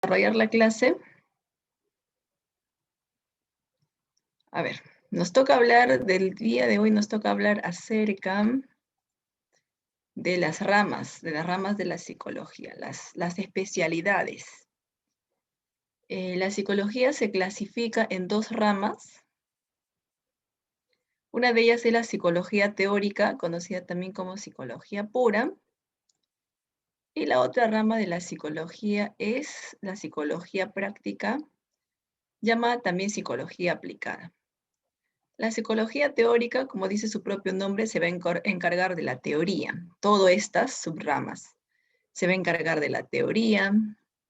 Desarrollar la clase. A ver, nos toca hablar del día de hoy, nos toca hablar acerca de las ramas de la psicología, las especialidades. La psicología se clasifica en dos ramas. Una de ellas es la psicología teórica, conocida también como psicología pura. Y la otra rama de la psicología es la psicología práctica, llamada también psicología aplicada. La psicología teórica, como dice su propio nombre, se va a encargar de la teoría. Todas estas subramas se va a encargar de la teoría,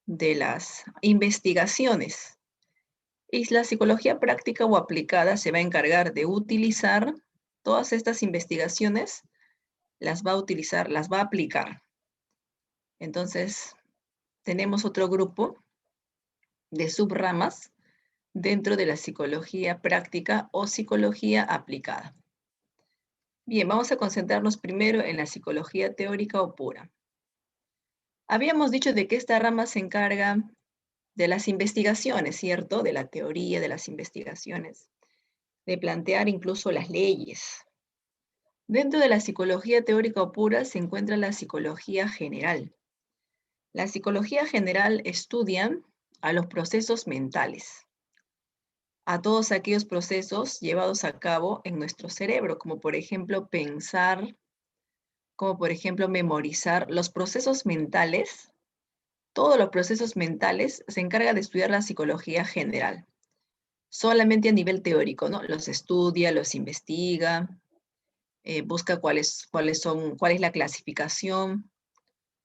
de las investigaciones. Y la psicología práctica o aplicada se va a encargar de utilizar todas estas investigaciones, las va a utilizar, las va a aplicar. Entonces, tenemos otro grupo de subramas dentro de la psicología práctica o psicología aplicada. Bien, vamos a concentrarnos primero en la psicología teórica o pura. Habíamos dicho de que esta rama se encarga de las investigaciones, ¿cierto? De la teoría, de las investigaciones, de plantear incluso las leyes. Dentro de la psicología teórica o pura se encuentra la psicología general. La psicología general estudia a los procesos mentales, a todos aquellos procesos llevados a cabo en nuestro cerebro, como por ejemplo pensar, como por ejemplo memorizar los procesos mentales. Todos los procesos mentales se encarga de estudiar la psicología general, solamente a nivel teórico, ¿no? Los estudia, los investiga, busca cuál es la clasificación,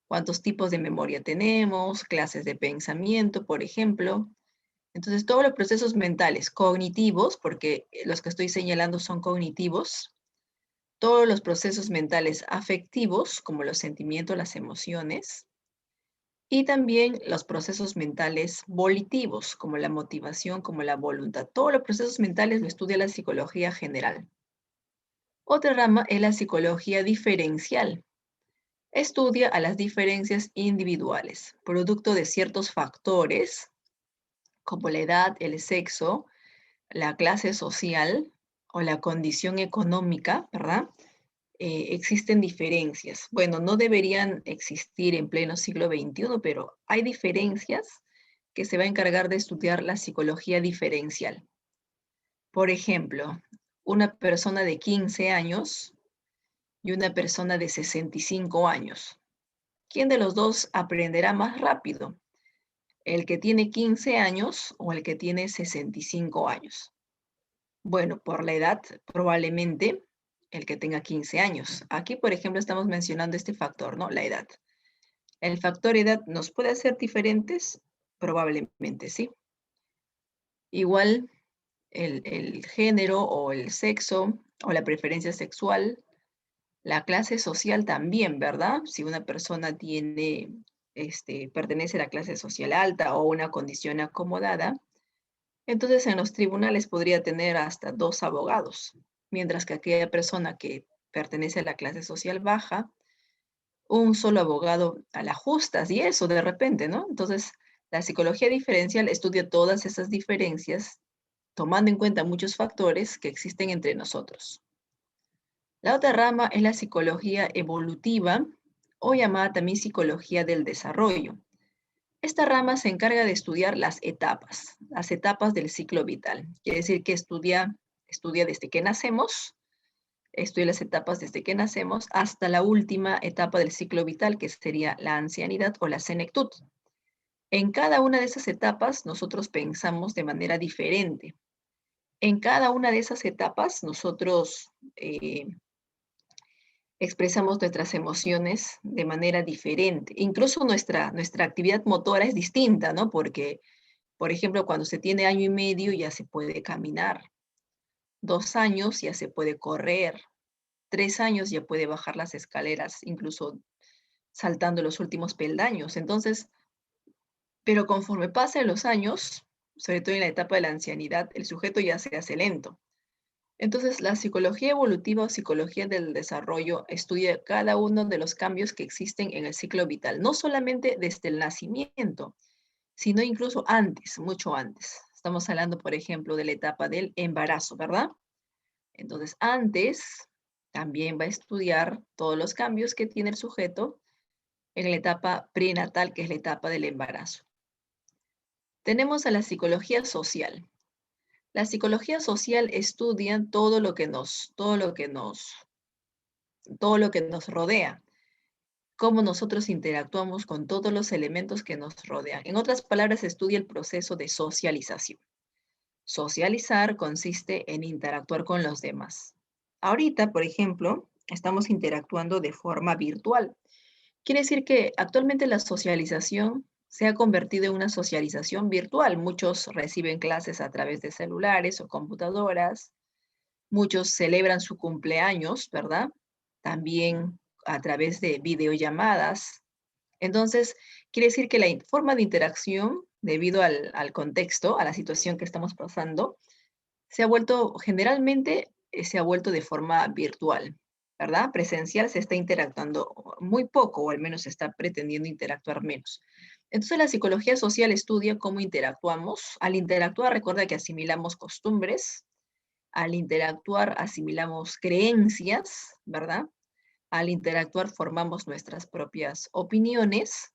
cuántos tipos de memoria tenemos, clases de pensamiento, por ejemplo. Entonces, todos los procesos mentales, cognitivos, porque los que estoy señalando son cognitivos, todos los procesos mentales afectivos, como los sentimientos, las emociones, y también los procesos mentales volitivos, como la motivación, como la voluntad. Todos los procesos mentales lo estudia la psicología general. Otra rama es la psicología diferencial. Estudia a las diferencias individuales, producto de ciertos factores, como la edad, el sexo, la clase social o la condición económica, ¿verdad? Existen diferencias. Bueno, no deberían existir en pleno siglo XXI, pero hay diferencias que se va a encargar de estudiar la psicología diferencial. Por ejemplo, una persona de 15 años y una persona de 65 años. ¿Quién de los dos aprenderá más rápido? ¿El que tiene 15 años o el que tiene 65 años? Bueno, por la edad, probablemente el que tenga 15 años. Aquí, por ejemplo, estamos mencionando este factor, ¿no? La edad. ¿El factor edad nos puede hacer diferentes? Probablemente sí. Igual el género o el sexo o la preferencia sexual, la clase social también, ¿verdad? Si una persona pertenece a la clase social alta o una condición acomodada, entonces en los tribunales podría tener hasta 2 abogados, mientras que aquella persona que pertenece a la clase social baja, un solo abogado a las justas, y eso de repente, ¿no? Entonces, la psicología diferencial estudia todas esas diferencias, tomando en cuenta muchos factores que existen entre nosotros. La otra rama es la psicología evolutiva, o llamada también psicología del desarrollo. Esta rama se encarga de estudiar las etapas del ciclo vital. Quiere decir que estudia desde que nacemos, estudia las etapas desde que nacemos hasta la última etapa del ciclo vital, que sería la ancianidad o la senectud. En cada una de esas etapas nosotros pensamos de manera diferente. En cada una de esas etapas nosotros expresamos nuestras emociones de manera diferente. Incluso nuestra actividad motora es distinta, ¿no? Porque, por ejemplo, cuando se tiene año y medio ya se puede caminar, 2 años ya se puede correr, 3 años ya puede bajar las escaleras, incluso saltando los últimos peldaños. Entonces, pero conforme pasan los años, sobre todo en la etapa de la ancianidad, el sujeto ya se hace lento. Entonces, la psicología evolutiva o psicología del desarrollo estudia cada uno de los cambios que existen en el ciclo vital, no solamente desde el nacimiento, sino incluso antes, mucho antes. Estamos hablando, por ejemplo, de la etapa del embarazo, ¿verdad? Entonces, antes también va a estudiar todos los cambios que tiene el sujeto en la etapa prenatal, que es la etapa del embarazo. Tenemos a la psicología social. La psicología social estudia todo lo que nos rodea, cómo nosotros interactuamos con todos los elementos que nos rodean. En otras palabras, estudia el proceso de socialización. Socializar consiste en interactuar con los demás. Ahorita, por ejemplo, estamos interactuando de forma virtual. Quiere decir que actualmente la socialización se ha convertido en una socialización virtual. Muchos reciben clases a través de celulares o computadoras. Muchos celebran su cumpleaños, ¿verdad? También a través de videollamadas. Entonces, quiere decir que la forma de interacción, debido al contexto, a la situación que estamos pasando, generalmente se ha vuelto de forma virtual, ¿verdad? Presencial se está interactuando muy poco, o al menos se está pretendiendo interactuar menos. Entonces la psicología social estudia cómo interactuamos. Al interactuar, recuerda que asimilamos costumbres, al interactuar asimilamos creencias, ¿verdad? Al interactuar formamos nuestras propias opiniones.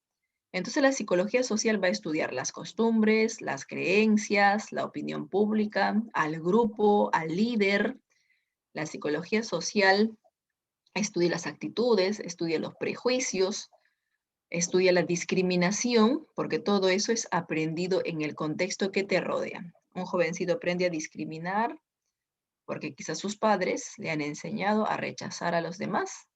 Entonces la psicología social va a estudiar las costumbres, las creencias, la opinión pública, al grupo, al líder. La psicología social estudia las actitudes, estudia los prejuicios, estudia la discriminación, porque todo eso es aprendido en el contexto que te rodea. Un jovencito aprende a discriminar porque quizás sus padres le han enseñado a rechazar a los demás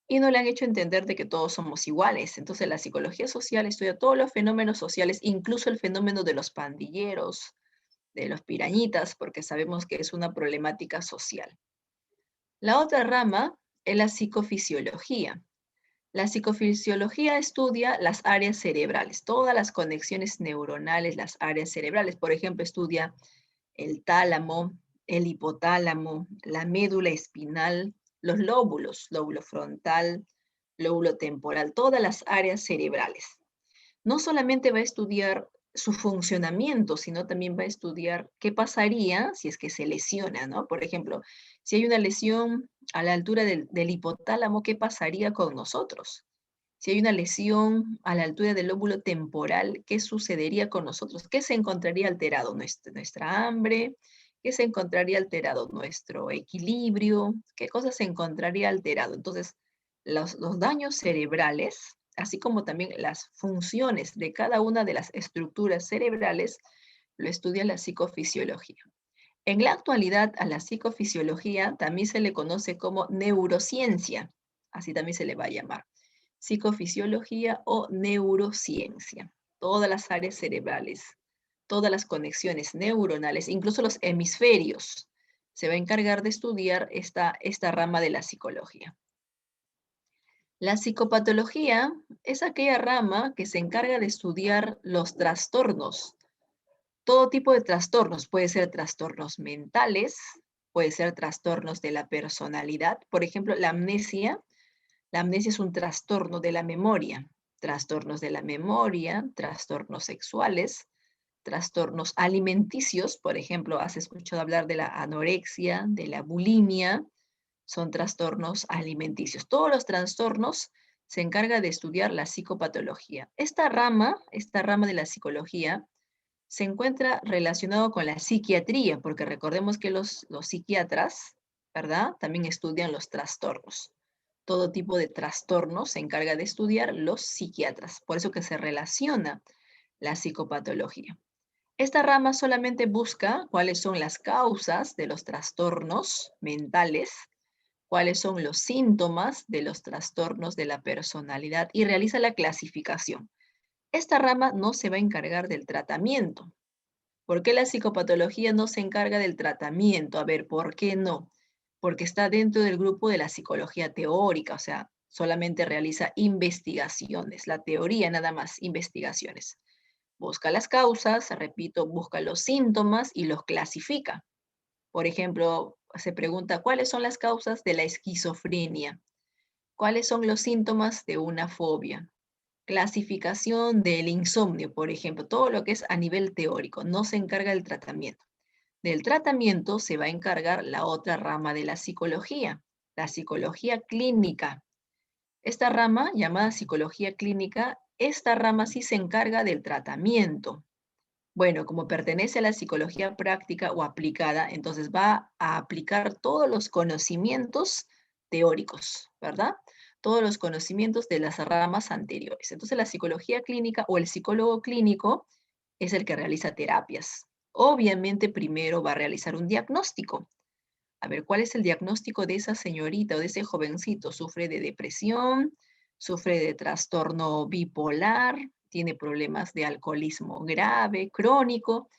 y no le han hecho entender de que todos somos iguales. Entonces la psicología social estudia todos los fenómenos sociales, incluso el fenómeno de los pandilleros, de los pirañitas, porque sabemos que es una problemática social. La otra rama es la psicofisiología. La psicofisiología estudia las áreas cerebrales, todas las conexiones neuronales, las áreas cerebrales. Por ejemplo, estudia el tálamo, el hipotálamo, la médula espinal, los lóbulos, lóbulo frontal, lóbulo temporal, todas las áreas cerebrales. No solamente va a estudiar su funcionamiento, sino también va a estudiar qué pasaría si es que se lesiona, ¿no? Por ejemplo, si hay una lesión a la altura del hipotálamo, ¿qué pasaría con nosotros? Si hay una lesión a la altura del lóbulo temporal, ¿qué sucedería con nosotros? ¿Qué se encontraría alterado? Nuestra hambre, ¿qué se encontraría alterado? Nuestro equilibrio, ¿qué cosa se encontraría alterado? Entonces, los daños cerebrales, así como también las funciones de cada una de las estructuras cerebrales, lo estudia la psicofisiología. En la actualidad, a la psicofisiología también se le conoce como neurociencia, así también se le va a llamar psicofisiología o neurociencia. Todas las áreas cerebrales, todas las conexiones neuronales, incluso los hemisferios, se va a encargar de estudiar esta rama de la psicología. La psicopatología es aquella rama que se encarga de estudiar los trastornos. Todo tipo de trastornos, puede ser trastornos mentales, puede ser trastornos de la personalidad, por ejemplo, la amnesia. La amnesia es un trastorno de la memoria, trastornos de la memoria, trastornos sexuales, trastornos alimenticios, por ejemplo, has escuchado hablar de la anorexia, de la bulimia, son trastornos alimenticios. Todos los trastornos se encarga de estudiar la psicopatología. Esta rama de la psicología se encuentra relacionado con la psiquiatría, porque recordemos que los psiquiatras, ¿verdad? También estudian los trastornos. Todo tipo de trastornos se encarga de estudiar los psiquiatras, por eso que se relaciona la psicopatología. Esta rama solamente busca cuáles son las causas de los trastornos mentales, cuáles son los síntomas de los trastornos de la personalidad y realiza la clasificación. Esta rama no se va a encargar del tratamiento. ¿Por qué la psicopatología no se encarga del tratamiento? A ver, ¿por qué no? Porque está dentro del grupo de la psicología teórica, o sea, solamente realiza investigaciones, la teoría nada más, investigaciones. Busca las causas, repito, busca los síntomas y los clasifica. Por ejemplo, se pregunta, ¿cuáles son las causas de la esquizofrenia? ¿Cuáles son los síntomas de una fobia? Clasificación del insomnio, por ejemplo, todo lo que es a nivel teórico, no se encarga del tratamiento. Del tratamiento se va a encargar la otra rama de la psicología clínica. Esta rama, llamada psicología clínica, esta rama sí se encarga del tratamiento. Bueno, como pertenece a la psicología práctica o aplicada, entonces va a aplicar todos los conocimientos teóricos, ¿verdad? Todos los conocimientos de las ramas anteriores. Entonces la psicología clínica o el psicólogo clínico es el que realiza terapias. Obviamente primero va a realizar un diagnóstico. A ver, ¿cuál es el diagnóstico de esa señorita o de ese jovencito? ¿Sufre de depresión? ¿Sufre de trastorno bipolar? ¿Tiene problemas de alcoholismo grave, crónico?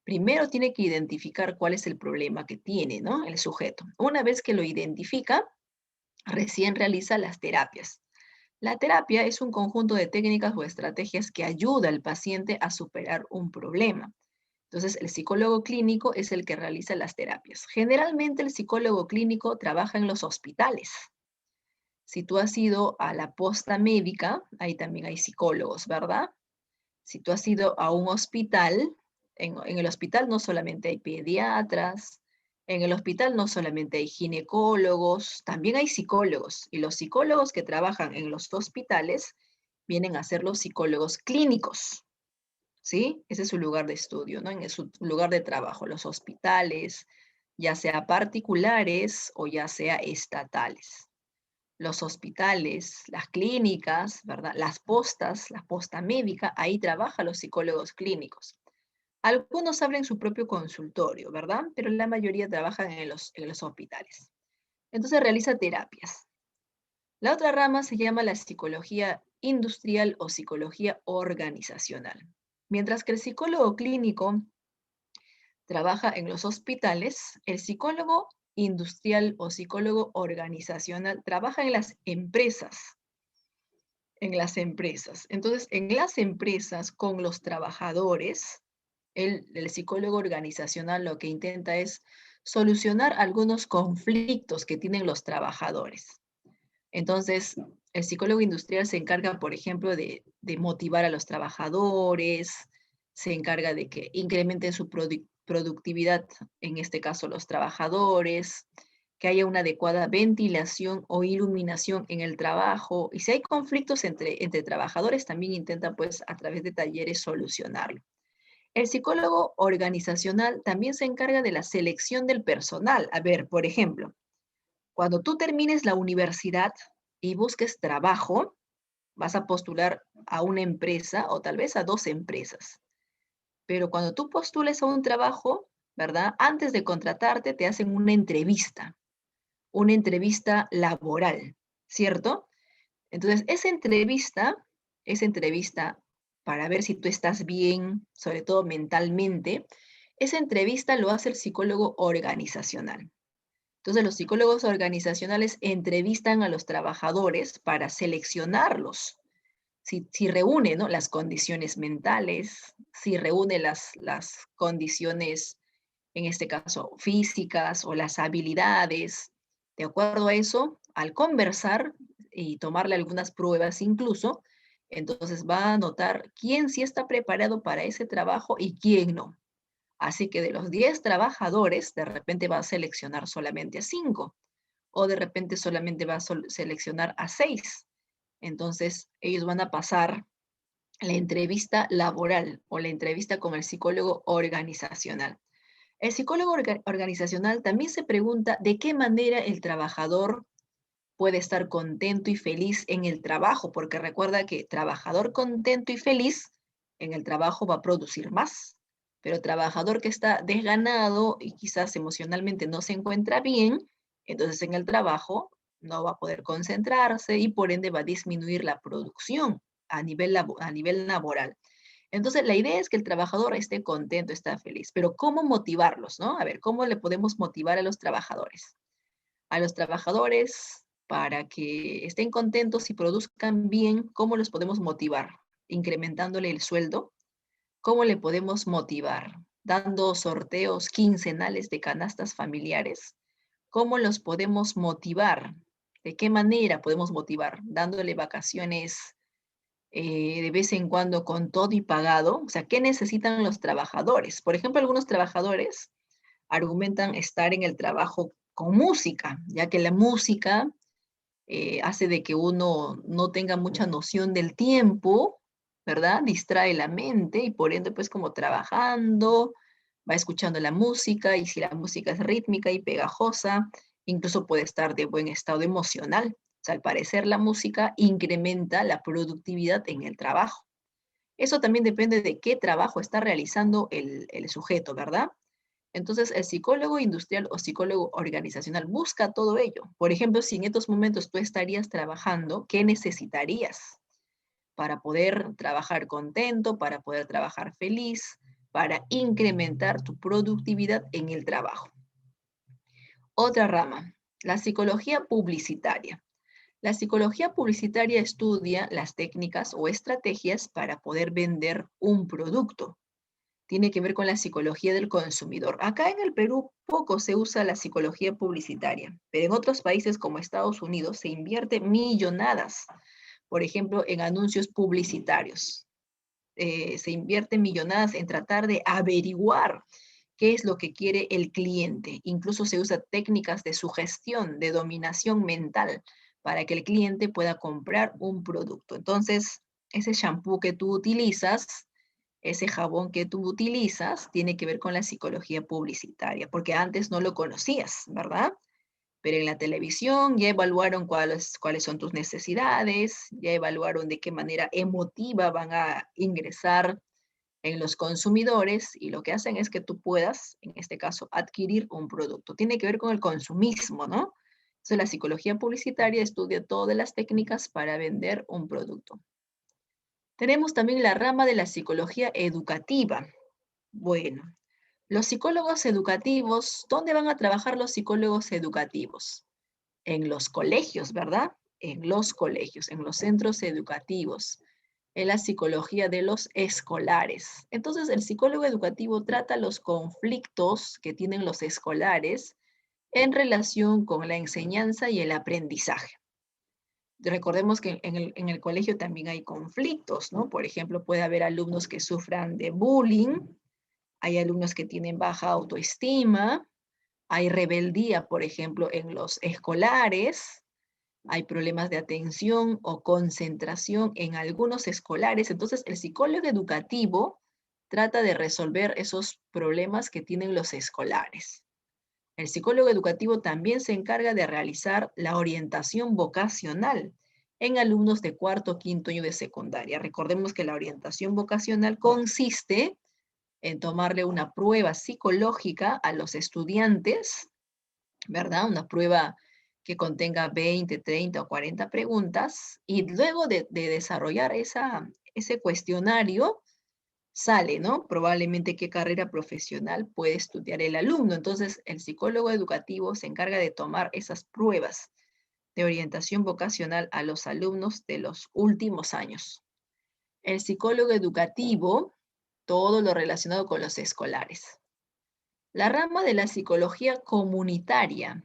Primero tiene que identificar cuál es el problema que tiene, ¿no? El sujeto. Una vez que lo identifica, recién realiza las terapias. La terapia es un conjunto de técnicas o estrategias que ayuda al paciente a superar un problema. Entonces, el psicólogo clínico es el que realiza las terapias. Generalmente el psicólogo clínico trabaja en los hospitales. Si tú has ido a la posta médica, ahí también hay psicólogos, ¿verdad? Si tú has ido a un hospital, en el hospital no solamente hay pediatras, en el hospital no solamente hay ginecólogos, también hay psicólogos. Y los psicólogos que trabajan en los hospitales vienen a ser los psicólogos clínicos. ¿Sí? Ese es su lugar de estudio, ¿no? En su lugar de trabajo, los hospitales, ya sea particulares o ya sea estatales. Los hospitales, las clínicas, ¿verdad? Las postas, la posta médica, ahí trabajan los psicólogos clínicos. Algunos abren su propio consultorio, ¿verdad? Pero la mayoría trabajan en los hospitales. Entonces realiza terapias. La otra rama se llama la psicología industrial o psicología organizacional. Mientras que el psicólogo clínico trabaja en los hospitales, el psicólogo industrial o psicólogo organizacional trabaja en las empresas. En las empresas. Entonces, en las empresas con los trabajadores, el psicólogo organizacional lo que intenta es solucionar algunos conflictos que tienen los trabajadores. Entonces, el psicólogo industrial se encarga, por ejemplo, de motivar a los trabajadores, se encarga de que incrementen su productividad, en este caso los trabajadores, que haya una adecuada ventilación o iluminación en el trabajo. Y si hay conflictos entre trabajadores, también intenta, pues, a través de talleres solucionarlo. El psicólogo organizacional también se encarga de la selección del personal. A ver, por ejemplo, cuando tú termines la universidad y busques trabajo, vas a postular a una empresa o tal vez a dos empresas. Pero cuando tú postules a un trabajo, ¿verdad? Antes de contratarte, te hacen una entrevista laboral, ¿cierto? Entonces, esa entrevista para ver si tú estás bien, sobre todo mentalmente, esa entrevista lo hace el psicólogo organizacional. Entonces, los psicólogos organizacionales entrevistan a los trabajadores para seleccionarlos. Si reúne, ¿no?, las condiciones mentales, si reúne las condiciones, en este caso, físicas o las habilidades. De acuerdo a eso, al conversar y tomarle algunas pruebas incluso, entonces va a notar quién sí está preparado para ese trabajo y quién no. Así que de los 10 trabajadores, de repente va a seleccionar solamente a 5 o de repente solamente va a seleccionar a 6. Entonces, ellos van a pasar la entrevista laboral o la entrevista con el psicólogo organizacional. El psicólogo organizacional también se pregunta de qué manera el trabajador puede estar contento y feliz en el trabajo, porque recuerda que trabajador contento y feliz en el trabajo va a producir más, pero trabajador que está desganado y quizás emocionalmente no se encuentra bien, entonces en el trabajo no va a poder concentrarse y por ende va a disminuir la producción a nivel laboral. Entonces, la idea es que el trabajador esté contento, esté feliz, pero ¿cómo motivarlos, no? A ver, ¿cómo le podemos motivar a los trabajadores? A los trabajadores para que estén contentos y produzcan bien, ¿cómo los podemos motivar? Incrementándole el sueldo. ¿Cómo le podemos motivar? Dando sorteos quincenales de canastas familiares. ¿Cómo los podemos motivar? ¿De qué manera podemos motivar? Dándole vacaciones de vez en cuando con todo y pagado. O sea, ¿qué necesitan los trabajadores? Por ejemplo, algunos trabajadores argumentan estar en el trabajo con música, ya que la música hace de que uno no tenga mucha noción del tiempo, ¿verdad? Distrae la mente y por ende, pues como trabajando, va escuchando la música y si la música es rítmica y pegajosa, incluso puede estar de buen estado emocional. O sea, al parecer la música incrementa la productividad en el trabajo. Eso también depende de qué trabajo está realizando el sujeto, ¿verdad? Entonces, el psicólogo industrial o psicólogo organizacional busca todo ello. Por ejemplo, si en estos momentos tú estarías trabajando, ¿qué necesitarías para poder trabajar contento, para poder trabajar feliz, para incrementar tu productividad en el trabajo? Otra rama, la psicología publicitaria. La psicología publicitaria estudia las técnicas o estrategias para poder vender un producto. Tiene que ver con la psicología del consumidor. Acá en el Perú poco se usa la psicología publicitaria, pero en otros países como Estados Unidos se invierte millonadas, por ejemplo, en anuncios publicitarios. Se invierte millonadas en tratar de averiguar qué es lo que quiere el cliente. Incluso se usa técnicas de sugestión, de dominación mental, para que el cliente pueda comprar un producto. Entonces, ese shampoo que tú utilizas, ese jabón que tú utilizas tiene que ver con la psicología publicitaria, porque antes no lo conocías, ¿verdad? Pero en la televisión ya evaluaron cuáles son tus necesidades, ya evaluaron de qué manera emotiva van a ingresar en los consumidores y lo que hacen es que tú puedas, en este caso, adquirir un producto. Tiene que ver con el consumismo, ¿no? Entonces, la psicología publicitaria estudia todas las técnicas para vender un producto. Tenemos también la rama de la psicología educativa. Bueno, los psicólogos educativos, ¿dónde van a trabajar los psicólogos educativos? En los colegios, ¿verdad? En los colegios, en los centros educativos, en la psicología de los escolares. Entonces, el psicólogo educativo trata los conflictos que tienen los escolares en relación con la enseñanza y el aprendizaje. Recordemos que en el colegio también hay conflictos, ¿no? Por ejemplo, puede haber alumnos que sufran de bullying, hay alumnos que tienen baja autoestima, hay rebeldía, por ejemplo, en los escolares, hay problemas de atención o concentración en algunos escolares. Entonces, el psicólogo educativo trata de resolver esos problemas que tienen los escolares. El psicólogo educativo también se encarga de realizar la orientación vocacional en alumnos de cuarto, quinto año de secundaria. Recordemos que la orientación vocacional consiste en tomarle una prueba psicológica a los estudiantes, ¿verdad? Una prueba que contenga 20, 30 o 40 preguntas y luego de desarrollar ese cuestionario sale, ¿no? Probablemente qué carrera profesional puede estudiar el alumno. Entonces, el psicólogo educativo se encarga de tomar esas pruebas de orientación vocacional a los alumnos de los últimos años. El psicólogo educativo, todo lo relacionado con los escolares. La rama de la psicología comunitaria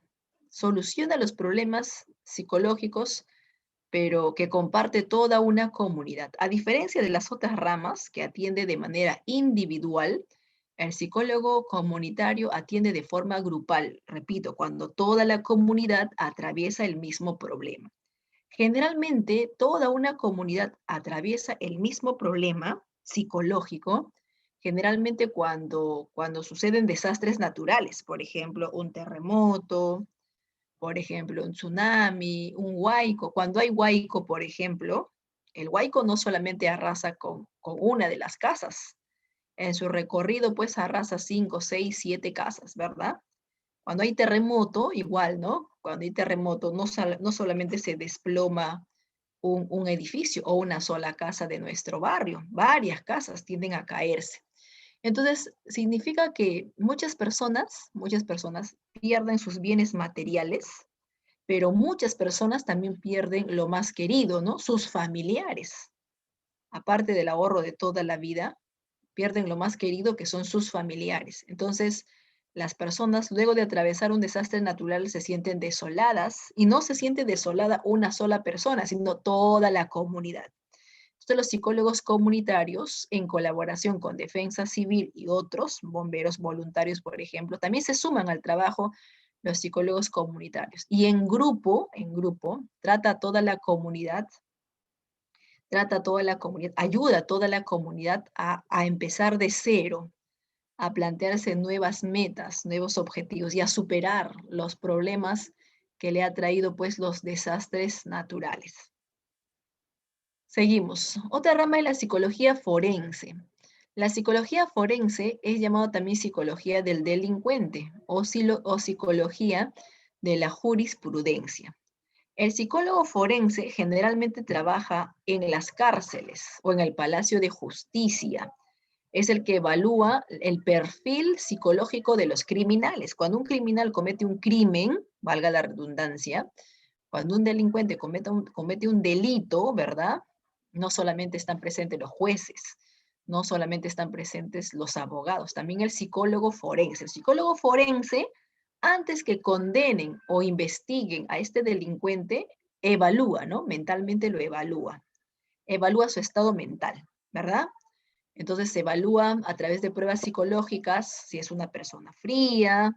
soluciona los problemas psicológicos, pero que comparte toda una comunidad. A diferencia de las otras ramas que atiende de manera individual, el psicólogo comunitario atiende de forma grupal, repito, cuando toda la comunidad atraviesa el mismo problema. Generalmente, toda una comunidad atraviesa el mismo problema psicológico, generalmente cuando suceden desastres naturales, por ejemplo, un terremoto, por ejemplo, un tsunami, un huaico. Cuando hay huaico, por ejemplo, el huaico no solamente arrasa con una de las casas, en su recorrido pues arrasa 5, 6, 7 casas, ¿verdad? Cuando hay terremoto, igual, ¿no? Cuando hay terremoto, no solamente se desploma un edificio o una sola casa de nuestro barrio, varias casas tienden a caerse. Entonces, significa que muchas personas pierden sus bienes materiales, pero muchas personas también pierden lo más querido, ¿no? Sus familiares. Aparte del ahorro de toda la vida, pierden lo más querido que son sus familiares. Entonces, las personas luego de atravesar un desastre natural se sienten desoladas y no se siente desolada una sola persona, sino toda la comunidad. Entonces, los psicólogos comunitarios, en colaboración con Defensa Civil y otros, bomberos voluntarios, por ejemplo, también se suman al trabajo los psicólogos comunitarios. Y en grupo, trata a toda la comunidad, ayuda a toda la comunidad a empezar de cero, a plantearse nuevas metas, nuevos objetivos y a superar los problemas que le ha traído pues los desastres naturales. Seguimos. Otra rama es la psicología forense. La psicología forense es llamada también psicología del delincuente o psicología de la jurisprudencia. El psicólogo forense generalmente trabaja en las cárceles o en el Palacio de Justicia. Es el que evalúa el perfil psicológico de los criminales. Cuando un criminal comete un crimen, valga la redundancia, cuando un delincuente comete un delito, ¿verdad? No solamente están presentes los jueces, no solamente están presentes los abogados, también el psicólogo forense. El psicólogo forense, antes que condenen o investiguen a este delincuente, evalúa, ¿no? Mentalmente lo evalúa su estado mental, ¿verdad? Entonces se evalúa a través de pruebas psicológicas si es una persona fría,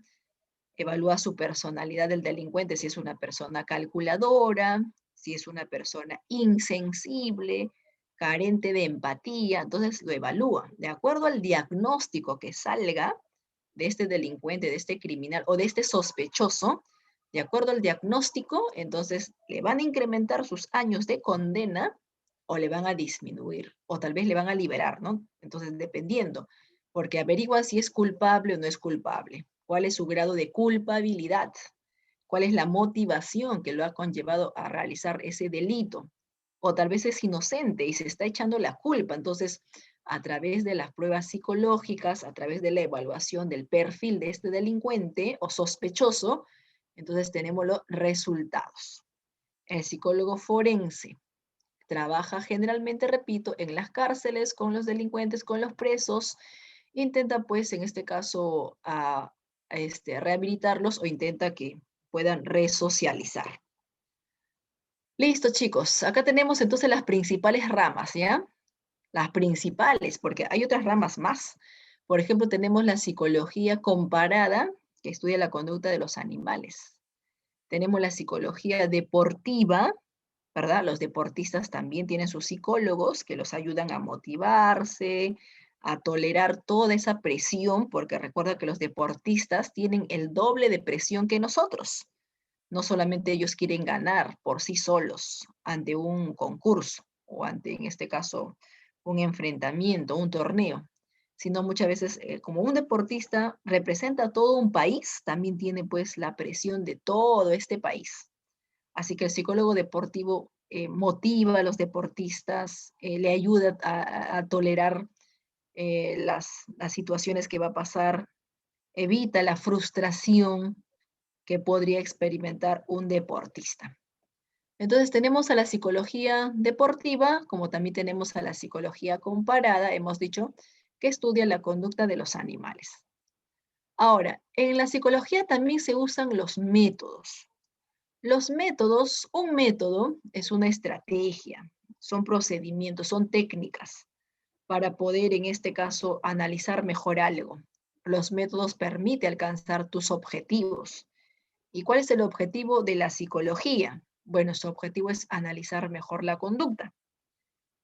evalúa su personalidad del delincuente, si es una persona calculadora, si es una persona insensible, carente de empatía, entonces lo evalúa. De acuerdo al diagnóstico que salga de este delincuente, de este criminal o de este sospechoso, de acuerdo al diagnóstico, entonces le van a incrementar sus años de condena o le van a disminuir, o tal vez le van a liberar, ¿no? Entonces, dependiendo, porque averigua si es culpable o no es culpable, cuál es su grado de culpabilidad, cuál es la motivación que lo ha conllevado a realizar ese delito, o tal vez es inocente y se está echando la culpa. Entonces, a través de las pruebas psicológicas, a través de la evaluación del perfil de este delincuente o sospechoso, entonces tenemos los resultados. El psicólogo forense trabaja generalmente, repito, en las cárceles con los delincuentes, con los presos, intenta pues en este caso rehabilitarlos o intenta que puedan resocializar. Listo, chicos. Acá tenemos entonces las principales ramas, ¿ya? Las principales, porque hay otras ramas más. Por ejemplo, tenemos la psicología comparada, que estudia la conducta de los animales. Tenemos la psicología deportiva, ¿verdad? Los deportistas también tienen sus psicólogos que los ayudan a motivarse, a tolerar toda esa presión, porque recuerda que los deportistas tienen el doble de presión que nosotros. No solamente ellos quieren ganar por sí solos ante un concurso o ante, en este caso, un enfrentamiento, un torneo, sino muchas veces como un deportista representa a todo un país, también tiene pues la presión de todo este país. Así que el psicólogo deportivo motiva a los deportistas, le ayuda a tolerar las situaciones que va a pasar, evita la frustración que podría experimentar un deportista. Entonces tenemos a la psicología deportiva, como también tenemos a la psicología comparada, hemos dicho, que estudia la conducta de los animales. Ahora, en la psicología también se usan los métodos. Los métodos, un método es una estrategia, son procedimientos, son técnicas para poder, en este caso, analizar mejor algo. Los métodos permiten alcanzar tus objetivos. ¿Y cuál es el objetivo de la psicología? Bueno, su objetivo es analizar mejor la conducta.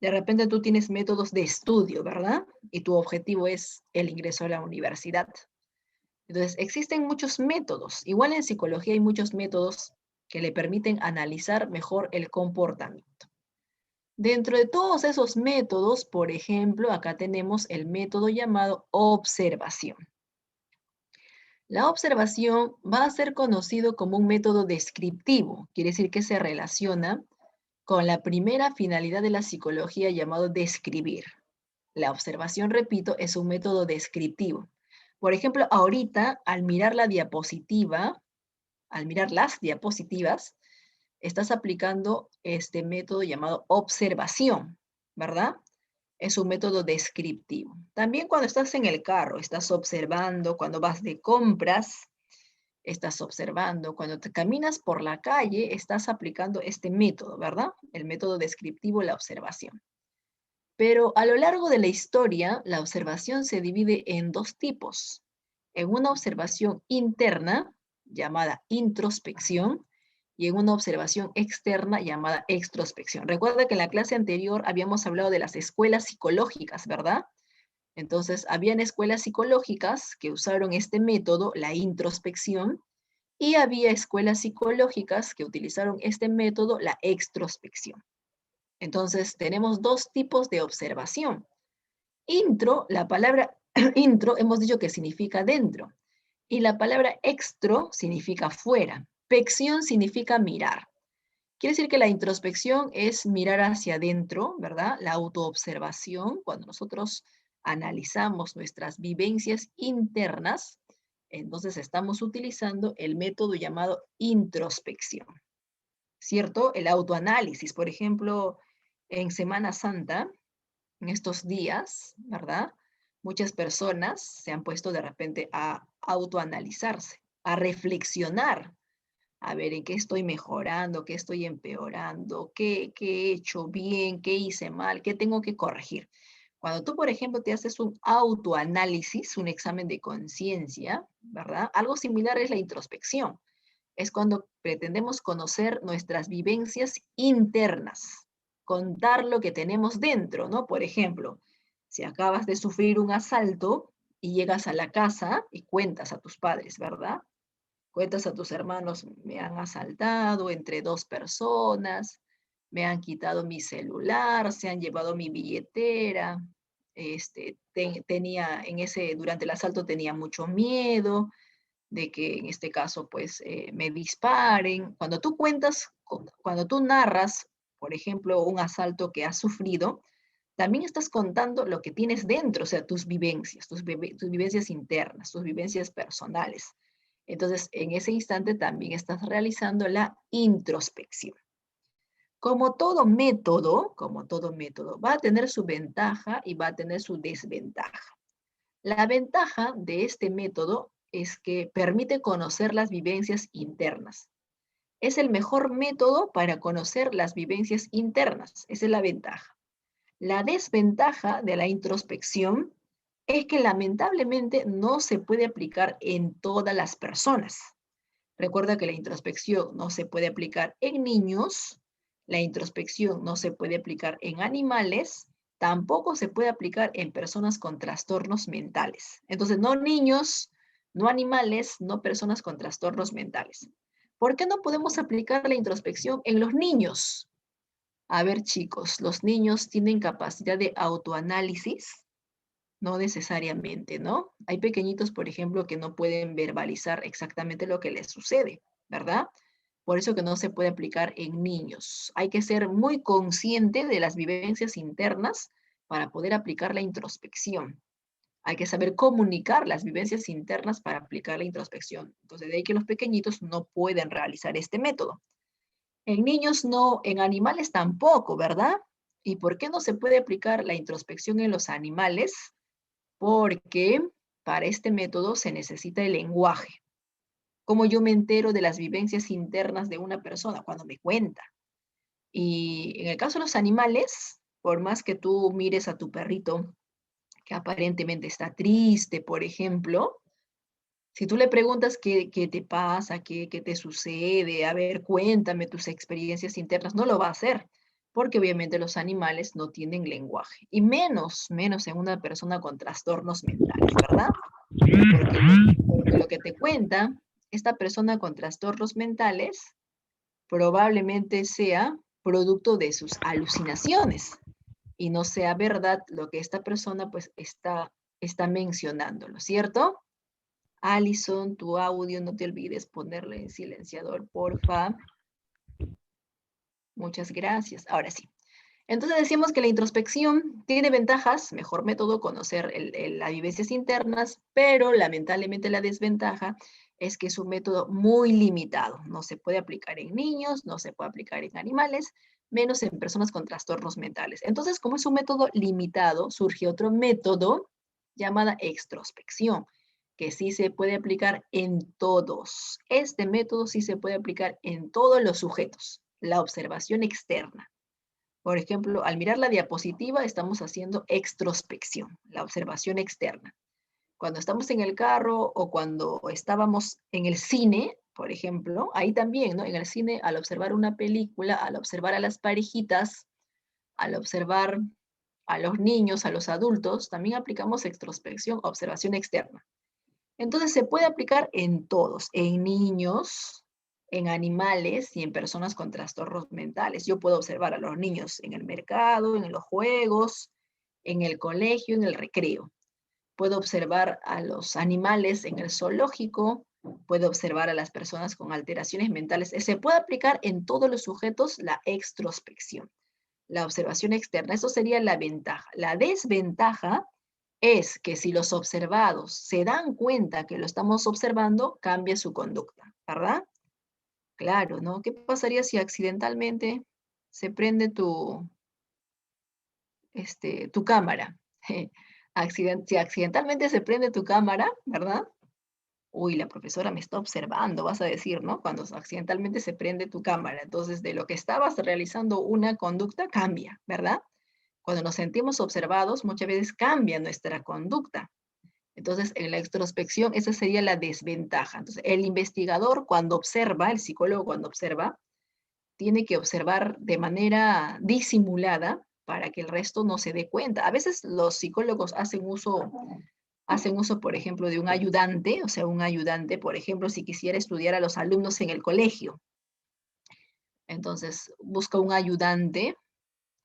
De repente tú tienes métodos de estudio, ¿verdad? Y tu objetivo es el ingreso a la universidad. Entonces, existen muchos métodos. Igual en psicología hay muchos métodos que le permiten analizar mejor el comportamiento. Dentro de todos esos métodos, por ejemplo, acá tenemos el método llamado observación. La observación va a ser conocido como un método descriptivo, quiere decir que se relaciona con la primera finalidad de la psicología llamado describir. La observación, repito, es un método descriptivo. Por ejemplo, ahorita, al mirar la diapositiva, al mirar las diapositivas, estás aplicando este método llamado observación, ¿verdad? Es un método descriptivo. También cuando estás en el carro, estás observando, cuando vas de compras, estás observando, cuando te caminas por la calle, estás aplicando este método, ¿verdad? El método descriptivo, la observación. Pero a lo largo de la historia, la observación se divide en dos tipos. En una observación interna, llamada introspección, y en una observación externa llamada extrospección. Recuerda que en la clase anterior habíamos hablado de las escuelas psicológicas, ¿verdad? Entonces, habían escuelas psicológicas que usaron este método, la introspección, y había escuelas psicológicas que utilizaron este método, la extrospección. Entonces, tenemos dos tipos de observación. Intro, la palabra intro hemos dicho que significa dentro, y la palabra extro significa fuera. Pección significa mirar. Quiere decir que la introspección es mirar hacia adentro, ¿verdad? La autoobservación, cuando nosotros analizamos nuestras vivencias internas, entonces estamos utilizando el método llamado introspección, ¿cierto? El autoanálisis, por ejemplo, en Semana Santa, en estos días, ¿verdad? Muchas personas se han puesto de repente a autoanalizarse, a reflexionar, a ver en qué estoy mejorando, qué estoy empeorando, qué he hecho bien, qué hice mal, qué tengo que corregir. Cuando tú, por ejemplo, te haces un autoanálisis, un examen de conciencia, ¿verdad? Algo similar es la introspección. Es cuando pretendemos conocer nuestras vivencias internas, contar lo que tenemos dentro, ¿no? Por ejemplo, si acabas de sufrir un asalto y llegas a la casa y cuentas a tus padres, ¿verdad? Cuentas a tus hermanos, me han asaltado entre dos personas, me han quitado mi celular, se han llevado mi billetera, tenía durante el asalto tenía mucho miedo de que en este caso pues me disparen. Cuando tú cuentas, cuando tú narras, por ejemplo, un asalto que has sufrido, también estás contando lo que tienes dentro, o sea, tus vivencias, tus vivencias internas, tus vivencias personales. Entonces, en ese instante también estás realizando la introspección. Como todo método, va a tener su ventaja y va a tener su desventaja. La ventaja de este método es que permite conocer las vivencias internas. Es el mejor método para conocer las vivencias internas. Esa es la ventaja. La desventaja de la introspección es que lamentablemente no se puede aplicar en todas las personas. Recuerda que la introspección no se puede aplicar en niños, la introspección no se puede aplicar en animales, tampoco se puede aplicar en personas con trastornos mentales. Entonces, no niños, no animales, no personas con trastornos mentales. ¿Por qué no podemos aplicar la introspección en los niños? A ver, chicos, ¿los niños tienen capacidad de autoanálisis? No necesariamente, ¿no? Hay pequeñitos, por ejemplo, que no pueden verbalizar exactamente lo que les sucede, ¿verdad? Por eso que no se puede aplicar en niños. Hay que ser muy consciente de las vivencias internas para poder aplicar la introspección. Hay que saber comunicar las vivencias internas para aplicar la introspección. Entonces, de ahí que los pequeñitos no pueden realizar este método. En niños no, en animales tampoco, ¿verdad? ¿Y por qué no se puede aplicar la introspección en los animales? Porque para este método se necesita el lenguaje. Como yo me entero de las vivencias internas de una persona cuando me cuenta. Y en el caso de los animales, por más que tú mires a tu perrito que aparentemente está triste, por ejemplo, si tú le preguntas qué te pasa, qué te sucede, a ver, cuéntame tus experiencias internas, no lo va a hacer, porque obviamente los animales no tienen lenguaje, y menos en una persona con trastornos mentales, ¿verdad? Porque lo que te cuenta esta persona con trastornos mentales probablemente sea producto de sus alucinaciones y no sea verdad lo que esta persona pues está mencionándolo, ¿cierto? Alison, tu audio, no te olvides ponerle en silenciador, porfa. Muchas gracias. Ahora sí. Entonces decimos que la introspección tiene ventajas, mejor método, conocer las vivencias internas, pero lamentablemente la desventaja es que es un método muy limitado. No se puede aplicar en niños, no se puede aplicar en animales, menos en personas con trastornos mentales. Entonces, como es un método limitado, surge otro método llamada extrospección, que sí se puede aplicar en todos. Este método sí se puede aplicar en todos los sujetos, la observación externa. Por ejemplo, al mirar la diapositiva estamos haciendo extrospección, la observación externa. Cuando estamos en el carro o cuando estábamos en el cine, por ejemplo, ahí también, ¿no? En el cine, al observar una película, al observar a las parejitas, al observar a los niños, a los adultos, también aplicamos extrospección, observación externa. Entonces se puede aplicar en todos, en niños, en animales y en personas con trastornos mentales. Yo puedo observar a los niños en el mercado, en los juegos, en el colegio, en el recreo. Puedo observar a los animales en el zoológico, puedo observar a las personas con alteraciones mentales. Se puede aplicar en todos los sujetos la extrospección, la observación externa. Eso sería la ventaja. La desventaja es que si los observados se dan cuenta que lo estamos observando, cambia su conducta, ¿verdad? Claro, ¿no? ¿Qué pasaría si accidentalmente se prende tu cámara? Si accidentalmente se prende tu cámara, ¿verdad? Uy, la profesora me está observando, vas a decir, ¿no? Cuando accidentalmente se prende tu cámara. Entonces, de lo que estabas realizando una conducta cambia, ¿verdad? Cuando nos sentimos observados, muchas veces cambia nuestra conducta. Entonces, en la extrospección, esa sería la desventaja. Entonces, el investigador cuando observa, el psicólogo cuando observa, tiene que observar de manera disimulada para que el resto no se dé cuenta. A veces los psicólogos hacen uso, por ejemplo, de un ayudante, o sea, un ayudante, por ejemplo, si quisiera estudiar a los alumnos en el colegio. Entonces, busca un ayudante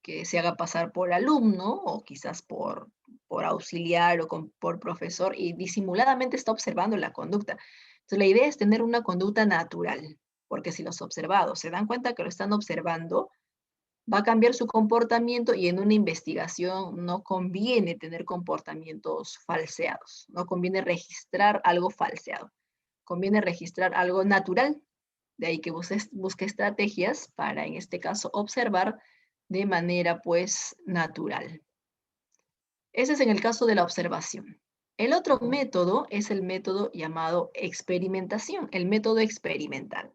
que se haga pasar por alumno o quizás por auxiliar o por profesor y disimuladamente está observando la conducta. Entonces, la idea es tener una conducta natural, porque si los observados se dan cuenta que lo están observando, va a cambiar su comportamiento y en una investigación no conviene tener comportamientos falseados, no conviene registrar algo falseado, conviene registrar algo natural. De ahí que busque estrategias para, en este caso, observar de manera, pues, natural. Ese es en el caso de la observación. El otro método es el método llamado experimentación, el método experimental.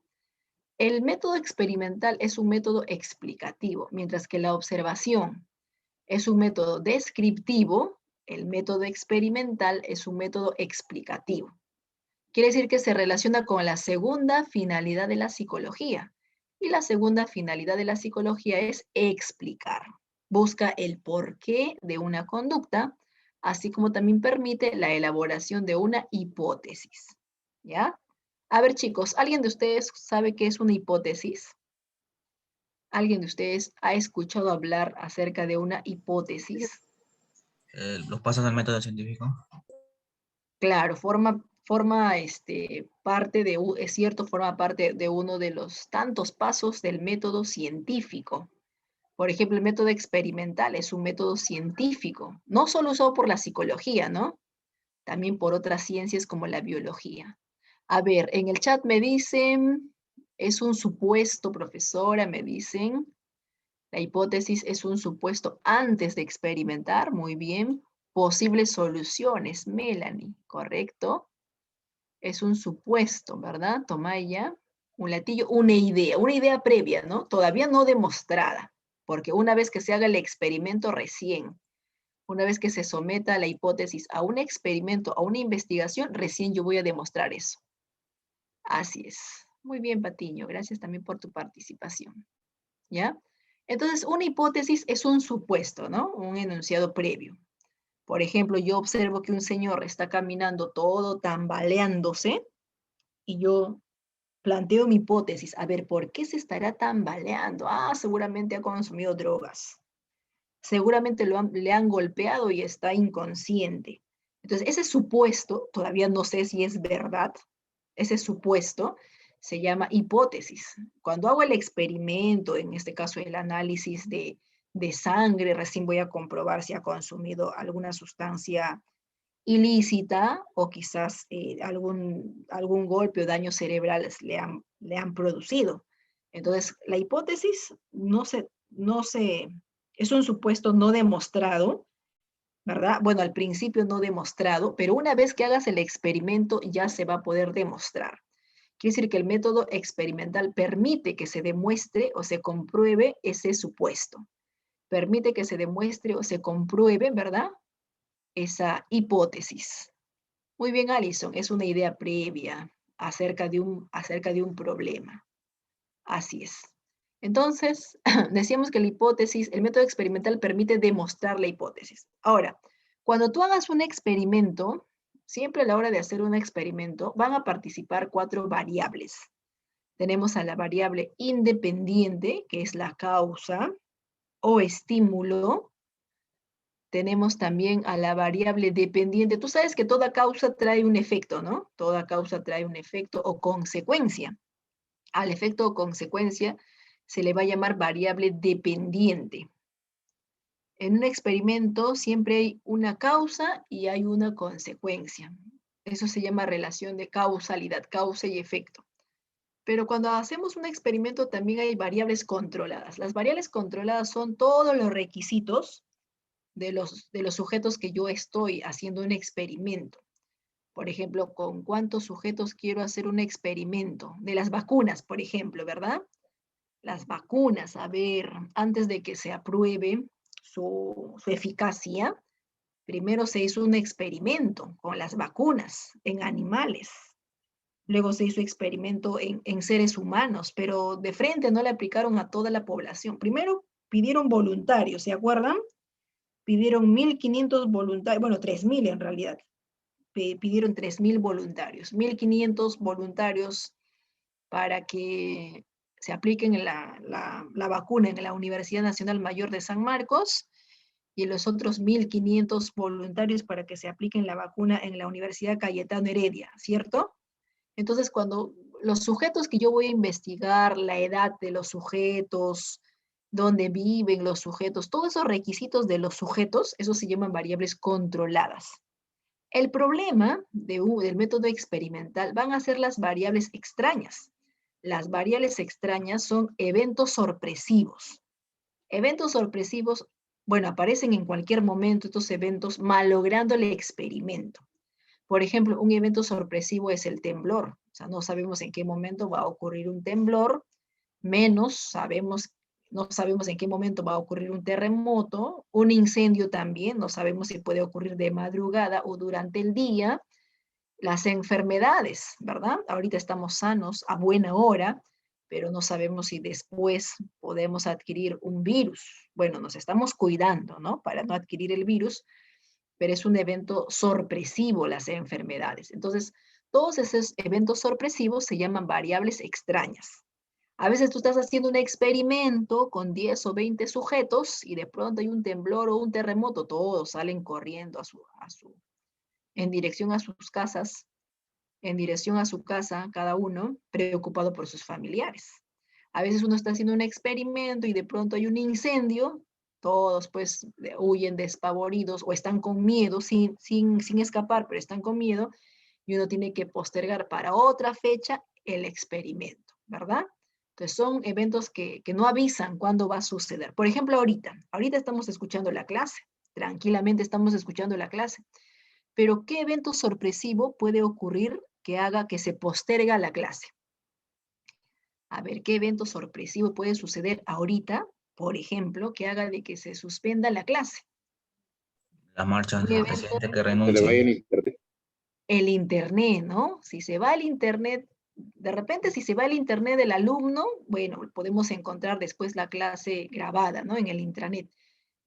El método experimental es un método explicativo, mientras que la observación es un método descriptivo, el método experimental es un método explicativo. Quiere decir que se relaciona con la segunda finalidad de la psicología. Y la segunda finalidad de la psicología es explicar. Busca el porqué de una conducta, así como también permite la elaboración de una hipótesis. ¿Ya? A ver, chicos, ¿alguien de ustedes sabe qué es una hipótesis? ¿Alguien de ustedes ha escuchado hablar acerca de una hipótesis? Los pasos del método científico. Claro, es cierto, forma parte de uno de los tantos pasos del método científico. Por ejemplo, el método experimental es un método científico, no solo usado por la psicología, ¿no? También por otras ciencias como la biología. A ver, en el chat me dicen, es un supuesto, profesora, me dicen. La hipótesis es un supuesto antes de experimentar, muy bien. Posibles soluciones, Melanie, ¿correcto? Es un supuesto, ¿verdad? Tomaya, un latillo, una idea previa, ¿no? Todavía no demostrada, porque una vez que se haga el experimento recién, una vez que se someta a la hipótesis a un experimento, a una investigación, recién yo voy a demostrar eso. Así es. Muy bien, Patiño, gracias también por tu participación. ¿Ya? Entonces, una hipótesis es un supuesto, ¿no? Un enunciado previo. Por ejemplo, yo observo que un señor está caminando todo tambaleándose y yo planteo mi hipótesis. A ver, ¿por qué se estará tambaleando? Ah, seguramente ha consumido drogas. Seguramente le han golpeado y está inconsciente. Entonces, ese supuesto, todavía no sé si es verdad, ese supuesto se llama hipótesis. Cuando hago el experimento, en este caso el análisis de sangre, recién voy a comprobar si ha consumido alguna sustancia ilícita o quizás algún golpe o daños cerebrales le han producido. Entonces, la hipótesis es un supuesto no demostrado, ¿verdad? Bueno, al principio no demostrado, pero una vez que hagas el experimento ya se va a poder demostrar. Quiere decir que el método experimental permite que se demuestre o se compruebe ese supuesto. permite que se demuestre o se compruebe, ¿verdad? Esa hipótesis. Muy bien, Alison, es una idea previa acerca de un problema. Así es. Entonces, decíamos que la hipótesis, el método experimental permite demostrar la hipótesis. Ahora, cuando tú hagas un experimento, siempre a la hora de hacer un experimento, van a participar 4 variables. Tenemos a la variable independiente, que es la causa o estímulo. Tenemos también a la variable dependiente. Tú sabes que toda causa trae un efecto, ¿no? Toda causa trae un efecto o consecuencia. Al efecto o consecuencia se le va a llamar variable dependiente. En un experimento siempre hay una causa y hay una consecuencia. Eso se llama relación de causalidad, causa y efecto. Pero cuando hacemos un experimento también hay variables controladas. Las variables controladas son todos los requisitos de los sujetos que yo estoy haciendo un experimento. Por ejemplo, con cuántos sujetos quiero hacer un experimento. De las vacunas, por ejemplo, ¿verdad? Las vacunas, a ver, antes de que se apruebe su eficacia, primero se hizo un experimento con las vacunas en animales. Luego se hizo experimento en seres humanos, pero de frente no le aplicaron a toda la población. Primero pidieron voluntarios, ¿se acuerdan? Pidieron 1.500 voluntarios, bueno, 3.000 en realidad. Pidieron 3.000 voluntarios, 1.500 voluntarios para que se apliquen la vacuna en la Universidad Nacional Mayor de San Marcos y los otros 1.500 voluntarios para que se apliquen la vacuna en la Universidad Cayetano Heredia, ¿cierto? Entonces, cuando los sujetos que yo voy a investigar, la edad de los sujetos, dónde viven los sujetos, todos esos requisitos de los sujetos, esos se llaman variables controladas. El problema del método experimental van a ser las variables extrañas. Las variables extrañas son eventos sorpresivos. Eventos sorpresivos, bueno, aparecen en cualquier momento estos eventos malogrando el experimento. Por ejemplo, un evento sorpresivo es el temblor. O sea, no sabemos en qué momento va a ocurrir un temblor, menos sabemos, no sabemos en qué momento va a ocurrir un terremoto, un incendio también, no sabemos si puede ocurrir de madrugada o durante el día. Las enfermedades, ¿verdad? Ahorita estamos sanos a buena hora, pero no sabemos si después podemos adquirir un virus. Bueno, nos estamos cuidando, ¿no? Para no adquirir el virus, pero es un evento sorpresivo las enfermedades. Entonces, todos esos eventos sorpresivos se llaman variables extrañas. A veces tú estás haciendo un experimento con 10 o 20 sujetos y de pronto hay un temblor o un terremoto, todos salen corriendo en dirección a sus casas, en dirección a su casa, cada uno preocupado por sus familiares. A veces uno está haciendo un experimento y de pronto hay un incendio, todos pues huyen despavoridos o están con miedo, sin escapar, pero están con miedo, y uno tiene que postergar para otra fecha el experimento, ¿verdad? Entonces son eventos que no avisan cuándo va a suceder. Por ejemplo, ahorita estamos escuchando la clase, tranquilamente estamos escuchando la clase, pero ¿qué evento sorpresivo puede ocurrir que haga que se posterga la clase? A ver, ¿qué evento sorpresivo puede suceder ahorita, por ejemplo, que haga de que se suspenda la clase? La marcha Un del evento, presidente que Se le vaya renuncie. el internet. el internet, ¿no? Si se va el internet, de repente si se va el internet del alumno, bueno, podemos encontrar después la clase grabada, ¿no? En el intranet.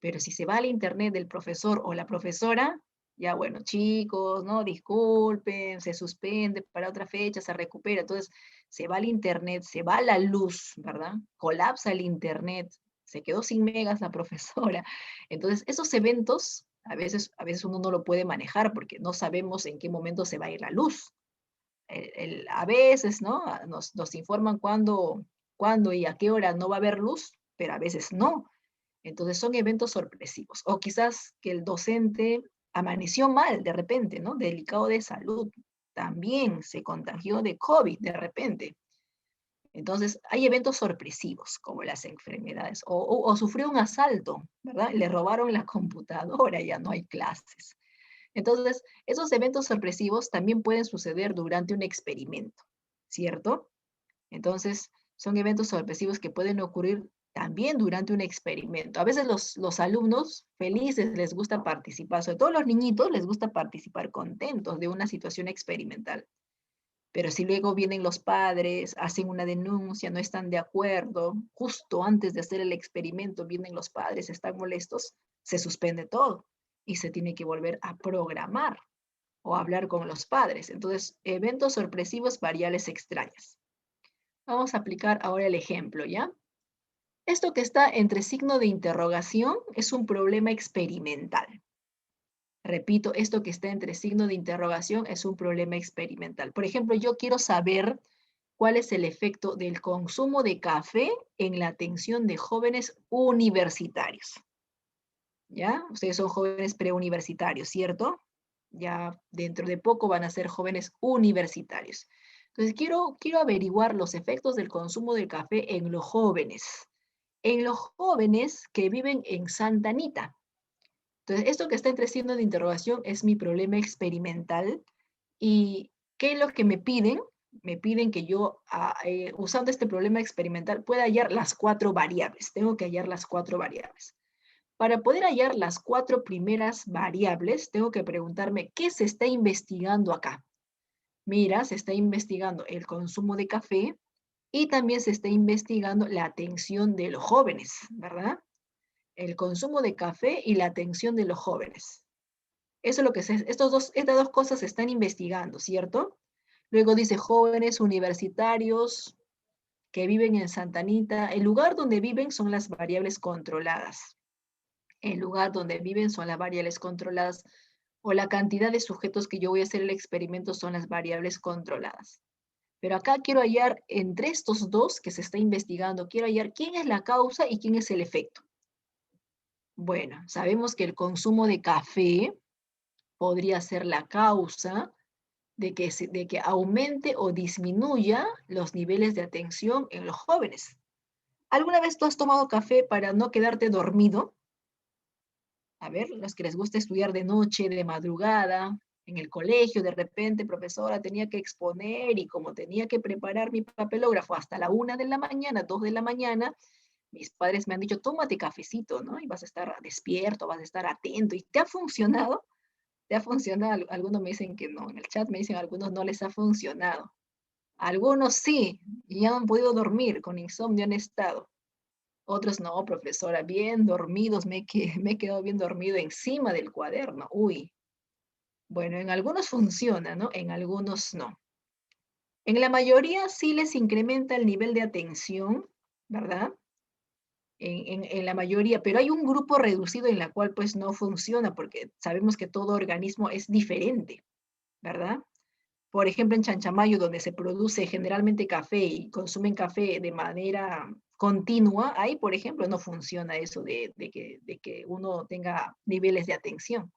Pero si se va al internet del profesor o la profesora, ya bueno, chicos, ¿no? Disculpen, se suspende para otra fecha, se recupera. Entonces, se va al internet, se va la luz, ¿verdad? Colapsa el internet, se quedó sin megas la profesora. Entonces, esos eventos, a veces uno no lo puede manejar porque no sabemos en qué momento se va a ir la luz. A veces, ¿no? Nos informan cuándo y a qué hora no va a haber luz, pero a veces no. Entonces son eventos sorpresivos. O quizás que el docente amaneció mal de repente, ¿no? Delicado de salud. También se contagió de COVID de repente. Entonces hay eventos sorpresivos como las enfermedades. O sufrió un asalto, ¿verdad? Le robaron la computadora, ya no hay clases. Entonces, esos eventos sorpresivos también pueden suceder durante un experimento, ¿cierto? Entonces, son eventos sorpresivos que pueden ocurrir también durante un experimento. A veces los alumnos felices les gusta participar, sobre todo los niñitos les gusta participar contentos de una situación experimental. Pero si luego vienen los padres, hacen una denuncia, no están de acuerdo, justo antes de hacer el experimento vienen los padres, están molestos, se suspende todo y se tiene que volver a programar o hablar con los padres. Entonces, eventos sorpresivos, variables extrañas. Vamos a aplicar ahora el ejemplo, ¿ya? Esto que está entre signo de interrogación es un problema experimental. Repito, esto que está entre signo de interrogación es un problema experimental. Por ejemplo, yo quiero saber cuál es el efecto del consumo de café en la atención de jóvenes universitarios. ¿Ya? Ustedes son jóvenes preuniversitarios, ¿cierto? Ya dentro de poco van a ser jóvenes universitarios. Entonces, quiero averiguar los efectos del consumo del café en los jóvenes. En los jóvenes que viven en Santa Anita. Entonces, esto que está entre signos de interrogación es mi problema experimental. ¿Y qué es lo que me piden? Me piden que yo, usando este problema experimental, pueda hallar las 4 variables. Tengo que hallar las 4 variables. Para poder hallar las 4 primeras variables, tengo que preguntarme, ¿qué se está investigando acá? Mira, se está investigando el consumo de café y también se está investigando la atención de los jóvenes, ¿verdad? El consumo de café y la atención de los jóvenes. Eso es lo que estas dos cosas se están investigando, ¿cierto? Luego dice jóvenes universitarios que viven en Santa Anita. El lugar donde viven son las variables controladas. El lugar donde viven son las variables controladas o la cantidad de sujetos que yo voy a hacer el experimento son las variables controladas. Pero acá quiero hallar entre estos dos que se está investigando, quiero hallar quién es la causa y quién es el efecto. Bueno, sabemos que el consumo de café podría ser la causa de que aumente o disminuya los niveles de atención en los jóvenes. ¿Alguna vez tú has tomado café para no quedarte dormido? A ver, los que les gusta estudiar de noche, de madrugada, en el colegio, de repente, profesora, tenía que exponer y como tenía que preparar mi papelógrafo hasta la 1 de la mañana, 2 de la mañana, mis padres me han dicho, tómate cafecito, ¿no? Y vas a estar despierto, vas a estar atento. ¿Y te ha funcionado? ¿Te ha funcionado? Algunos me dicen que no, en el chat me dicen algunos no les ha funcionado. Algunos sí, y ya han podido dormir, con insomnio han estado. Otros no, profesora, bien dormidos, me he quedado bien dormido encima del cuaderno. Uy, bueno, en algunos funciona, ¿no? En algunos no. En la mayoría sí les incrementa el nivel de atención, ¿verdad? En la mayoría, pero hay un grupo reducido en la cual pues no funciona porque sabemos que todo organismo es diferente, ¿verdad? Por ejemplo, en Chanchamayo, donde se produce generalmente café y consumen café de manera continua, ahí, por ejemplo, no funciona eso de que uno tenga niveles de atención,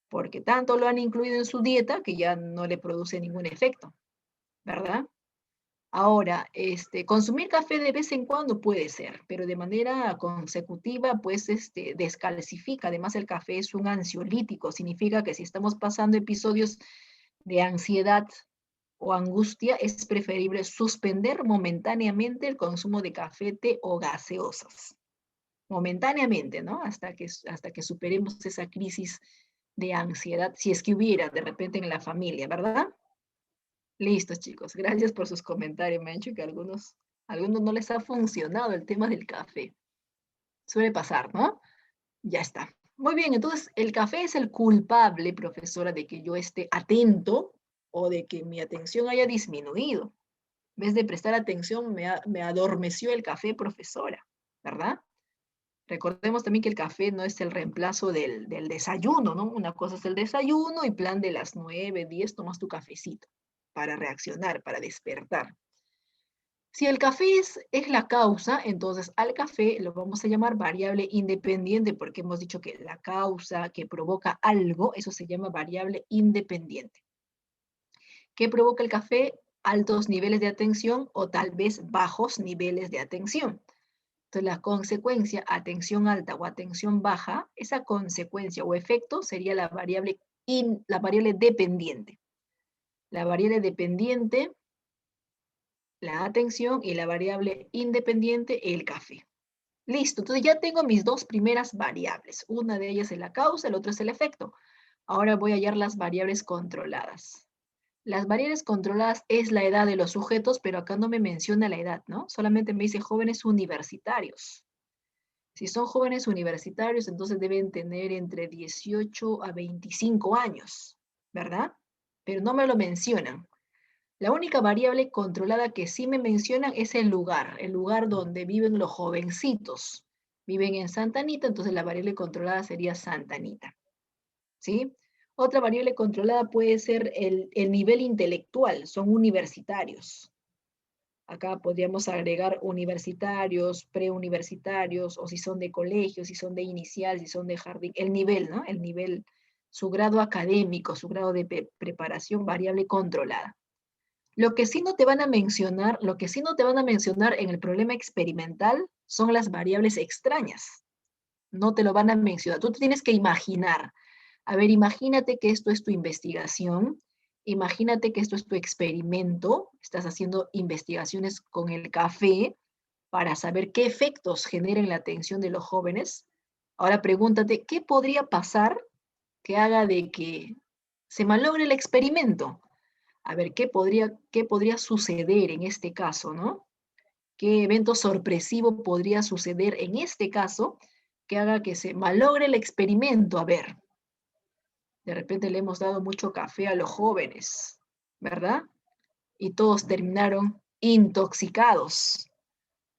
porque tanto lo han incluido en su dieta que ya no le produce ningún efecto, ¿verdad? Ahora, consumir café de vez en cuando puede ser, pero de manera consecutiva, pues, descalcifica. Además, el café es un ansiolítico, significa que si estamos pasando episodios de ansiedad o angustia, es preferible suspender momentáneamente el consumo de café, té o gaseosas. Momentáneamente, ¿no? Hasta que superemos esa crisis de ansiedad, si es que hubiera de repente en la familia, ¿verdad? Listo, chicos. Gracias por sus comentarios. Me han dicho que a algunos no les ha funcionado el tema del café. Suele pasar, ¿no? Ya está. Muy bien, entonces el café es el culpable, profesora, de que yo esté atento o de que mi atención haya disminuido. En vez de prestar atención, me adormeció el café, profesora, ¿verdad? Recordemos también que el café no es el reemplazo del desayuno, ¿no? Una cosa es el desayuno y plan de las 9, 10 tomas tu cafecito para reaccionar, para despertar. Si el café es la causa, entonces al café lo vamos a llamar variable independiente porque hemos dicho que la causa que provoca algo, eso se llama variable independiente. ¿Qué provoca el café? Altos niveles de atención o tal vez bajos niveles de atención. Entonces, la consecuencia, atención alta o atención baja, esa consecuencia o efecto sería la variable dependiente. La variable dependiente, la atención y la variable independiente, el café. Listo, entonces ya tengo mis dos primeras variables. Una de ellas es la causa, el otro es el efecto. Ahora voy a hallar las variables controladas. Las variables controladas es la edad de los sujetos, pero acá no me menciona la edad, ¿no? Solamente me dice jóvenes universitarios. Si son jóvenes universitarios, entonces deben tener entre 18 a 25 años, ¿verdad? Pero no me lo mencionan. La única variable controlada que sí me mencionan es el lugar donde viven los jovencitos. Viven en Santa Anita, entonces la variable controlada sería Santa Anita, ¿sí? Otra variable controlada puede ser el nivel intelectual, son universitarios. Acá podríamos agregar universitarios, preuniversitarios, o si son de colegio, si son de inicial, si son de jardín, el nivel, ¿no? El nivel, su grado académico, su grado de preparación, variable controlada. Lo que sí no te van a mencionar, lo que sí no te van a mencionar en el problema experimental son las variables extrañas. No te lo van a mencionar. Tú te tienes que imaginar. A ver, imagínate que esto es tu investigación. Imagínate que esto es tu experimento. Estás haciendo investigaciones con el café para saber qué efectos genera en la atención de los jóvenes. Ahora pregúntate, ¿qué podría pasar que haga de que se malogre el experimento? A ver, qué podría suceder en este caso, ¿no? ¿Qué evento sorpresivo podría suceder en este caso que haga que se malogre el experimento? A ver, de repente le hemos dado mucho café a los jóvenes, ¿verdad? Y todos terminaron intoxicados.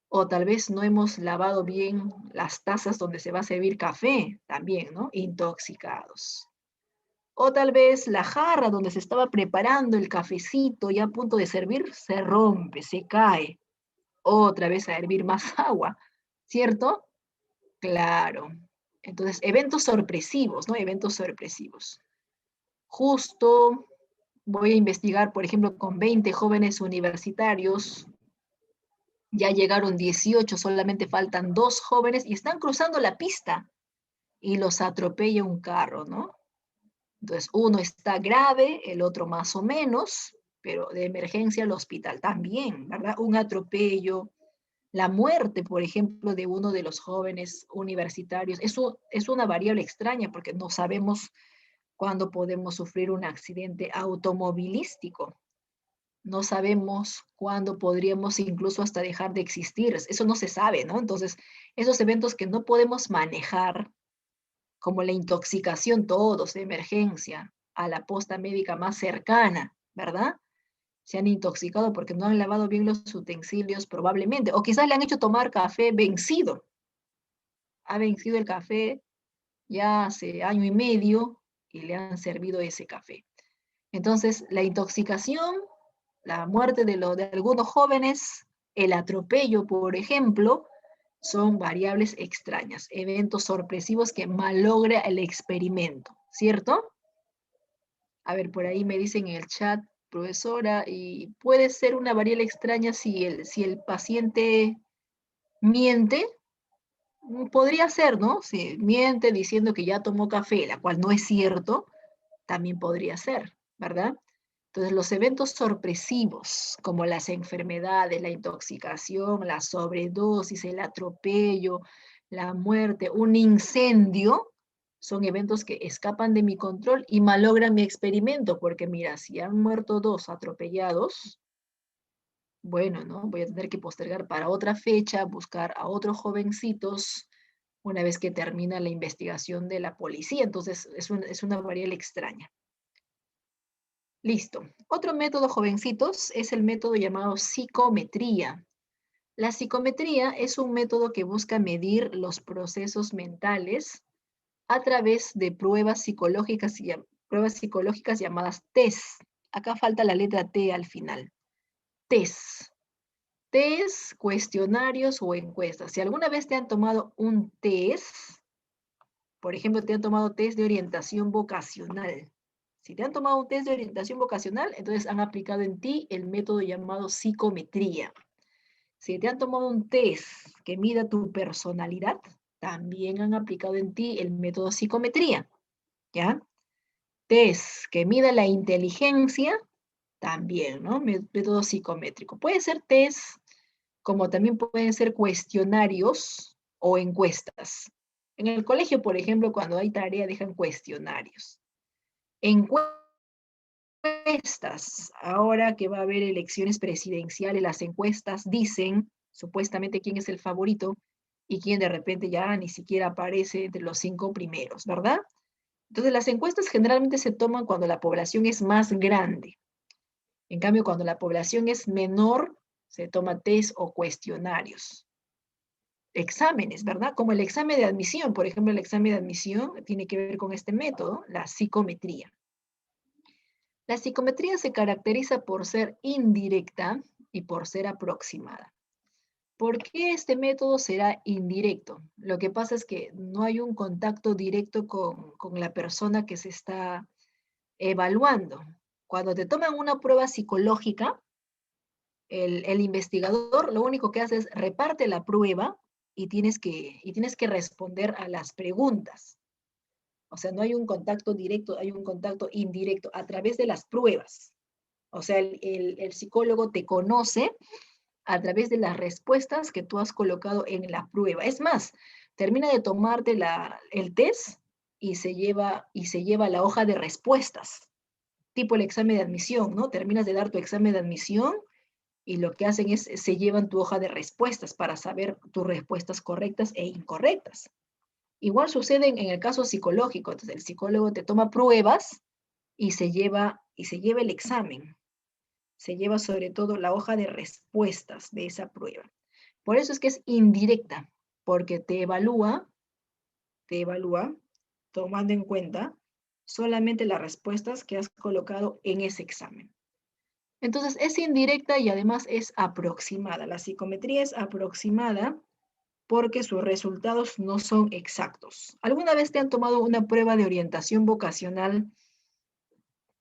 O tal vez no hemos lavado bien las tazas donde se va a servir café, también, ¿no? Intoxicados. O tal vez la jarra donde se estaba preparando el cafecito ya a punto de servir se rompe, se cae. Otra vez a hervir más agua, ¿cierto? Claro. Entonces, eventos sorpresivos, ¿no? Eventos sorpresivos. Justo voy a investigar, por ejemplo, con 20 jóvenes universitarios, ya llegaron 18, solamente faltan 2 jóvenes y están cruzando la pista y los atropella un carro, ¿no? Entonces, uno está grave, el otro más o menos, pero de emergencia al hospital también, ¿verdad? Un atropello, la muerte, por ejemplo, de uno de los jóvenes universitarios. Eso es una variable extraña porque no sabemos cuándo podemos sufrir un accidente automovilístico. No sabemos cuándo podríamos incluso hasta dejar de existir. Eso no se sabe, ¿no? Entonces, esos eventos que no podemos manejar, como la intoxicación, todos de emergencia, a la posta médica más cercana, ¿verdad? Se han intoxicado porque no han lavado bien los utensilios probablemente, o quizás le han hecho tomar café vencido. Ha vencido el café ya hace año y medio y le han servido ese café. Entonces, la intoxicación, la muerte de algunos jóvenes, el atropello, por ejemplo, son variables extrañas, eventos sorpresivos que malogra el experimento, ¿cierto? A ver, por ahí me dicen en el chat, profesora, y puede ser una variable extraña si el paciente miente. Podría ser, ¿no? Si miente diciendo que ya tomó café, la cual no es cierto, también podría ser, ¿verdad? Entonces, los eventos sorpresivos, como las enfermedades, la intoxicación, la sobredosis, el atropello, la muerte, un incendio, son eventos que escapan de mi control y malogran mi experimento, porque mira, si han muerto 2 atropellados, bueno, ¿no? Voy a tener que postergar para otra fecha, buscar a otros jovencitos una vez que termina la investigación de la policía. Entonces, es una variable extraña. Listo. Otro método, jovencitos, es el método llamado psicometría. La psicometría es un método que busca medir los procesos mentales a través de pruebas psicológicas llamadas test. Acá falta la letra T al final. Test. Test, cuestionarios o encuestas. Si alguna vez te han tomado un test, por ejemplo, te han tomado test de orientación vocacional. Si te han tomado un test de orientación vocacional, entonces han aplicado en ti el método llamado psicometría. Si te han tomado un test que mida tu personalidad, también han aplicado en ti el método psicometría, ¿ya? Test que mida la inteligencia, también, ¿no? Método psicométrico. Puede ser test, como también pueden ser cuestionarios, o encuestas. En el colegio, por ejemplo, cuando hay tarea, dejan cuestionarios. Encuestas, ahora que va a haber elecciones presidenciales, las encuestas dicen supuestamente quién es el favorito y quién de repente ya ni siquiera aparece entre los 5 primeros, ¿verdad? Entonces las encuestas generalmente se toman cuando la población es más grande. En cambio, cuando la población es menor, se toma test o cuestionarios. Exámenes, ¿verdad? Como el examen de admisión, por ejemplo, el examen de admisión tiene que ver con este método, la psicometría. La psicometría se caracteriza por ser indirecta y por ser aproximada. ¿Por qué este método será indirecto? Lo que pasa es que no hay un contacto directo con la persona que se está evaluando. Cuando te toman una prueba psicológica, el investigador lo único que hace es reparte la prueba y tienes que responder a las preguntas. O sea, no hay un contacto directo, hay un contacto indirecto a través de las pruebas. O sea, el psicólogo te conoce a través de las respuestas que tú has colocado en la prueba. Es más, termina de tomarte el test y se lleva la hoja de respuestas, tipo el examen de admisión, ¿no? Terminas de dar tu examen de admisión y lo que hacen es, se llevan tu hoja de respuestas para saber tus respuestas correctas e incorrectas. Igual sucede en el caso psicológico, entonces el psicólogo te toma pruebas y se lleva el examen, se lleva sobre todo la hoja de respuestas de esa prueba. Por eso es que es indirecta, porque te evalúa tomando en cuenta solamente las respuestas que has colocado en ese examen. Entonces es indirecta y además es aproximada. La psicometría es aproximada porque sus resultados no son exactos. ¿Alguna vez te han tomado una prueba de orientación vocacional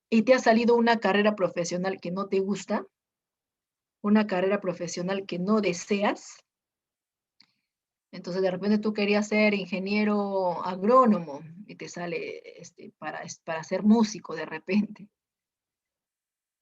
y te ha salido una carrera profesional que no te gusta? Una carrera profesional que no deseas. Entonces de repente tú querías ser ingeniero agrónomo y te sale para ser músico de repente.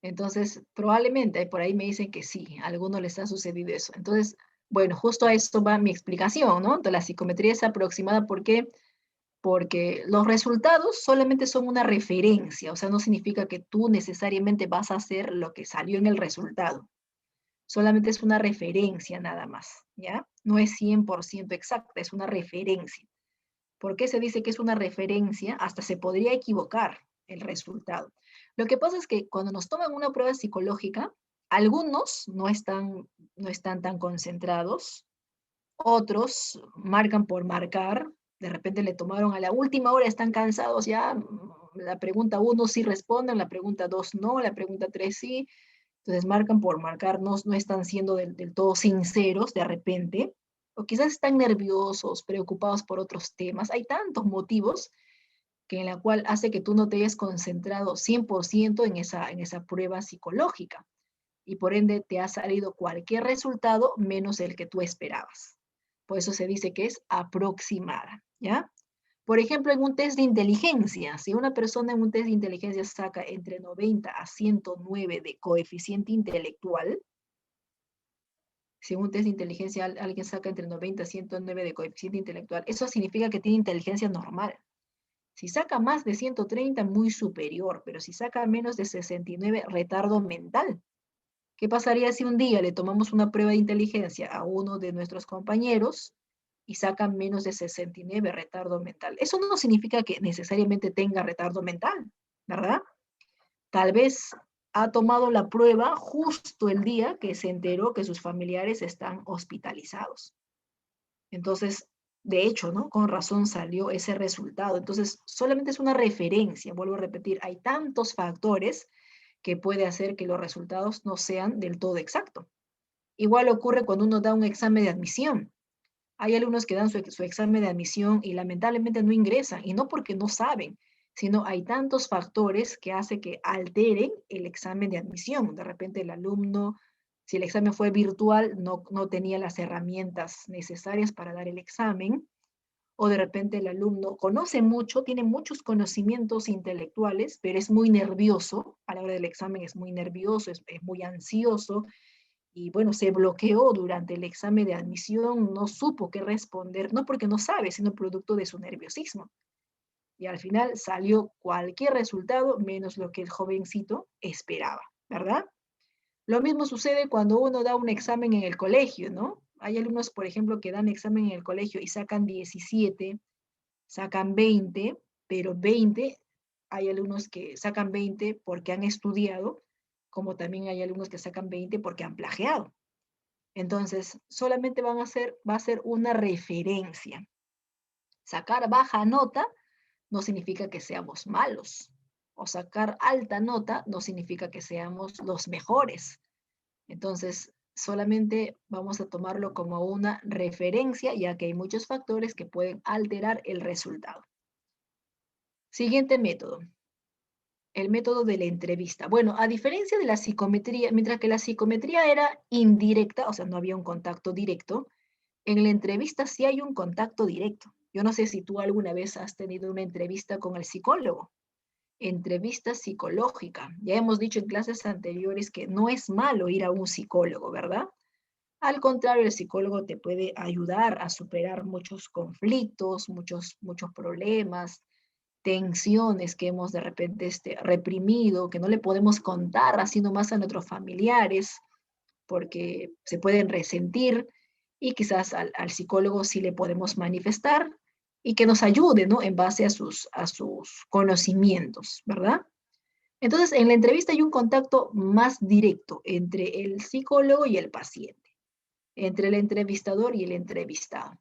Entonces probablemente por ahí me dicen que sí, a algunos les ha sucedido eso. Entonces, bueno, justo a esto va mi explicación, ¿no? Entonces la psicometría es aproximada porque los resultados solamente son una referencia, o sea, no significa que tú necesariamente vas a hacer lo que salió en el resultado. Solamente es una referencia nada más, ¿ya? No es 100% exacta, es una referencia. ¿Por qué se dice que es una referencia? Hasta se podría equivocar el resultado. Lo que pasa es que cuando nos toman una prueba psicológica, algunos no están tan concentrados, otros marcan por marcar, de repente le tomaron a la última hora, están cansados ya, la pregunta 1 sí responden, la pregunta 2 no, la pregunta 3 sí, entonces marcan por marcar, no están siendo del todo sinceros de repente, o quizás están nerviosos, preocupados por otros temas. Hay tantos motivos que en la cual hace que tú no te hayas concentrado 100% en esa prueba psicológica y por ende te ha salido cualquier resultado menos el que tú esperabas. Por eso se dice que es aproximada, ¿ya? Por ejemplo, en un test de inteligencia, si una persona en un test de inteligencia saca entre 90 a 109 de coeficiente intelectual, si en un test de inteligencia alguien saca entre 90 a 109 de coeficiente intelectual, eso significa que tiene inteligencia normal. Si saca más de 130, muy superior, pero si saca menos de 69, retardo mental. ¿Qué pasaría si un día le tomamos una prueba de inteligencia a uno de nuestros compañeros y sacan menos de 69 retardo mental? Eso no significa que necesariamente tenga retardo mental, ¿verdad? Tal vez ha tomado la prueba justo el día que se enteró que sus familiares están hospitalizados. Entonces, de hecho, ¿no? Con razón salió ese resultado. Entonces, solamente es una referencia, vuelvo a repetir, hay tantos factores que puede hacer que los resultados no sean del todo exactos. Igual ocurre cuando uno da un examen de admisión. Hay alumnos que dan su examen de admisión y lamentablemente no ingresan, y no porque no saben, sino hay tantos factores que hacen que alteren el examen de admisión. De repente el alumno, si el examen fue virtual, no tenía las herramientas necesarias para dar el examen, o de repente el alumno conoce mucho, tiene muchos conocimientos intelectuales, pero es muy nervioso, a la hora del examen es muy nervioso, es muy ansioso, y bueno, se bloqueó durante el examen de admisión, no supo qué responder, no porque no sabe, sino producto de su nerviosismo. Y al final salió cualquier resultado menos lo que el jovencito esperaba, ¿verdad? Lo mismo sucede cuando uno da un examen en el colegio, ¿no? Hay alumnos, por ejemplo, que dan examen en el colegio y sacan 17, sacan 20, pero 20, hay alumnos que sacan 20 porque han estudiado, como también hay alumnos que sacan 20 porque han plagiado. Entonces, solamente va a ser una referencia. Sacar baja nota no significa que seamos malos, o sacar alta nota no significa que seamos los mejores. Entonces, solamente vamos a tomarlo como una referencia, ya que hay muchos factores que pueden alterar el resultado. Siguiente método, el método de la entrevista. Bueno, a diferencia de la psicometría, mientras que la psicometría era indirecta, o sea, no había un contacto directo, en la entrevista sí hay un contacto directo. Yo no sé si tú alguna vez has tenido una entrevista con el psicólogo. Entrevista psicológica. Ya hemos dicho en clases anteriores que no es malo ir a un psicólogo, ¿verdad? Al contrario, el psicólogo te puede ayudar a superar muchos conflictos, muchos problemas, tensiones que hemos de repente reprimido, que no le podemos contar así nomás a nuestros familiares, porque se pueden resentir y quizás al psicólogo sí le podemos manifestar y que nos ayude, ¿no? En base a sus conocimientos, ¿verdad? Entonces, en la entrevista hay un contacto más directo entre el psicólogo y el paciente, entre el entrevistador y el entrevistado.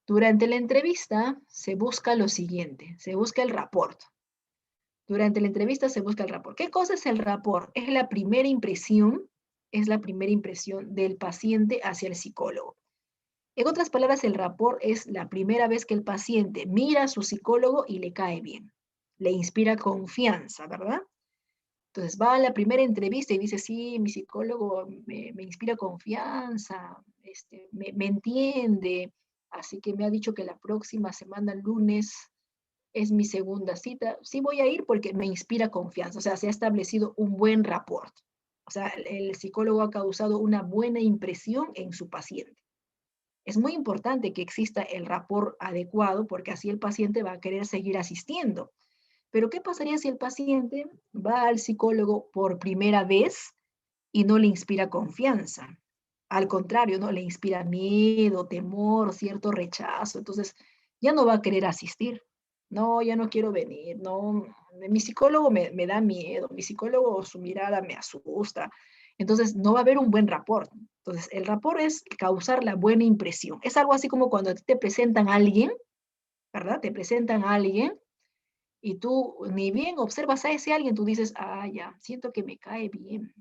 Durante la entrevista se busca lo siguiente, se busca el rapport. Durante la entrevista se busca el rapport. ¿Qué cosa es el rapport? Es la primera impresión del paciente hacia el psicólogo. En otras palabras, el rapport es la primera vez que el paciente mira a su psicólogo y le cae bien, le inspira confianza, ¿verdad? Entonces va a la primera entrevista y dice, sí, mi psicólogo me inspira confianza, me entiende, así que me ha dicho que la próxima semana, lunes, es mi segunda cita. Sí voy a ir porque me inspira confianza, o sea, se ha establecido un buen rapport. O sea, el psicólogo ha causado una buena impresión en su paciente. Es muy importante que exista el rapport adecuado porque así el paciente va a querer seguir asistiendo. Pero ¿qué pasaría si el paciente va al psicólogo por primera vez y no le inspira confianza? Al contrario, ¿no? Le inspira miedo, temor, cierto rechazo. Entonces, ya no va a querer asistir. No, ya no quiero venir. No, mi psicólogo me da miedo. Mi psicólogo, su mirada me asusta. Entonces, no va a haber un buen rapport. Entonces, el rapport es causar la buena impresión. Es algo así como cuando te presentan a alguien, ¿verdad? Te presentan a alguien y tú ni bien observas a ese alguien, tú dices, ah, ya, siento que me cae bien.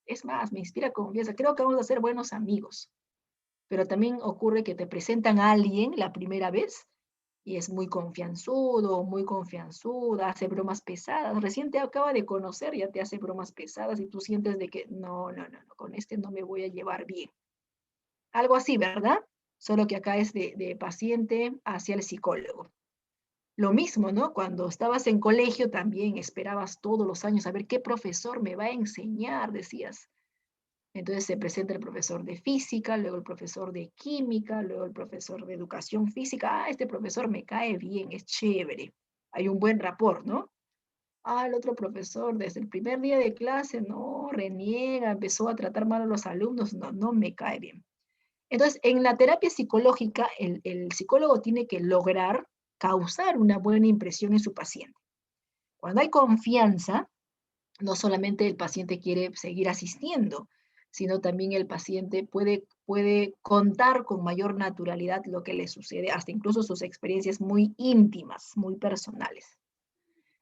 Es más, me inspira confianza. Creo que vamos a ser buenos amigos. Pero también ocurre que te presentan a alguien la primera vez y es muy confianzudo, muy confianzuda, hace bromas pesadas. Recién te acaba de conocer, ya te hace bromas pesadas y tú sientes de que no, con este no me voy a llevar bien. Algo así, ¿verdad? Solo que acá es de paciente hacia el psicólogo. Lo mismo, ¿no? Cuando estabas en colegio también esperabas todos los años a ver qué profesor me va a enseñar, decías. Entonces se presenta el profesor de física, luego el profesor de química, luego el profesor de educación física. Ah, este profesor me cae bien, es chévere. Hay un buen rapport, ¿no? Ah, el otro profesor desde el primer día de clase, no, reniega, empezó a tratar mal a los alumnos, no me cae bien. Entonces, en la terapia psicológica, el psicólogo tiene que lograr causar una buena impresión en su paciente. Cuando hay confianza, no solamente el paciente quiere seguir asistiendo, sino también el paciente puede contar con mayor naturalidad lo que le sucede, hasta incluso sus experiencias muy íntimas, muy personales.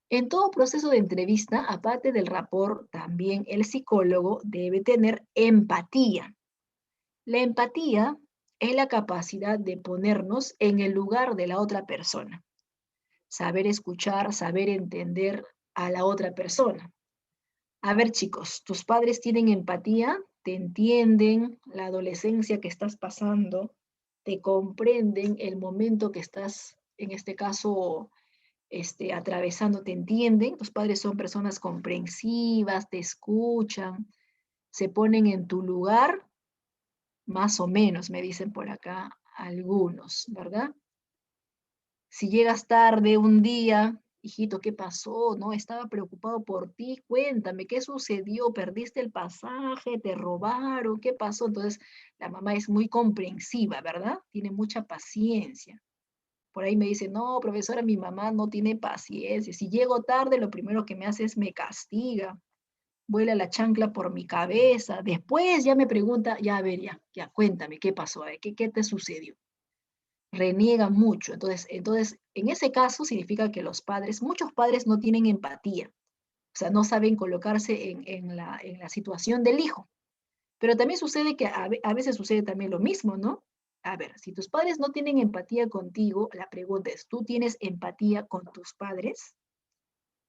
En todo proceso de entrevista, aparte del rapport, también el psicólogo debe tener empatía. La empatía es la capacidad de ponernos en el lugar de la otra persona, saber escuchar, saber entender a la otra persona. A ver, chicos, tus padres tienen empatía, te entienden la adolescencia que estás pasando, te comprenden el momento que estás, en este caso, atravesando, te entienden. Tus padres son personas comprensivas, te escuchan, se ponen en tu lugar Más o menos, me dicen por acá algunos, ¿verdad? Si llegas tarde un día, hijito, ¿qué pasó? No, estaba preocupado por ti, cuéntame, ¿qué sucedió? ¿Perdiste el pasaje? ¿Te robaron? ¿Qué pasó? Entonces, la mamá es muy comprensiva, ¿verdad? Tiene mucha paciencia. Por ahí me dice, no, profesora, mi mamá no tiene paciencia. Si llego tarde, lo primero que me hace es me castiga. Vuela la chancla por mi cabeza. Después ya me pregunta, ya, a ver, ya, cuéntame, ¿qué pasó? ¿Qué te sucedió? Reniega mucho. Entonces, en ese caso significa que los padres, muchos padres no tienen empatía, o sea, no saben colocarse en la situación del hijo. Pero también sucede que a veces sucede también lo mismo, ¿no? A ver, si tus padres no tienen empatía contigo, la pregunta es, ¿tú tienes empatía con tus padres?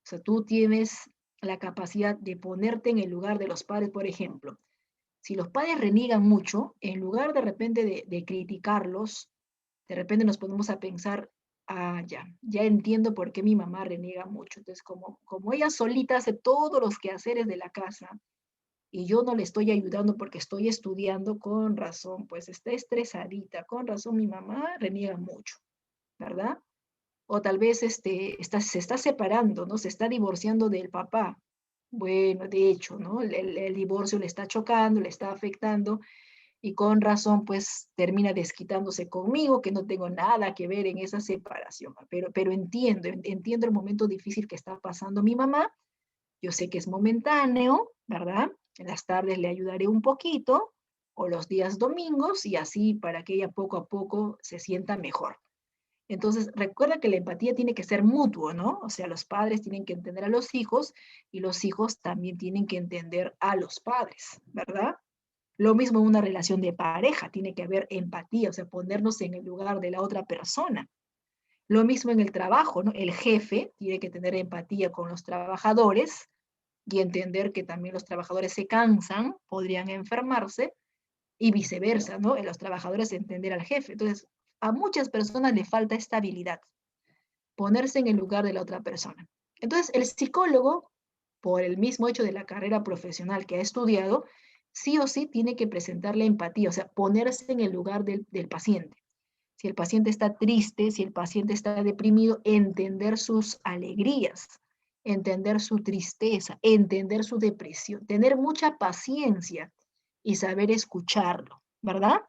O sea, tú tienes la capacidad de ponerte en el lugar de los padres, por ejemplo. Si los padres reniegan mucho, en lugar de repente de criticarlos, de repente nos ponemos a pensar, ya entiendo por qué mi mamá reniega mucho. Entonces, como ella solita hace todos los quehaceres de la casa y yo no le estoy ayudando porque estoy estudiando, con razón, pues está estresadita, con razón mi mamá reniega mucho, ¿verdad? O tal vez se está separando, ¿no? Se está divorciando del papá. Bueno, de hecho, ¿no? El divorcio le está chocando, le está afectando y con razón, pues termina desquitándose conmigo, que no tengo nada que ver en esa separación. Pero entiendo el momento difícil que está pasando mi mamá. Yo sé que es momentáneo, ¿verdad? En las tardes le ayudaré un poquito, o los días domingos, y así para que ella poco a poco se sienta mejor. Entonces, recuerda que la empatía tiene que ser mutuo, ¿no? O sea, los padres tienen que entender a los hijos y los hijos también tienen que entender a los padres, ¿verdad? Lo mismo en una relación de pareja, tiene que haber empatía, o sea, ponernos en el lugar de la otra persona. Lo mismo en el trabajo, ¿no? El jefe tiene que tener empatía con los trabajadores y entender que también los trabajadores se cansan, podrían enfermarse y viceversa, ¿no? En los trabajadores entender al jefe. Entonces, a muchas personas le falta esta habilidad, ponerse en el lugar de la otra persona. Entonces, el psicólogo, por el mismo hecho de la carrera profesional que ha estudiado, sí o sí tiene que presentar la empatía, o sea, ponerse en el lugar del paciente. Si el paciente está triste, si el paciente está deprimido, entender sus alegrías, entender su tristeza, entender su depresión, tener mucha paciencia y saber escucharlo, ¿verdad?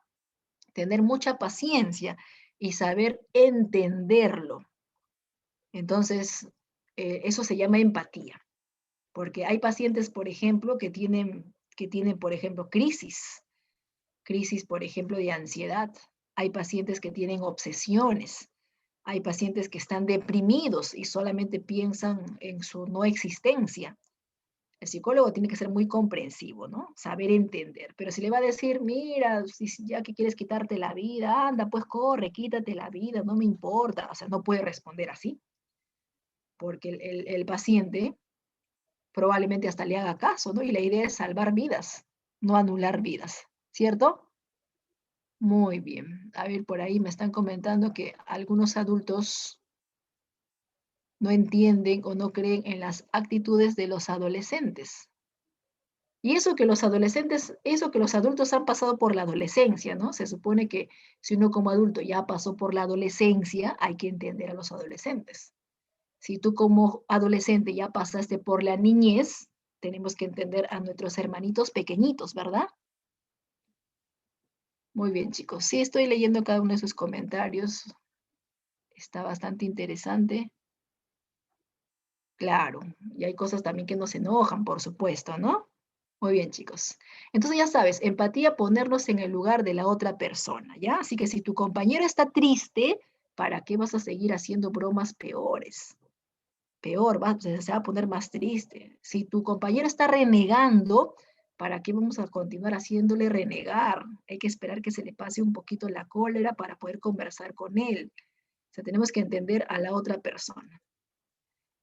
Tener mucha paciencia y saber entenderlo. Entonces, eso se llama empatía, porque hay pacientes, por ejemplo, que tienen, por ejemplo, crisis, por ejemplo, de ansiedad. Hay pacientes que tienen obsesiones. Hay pacientes que están deprimidos y solamente piensan en su no existencia. El psicólogo tiene que ser muy comprensivo, ¿no? Saber entender. Pero si le va a decir, mira, si ya que quieres quitarte la vida, anda, pues corre, quítate la vida, no me importa. O sea, no puede responder así, porque el paciente probablemente hasta le haga caso, ¿no? Y la idea es salvar vidas, no anular vidas, ¿cierto? Muy bien. A ver, por ahí me están comentando que algunos adultos no entienden o no creen en las actitudes de los adolescentes. Y eso que los adultos han pasado por la adolescencia, ¿no? Se supone que si uno como adulto ya pasó por la adolescencia, hay que entender a los adolescentes. Si tú como adolescente ya pasaste por la niñez, tenemos que entender a nuestros hermanitos pequeñitos, ¿verdad? Muy bien, chicos. Sí, estoy leyendo cada uno de sus comentarios. Está bastante interesante. Claro, y hay cosas también que nos enojan, por supuesto, ¿no? Muy bien, chicos. Entonces ya sabes, empatía, ponernos en el lugar de la otra persona, ¿ya? Así que si tu compañero está triste, ¿para qué vas a seguir haciendo bromas peores? Peor, se va a poner más triste. Si tu compañero está renegando, ¿para qué vamos a continuar haciéndole renegar? Hay que esperar que se le pase un poquito la cólera para poder conversar con él. O sea, tenemos que entender a la otra persona.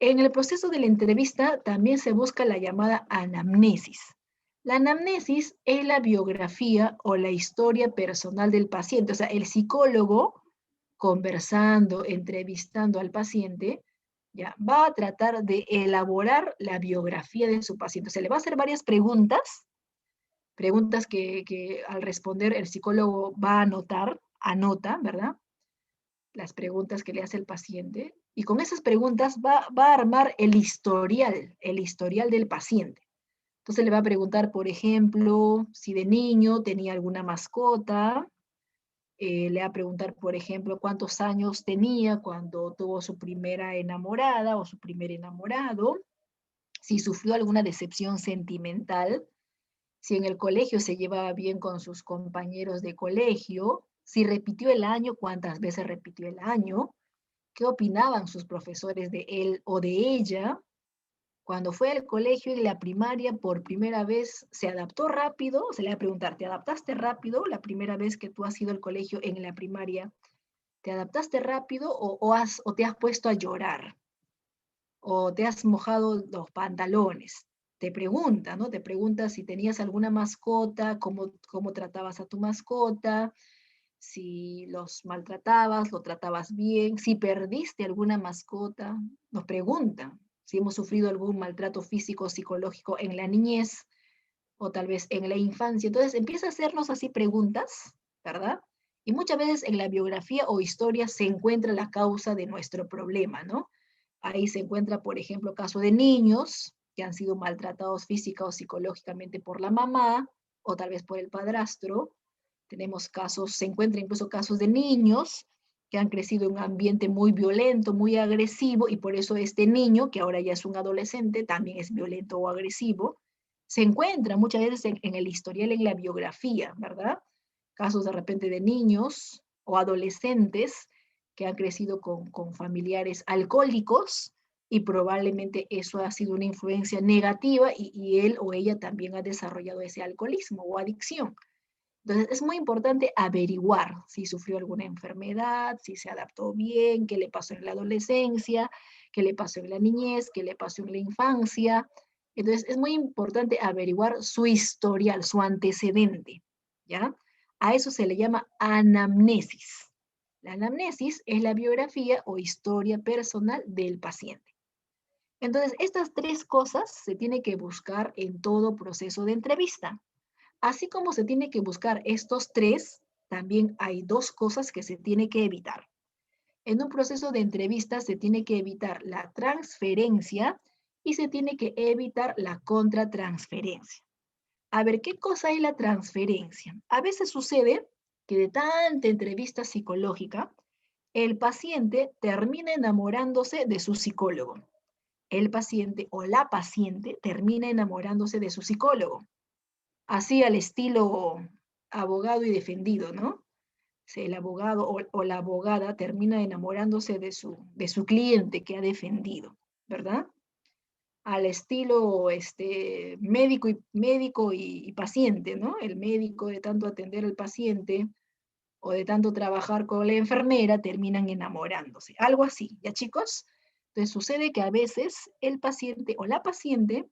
En el proceso de la entrevista también se busca la llamada anamnesis. La anamnesis es la biografía o la historia personal del paciente. O sea, el psicólogo, conversando, entrevistando al paciente, ya va a tratar de elaborar la biografía de su paciente. O sea, le va a hacer varias preguntas Preguntas que al responder el psicólogo va a anotar, anota, ¿verdad? Las preguntas que le hace el paciente. Y con esas preguntas va a armar el historial del paciente. Entonces le va a preguntar, por ejemplo, si de niño tenía alguna mascota. Le va a preguntar, por ejemplo, cuántos años tenía cuando tuvo su primera enamorada o su primer enamorado, si sufrió alguna decepción sentimental, si en el colegio se llevaba bien con sus compañeros de colegio, si repitió el año, cuántas veces repitió el año, qué opinaban sus profesores de él o de ella. Cuando fue al colegio en la primaria por primera vez, ¿se adaptó rápido? Se le va a preguntar, ¿te adaptaste rápido la primera vez que tú has ido al colegio en la primaria? ¿Te adaptaste rápido o te has puesto a llorar? ¿O te has mojado los pantalones? Te pregunta, ¿no? Te pregunta si tenías alguna mascota, cómo tratabas a tu mascota, si los maltratabas, lo tratabas bien, si perdiste alguna mascota. Nos preguntan si hemos sufrido algún maltrato físico o psicológico en la niñez o tal vez en la infancia. Entonces empieza a hacernos así preguntas, ¿verdad? Y muchas veces en la biografía o historia se encuentra la causa de nuestro problema, ¿no? Ahí se encuentra, por ejemplo, caso de niños que han sido maltratados física o psicológicamente por la mamá o tal vez por el padrastro. Tenemos casos, se encuentran incluso casos de niños que han crecido en un ambiente muy violento, muy agresivo, y por eso este niño, que ahora ya es un adolescente, también es violento o agresivo. Se encuentra muchas veces en el historial, en la biografía, ¿verdad? Casos de repente de niños o adolescentes que han crecido con familiares alcohólicos y probablemente eso ha sido una influencia negativa y él o ella también ha desarrollado ese alcoholismo o adicción. Entonces es muy importante averiguar si sufrió alguna enfermedad, si se adaptó bien, qué le pasó en la adolescencia, qué le pasó en la niñez, qué le pasó en la infancia. Entonces es muy importante averiguar su historial, su antecedente, ¿ya? A eso se le llama anamnesis. La anamnesis es la biografía o historia personal del paciente. Entonces, estas tres cosas se tiene que buscar en todo proceso de entrevista. Así como se tiene que buscar estos tres, también hay dos cosas que se tiene que evitar. En un proceso de entrevista se tiene que evitar la transferencia y se tiene que evitar la contratransferencia. A ver, ¿qué cosa es la transferencia? A veces sucede que de tanta entrevista psicológica, el paciente termina enamorándose de su psicólogo. El paciente o la paciente termina enamorándose de su psicólogo. Así al estilo abogado y defendido, ¿no? Si el abogado o la abogada termina enamorándose de su cliente que ha defendido, ¿verdad? Al estilo médico y paciente, ¿no? El médico de tanto atender al paciente o de tanto trabajar con la enfermera terminan enamorándose. Algo así, ¿ya chicos? Entonces sucede que a veces el paciente o la paciente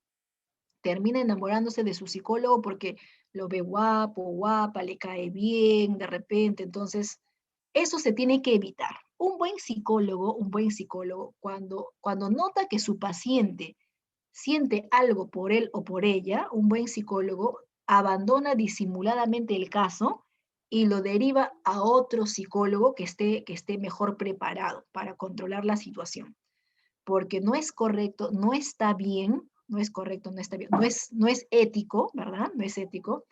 termina enamorándose de su psicólogo porque lo ve guapo, guapa, le cae bien de repente. Entonces, eso se tiene que evitar. Un buen psicólogo, cuando nota que su paciente siente algo por él o por ella, un buen psicólogo abandona disimuladamente el caso y lo deriva a otro psicólogo que esté mejor preparado para controlar la situación. Porque no es correcto, no está bien, no es correcto, no está bien, no es ético, ¿verdad? No es ético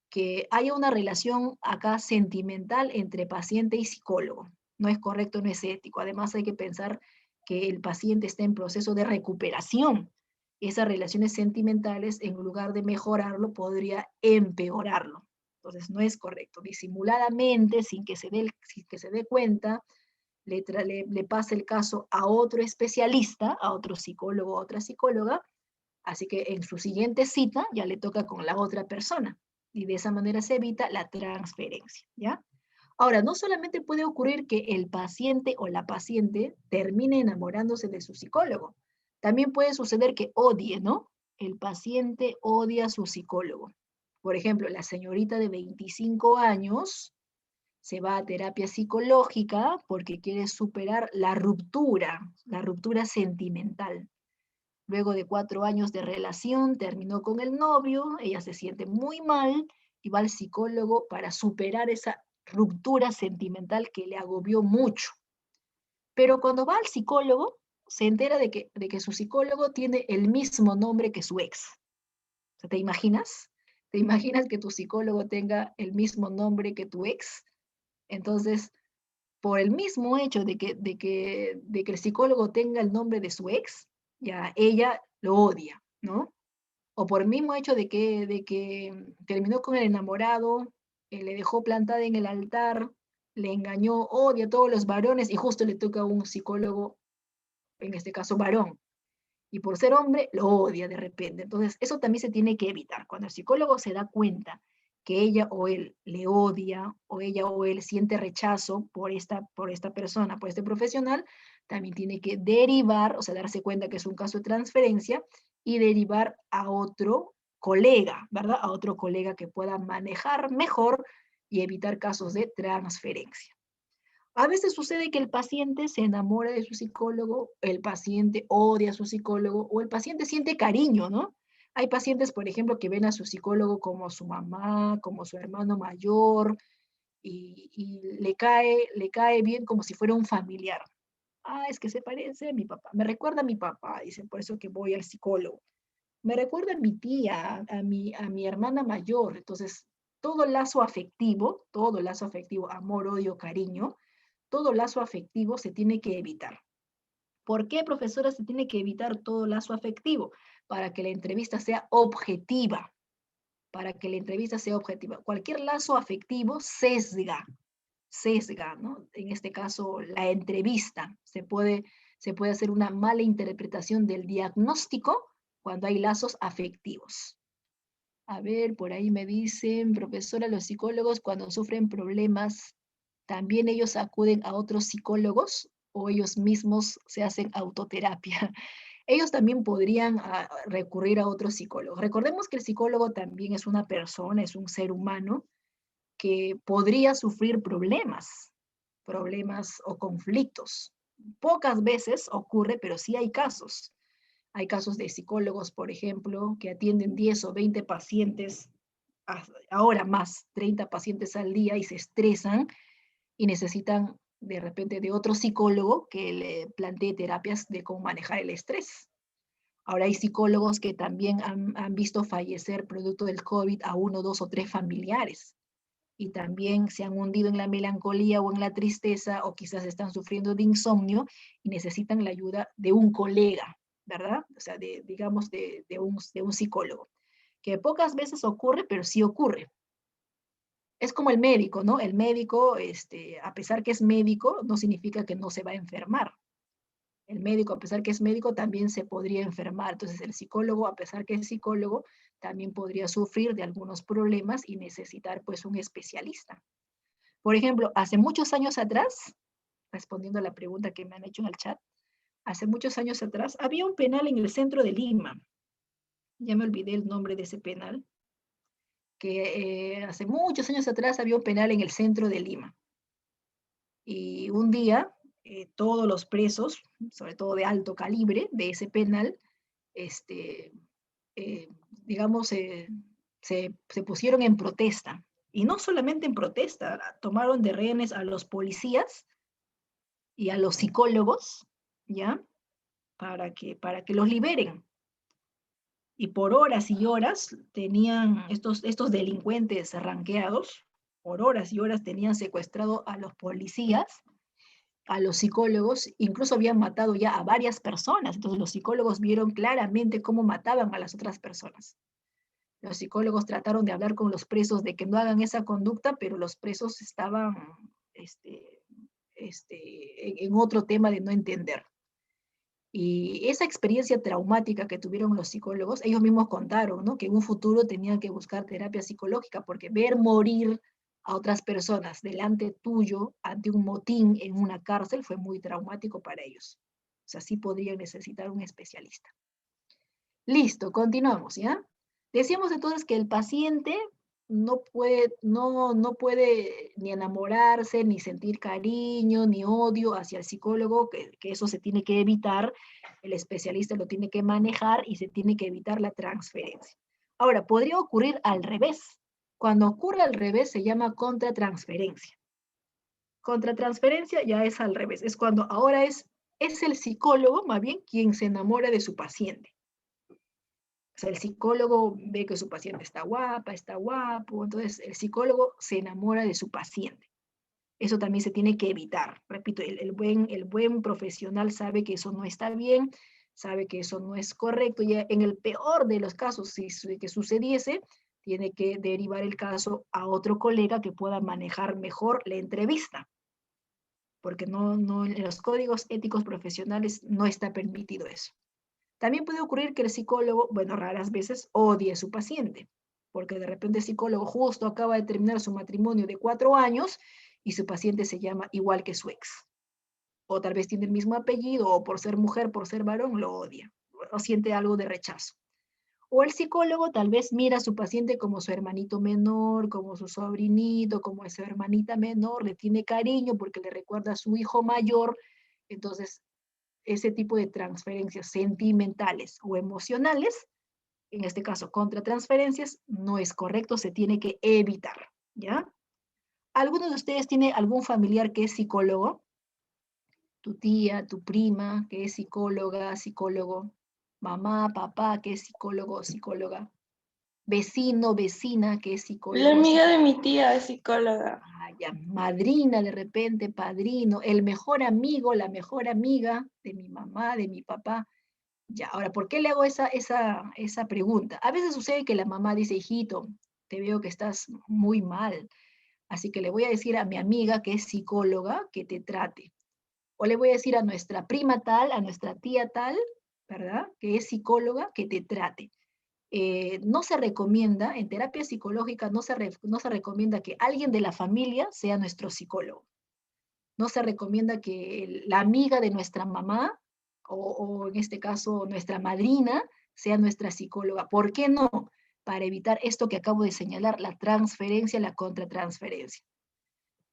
que haya una relación acá sentimental entre paciente y psicólogo. No es correcto, no es ético. Además hay que pensar que el paciente está en proceso de recuperación. Esas relaciones sentimentales, en lugar de mejorarlo, podría empeorarlo. Entonces no es correcto. Disimuladamente, sin que se dé cuenta, le pasa el caso a otro especialista, a otro psicólogo, a otra psicóloga, así que en su siguiente cita ya le toca con la otra persona y de esa manera se evita la transferencia, ¿ya? Ahora, no solamente puede ocurrir que el paciente o la paciente termine enamorándose de su psicólogo, también puede suceder que odie, ¿no? El paciente odia a su psicólogo. Por ejemplo, la señorita de 25 años se va a terapia psicológica porque quiere superar la ruptura sentimental. Luego de 4 años de relación, terminó con el novio, ella se siente muy mal y va al psicólogo para superar esa ruptura sentimental que le agobió mucho. Pero cuando va al psicólogo, se entera de que su psicólogo tiene el mismo nombre que su ex. O sea, ¿te imaginas? ¿Te imaginas que tu psicólogo tenga el mismo nombre que tu ex? Entonces, por el mismo hecho de que el psicólogo tenga el nombre de su ex, ya ella lo odia, ¿no? O por el mismo hecho de que terminó con el enamorado, le dejó plantada en el altar, le engañó, odia a todos los varones y justo le toca a un psicólogo, en este caso varón. Y por ser hombre, lo odia de repente. Entonces, eso también se tiene que evitar. Cuando el psicólogo se da cuenta que ella o él le odia, o ella o él siente rechazo por esta persona, por este profesional, también tiene que derivar, o sea, darse cuenta que es un caso de transferencia y derivar a otro colega, ¿verdad? A otro colega que pueda manejar mejor y evitar casos de transferencia. A veces sucede que el paciente se enamora de su psicólogo, el paciente odia a su psicólogo o el paciente siente cariño, ¿no? Hay pacientes, por ejemplo, que ven a su psicólogo como su mamá, como su hermano mayor y le cae bien como si fuera un familiar. Ah, es que se parece a mi papá, me recuerda a mi papá, dicen, por eso que voy al psicólogo. Me recuerda a mi tía, a mi hermana mayor. Entonces, todo lazo afectivo, amor, odio, cariño, todo lazo afectivo se tiene que evitar. ¿Por qué, profesora, se tiene que evitar todo lazo afectivo? Para que la entrevista sea objetiva. Para que la entrevista sea objetiva. Cualquier lazo afectivo sesga, ¿no? En este caso, la entrevista. Se puede hacer una mala interpretación del diagnóstico cuando hay lazos afectivos. A ver, por ahí me dicen, profesora, los psicólogos cuando sufren problemas, ¿también ellos acuden a otros psicólogos o ellos mismos se hacen autoterapia? Ellos también podrían recurrir a otros psicólogos. Recordemos que el psicólogo también es una persona, es un ser humano que podría sufrir problemas o conflictos. Pocas veces ocurre, pero sí hay casos. Hay casos de psicólogos, por ejemplo, que atienden 10 o 20 pacientes, ahora más, 30 pacientes al día y se estresan y necesitan de repente de otro psicólogo que le plantee terapias de cómo manejar el estrés. Ahora hay psicólogos que también han visto fallecer producto del COVID a 1, 2 o 3 familiares y también se han hundido en la melancolía o en la tristeza o quizás están sufriendo de insomnio y necesitan la ayuda de un colega, ¿verdad? O sea, digamos, de un psicólogo, que pocas veces ocurre, pero sí ocurre. Es como el médico, ¿no? El médico, a pesar que es médico, no significa que no se va a enfermar. El médico, a pesar que es médico, también se podría enfermar. Entonces, el psicólogo, a pesar que es psicólogo, también podría sufrir de algunos problemas y necesitar, pues, un especialista. Por ejemplo, hace muchos años atrás, respondiendo a la pregunta que me han hecho en el chat, hace muchos años atrás, había un penal en el centro de Lima. Ya me olvidé el nombre de ese penal, que hace muchos años atrás había un penal en el centro de Lima. Y un día, todos los presos, sobre todo de alto calibre, de ese penal, digamos, se pusieron en protesta. Y no solamente en protesta, tomaron de rehenes a los policías y a los psicólogos, ¿ya? Para que los liberen. Y por horas y horas tenían estos delincuentes ranqueados, por horas y horas tenían secuestrado a los policías, a los psicólogos, incluso habían matado ya a varias personas. Entonces los psicólogos vieron claramente cómo mataban a las otras personas. Los psicólogos trataron de hablar con los presos de que no hagan esa conducta, pero los presos estaban en otro tema de no entender. Y esa experiencia traumática que tuvieron los psicólogos, ellos mismos contaron, ¿no? Que en un futuro tenían que buscar terapia psicológica porque ver morir a otras personas delante tuyo, ante un motín en una cárcel, fue muy traumático para ellos. O sea, sí podrían necesitar un especialista. Listo, continuamos, ¿ya? Decíamos entonces que el paciente no puede ni enamorarse, ni sentir cariño, ni odio hacia el psicólogo, que eso se tiene que evitar, el especialista lo tiene que manejar y se tiene que evitar la transferencia. Ahora, podría ocurrir al revés. Cuando ocurre al revés se llama contratransferencia. Contratransferencia ya es al revés, es cuando ahora es el psicólogo, más bien, quien se enamora de su paciente. O sea, el psicólogo ve que su paciente está guapa, está guapo, entonces el psicólogo se enamora de su paciente. Eso también se tiene que evitar. Repito, el buen profesional sabe que eso no está bien, sabe que eso no es correcto, y en el peor de los casos, si que sucediese, tiene que derivar el caso a otro colega que pueda manejar mejor la entrevista, porque en los códigos éticos profesionales no está permitido eso. También puede ocurrir que el psicólogo, bueno, raras veces, odie a su paciente, porque de repente el psicólogo justo acaba de terminar su matrimonio de 4 años y su paciente se llama igual que su ex. O tal vez tiene el mismo apellido, o por ser mujer, por ser varón, lo odia, o siente algo de rechazo. O el psicólogo tal vez mira a su paciente como su hermanito menor, como su sobrinito, como su hermanita menor, le tiene cariño porque le recuerda a su hijo mayor. Entonces, ese tipo de transferencias sentimentales o emocionales, en este caso contratransferencias, no es correcto, se tiene que evitar, ¿ya? ¿Alguno de ustedes tiene algún familiar que es psicólogo? Tu tía, tu prima, que es psicóloga, psicólogo, mamá, papá, que es psicólogo o psicóloga, vecino, vecina, que es La psicólogo o amiga de psicóloga. mi tía es psicóloga. Ya, madrina de repente, padrino, el mejor amigo, la mejor amiga de mi mamá, de mi papá. Ya, ahora, ¿por qué le hago esa pregunta? A veces sucede que la mamá dice, hijito, te veo que estás muy mal, así que le voy a decir a mi amiga que es psicóloga que te trate. O le voy a decir a nuestra prima tal, a nuestra tía tal, ¿verdad? Que es psicóloga que te trate. No se recomienda, en terapia psicológica no se recomienda que alguien de la familia sea nuestro psicólogo. No se recomienda que la amiga de nuestra mamá o en este caso nuestra madrina sea nuestra psicóloga. ¿Por qué no? Para evitar esto que acabo de señalar, la transferencia, la contratransferencia.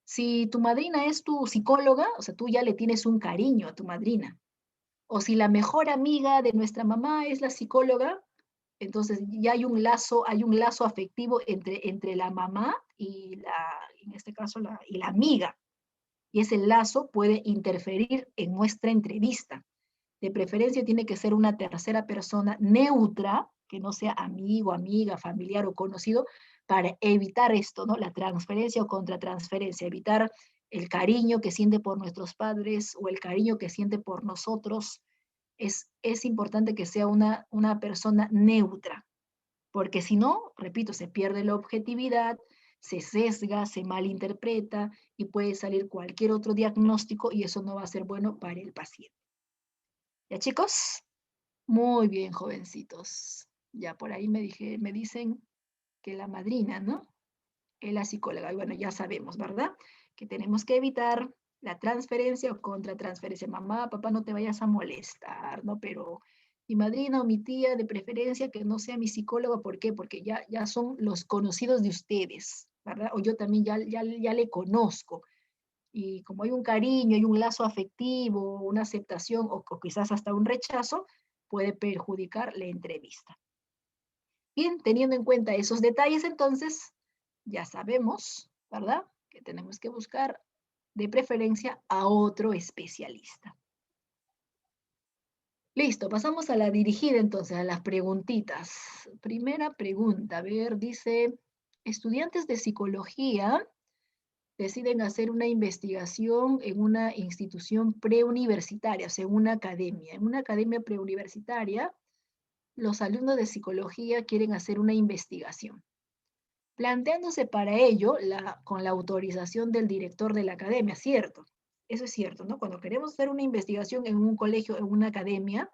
Si tu madrina es tu psicóloga, o sea, tú ya le tienes un cariño a tu madrina. O si la mejor amiga de nuestra mamá es la psicóloga, entonces ya hay un lazo afectivo entre la mamá y en este caso, y la amiga. Y ese lazo puede interferir en nuestra entrevista. De preferencia tiene que ser una tercera persona neutra, que no sea amigo, amiga, familiar o conocido, para evitar esto, ¿no? La transferencia o contratransferencia, evitar el cariño que siente por nuestros padres o el cariño que siente por nosotros. Es importante que sea una persona neutra, porque si no, repito, se pierde la objetividad, se sesga, se malinterpreta y puede salir cualquier otro diagnóstico y eso no va a ser bueno para el paciente. ¿Ya, chicos? Muy bien, jovencitos. Ya por ahí me dicen que la madrina, ¿no? Es la psicóloga. Y bueno, ya sabemos, ¿verdad? Que tenemos que evitar la transferencia o contratransferencia. Mamá, papá, no te vayas a molestar, ¿no? Pero mi madrina o mi tía, de preferencia, que no sea mi psicóloga. ¿Por qué? Porque ya son los conocidos de ustedes, ¿verdad? O yo también ya le conozco. Y como hay un cariño, hay un lazo afectivo, una aceptación o quizás hasta un rechazo, puede perjudicar la entrevista. Bien, teniendo en cuenta esos detalles, entonces, ya sabemos, ¿verdad? Que tenemos que buscar de preferencia a otro especialista. Listo, pasamos a la dirigida entonces, a las preguntitas. Primera pregunta, a ver, dice, estudiantes de psicología deciden hacer una investigación en una institución preuniversitaria, o sea, en una academia. En una academia preuniversitaria, los alumnos de psicología quieren hacer una investigación, planteándose para ello con la autorización del director de la academia, ¿cierto? Eso es cierto, ¿no? Cuando queremos hacer una investigación en un colegio, en una academia,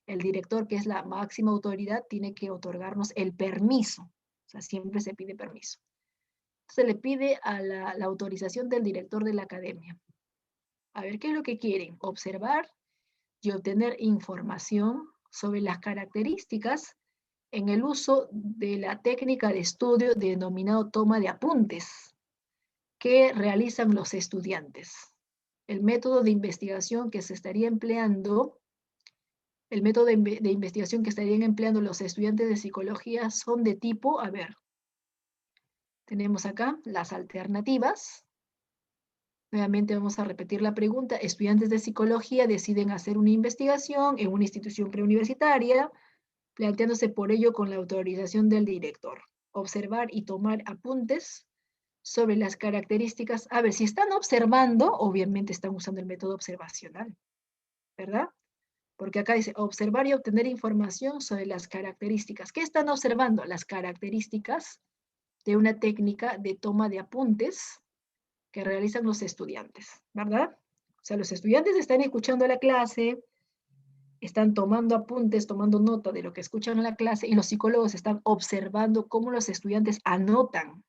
el director, que es la máxima autoridad, tiene que otorgarnos el permiso. O sea, siempre se pide permiso. Se le pide a la autorización del director de la academia. A ver, ¿qué es lo que quieren? Observar y obtener información sobre las características en el uso de la técnica de estudio denominado toma de apuntes que realizan los estudiantes. El método de investigación que se estaría empleando, el método de investigación que estarían empleando los estudiantes de psicología son de tipo, a ver, tenemos acá las alternativas. Nuevamente vamos a repetir la pregunta. Estudiantes de psicología deciden hacer una investigación en una institución preuniversitaria, planteándose por ello con la autorización del director. Observar y tomar apuntes sobre las características. A ver, si están observando, obviamente están usando el método observacional, ¿verdad? Porque acá dice observar y obtener información sobre las características. ¿Qué están observando? Las características de una técnica de toma de apuntes que realizan los estudiantes, ¿verdad? O sea, los estudiantes están escuchando la clase, están tomando apuntes, tomando nota de lo que escuchan en la clase, y los psicólogos están observando cómo los estudiantes anotan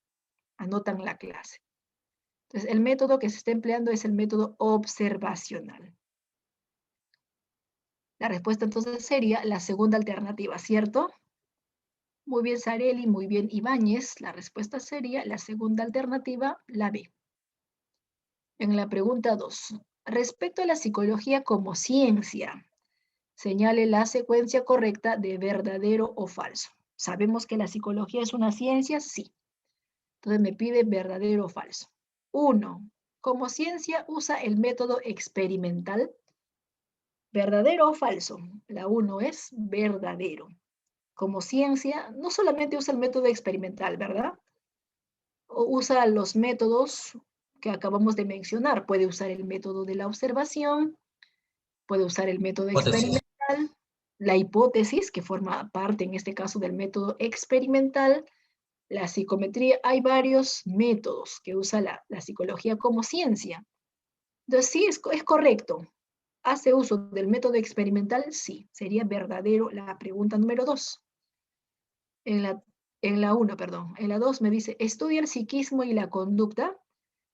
la clase. Entonces, el método que se está empleando es el método observacional. La respuesta entonces sería la segunda alternativa, ¿cierto? Muy bien, Sareli, muy bien, Ibáñez. La respuesta sería la segunda alternativa, la B. En la pregunta 2, respecto a la psicología como ciencia, señale la secuencia correcta de verdadero o falso. ¿Sabemos que la psicología es una ciencia? Sí. Entonces me pide verdadero o falso. 1. Como ciencia usa el método experimental. ¿Verdadero o falso? La 1 es verdadero. Como ciencia no solamente usa el método experimental, ¿verdad? O usa los métodos que acabamos de mencionar. Puede usar el método de la observación, puede usar el método Hipótesis. experimental, la hipótesis, que forma parte en este caso del método experimental, la psicometría. Hay varios métodos que usa la psicología como ciencia. Entonces, sí, es correcto. ¿Hace uso del método experimental? Sí, sería verdadero la pregunta número 2. En la 1, perdón. En la 2 me dice, ¿estudia el psiquismo y la conducta?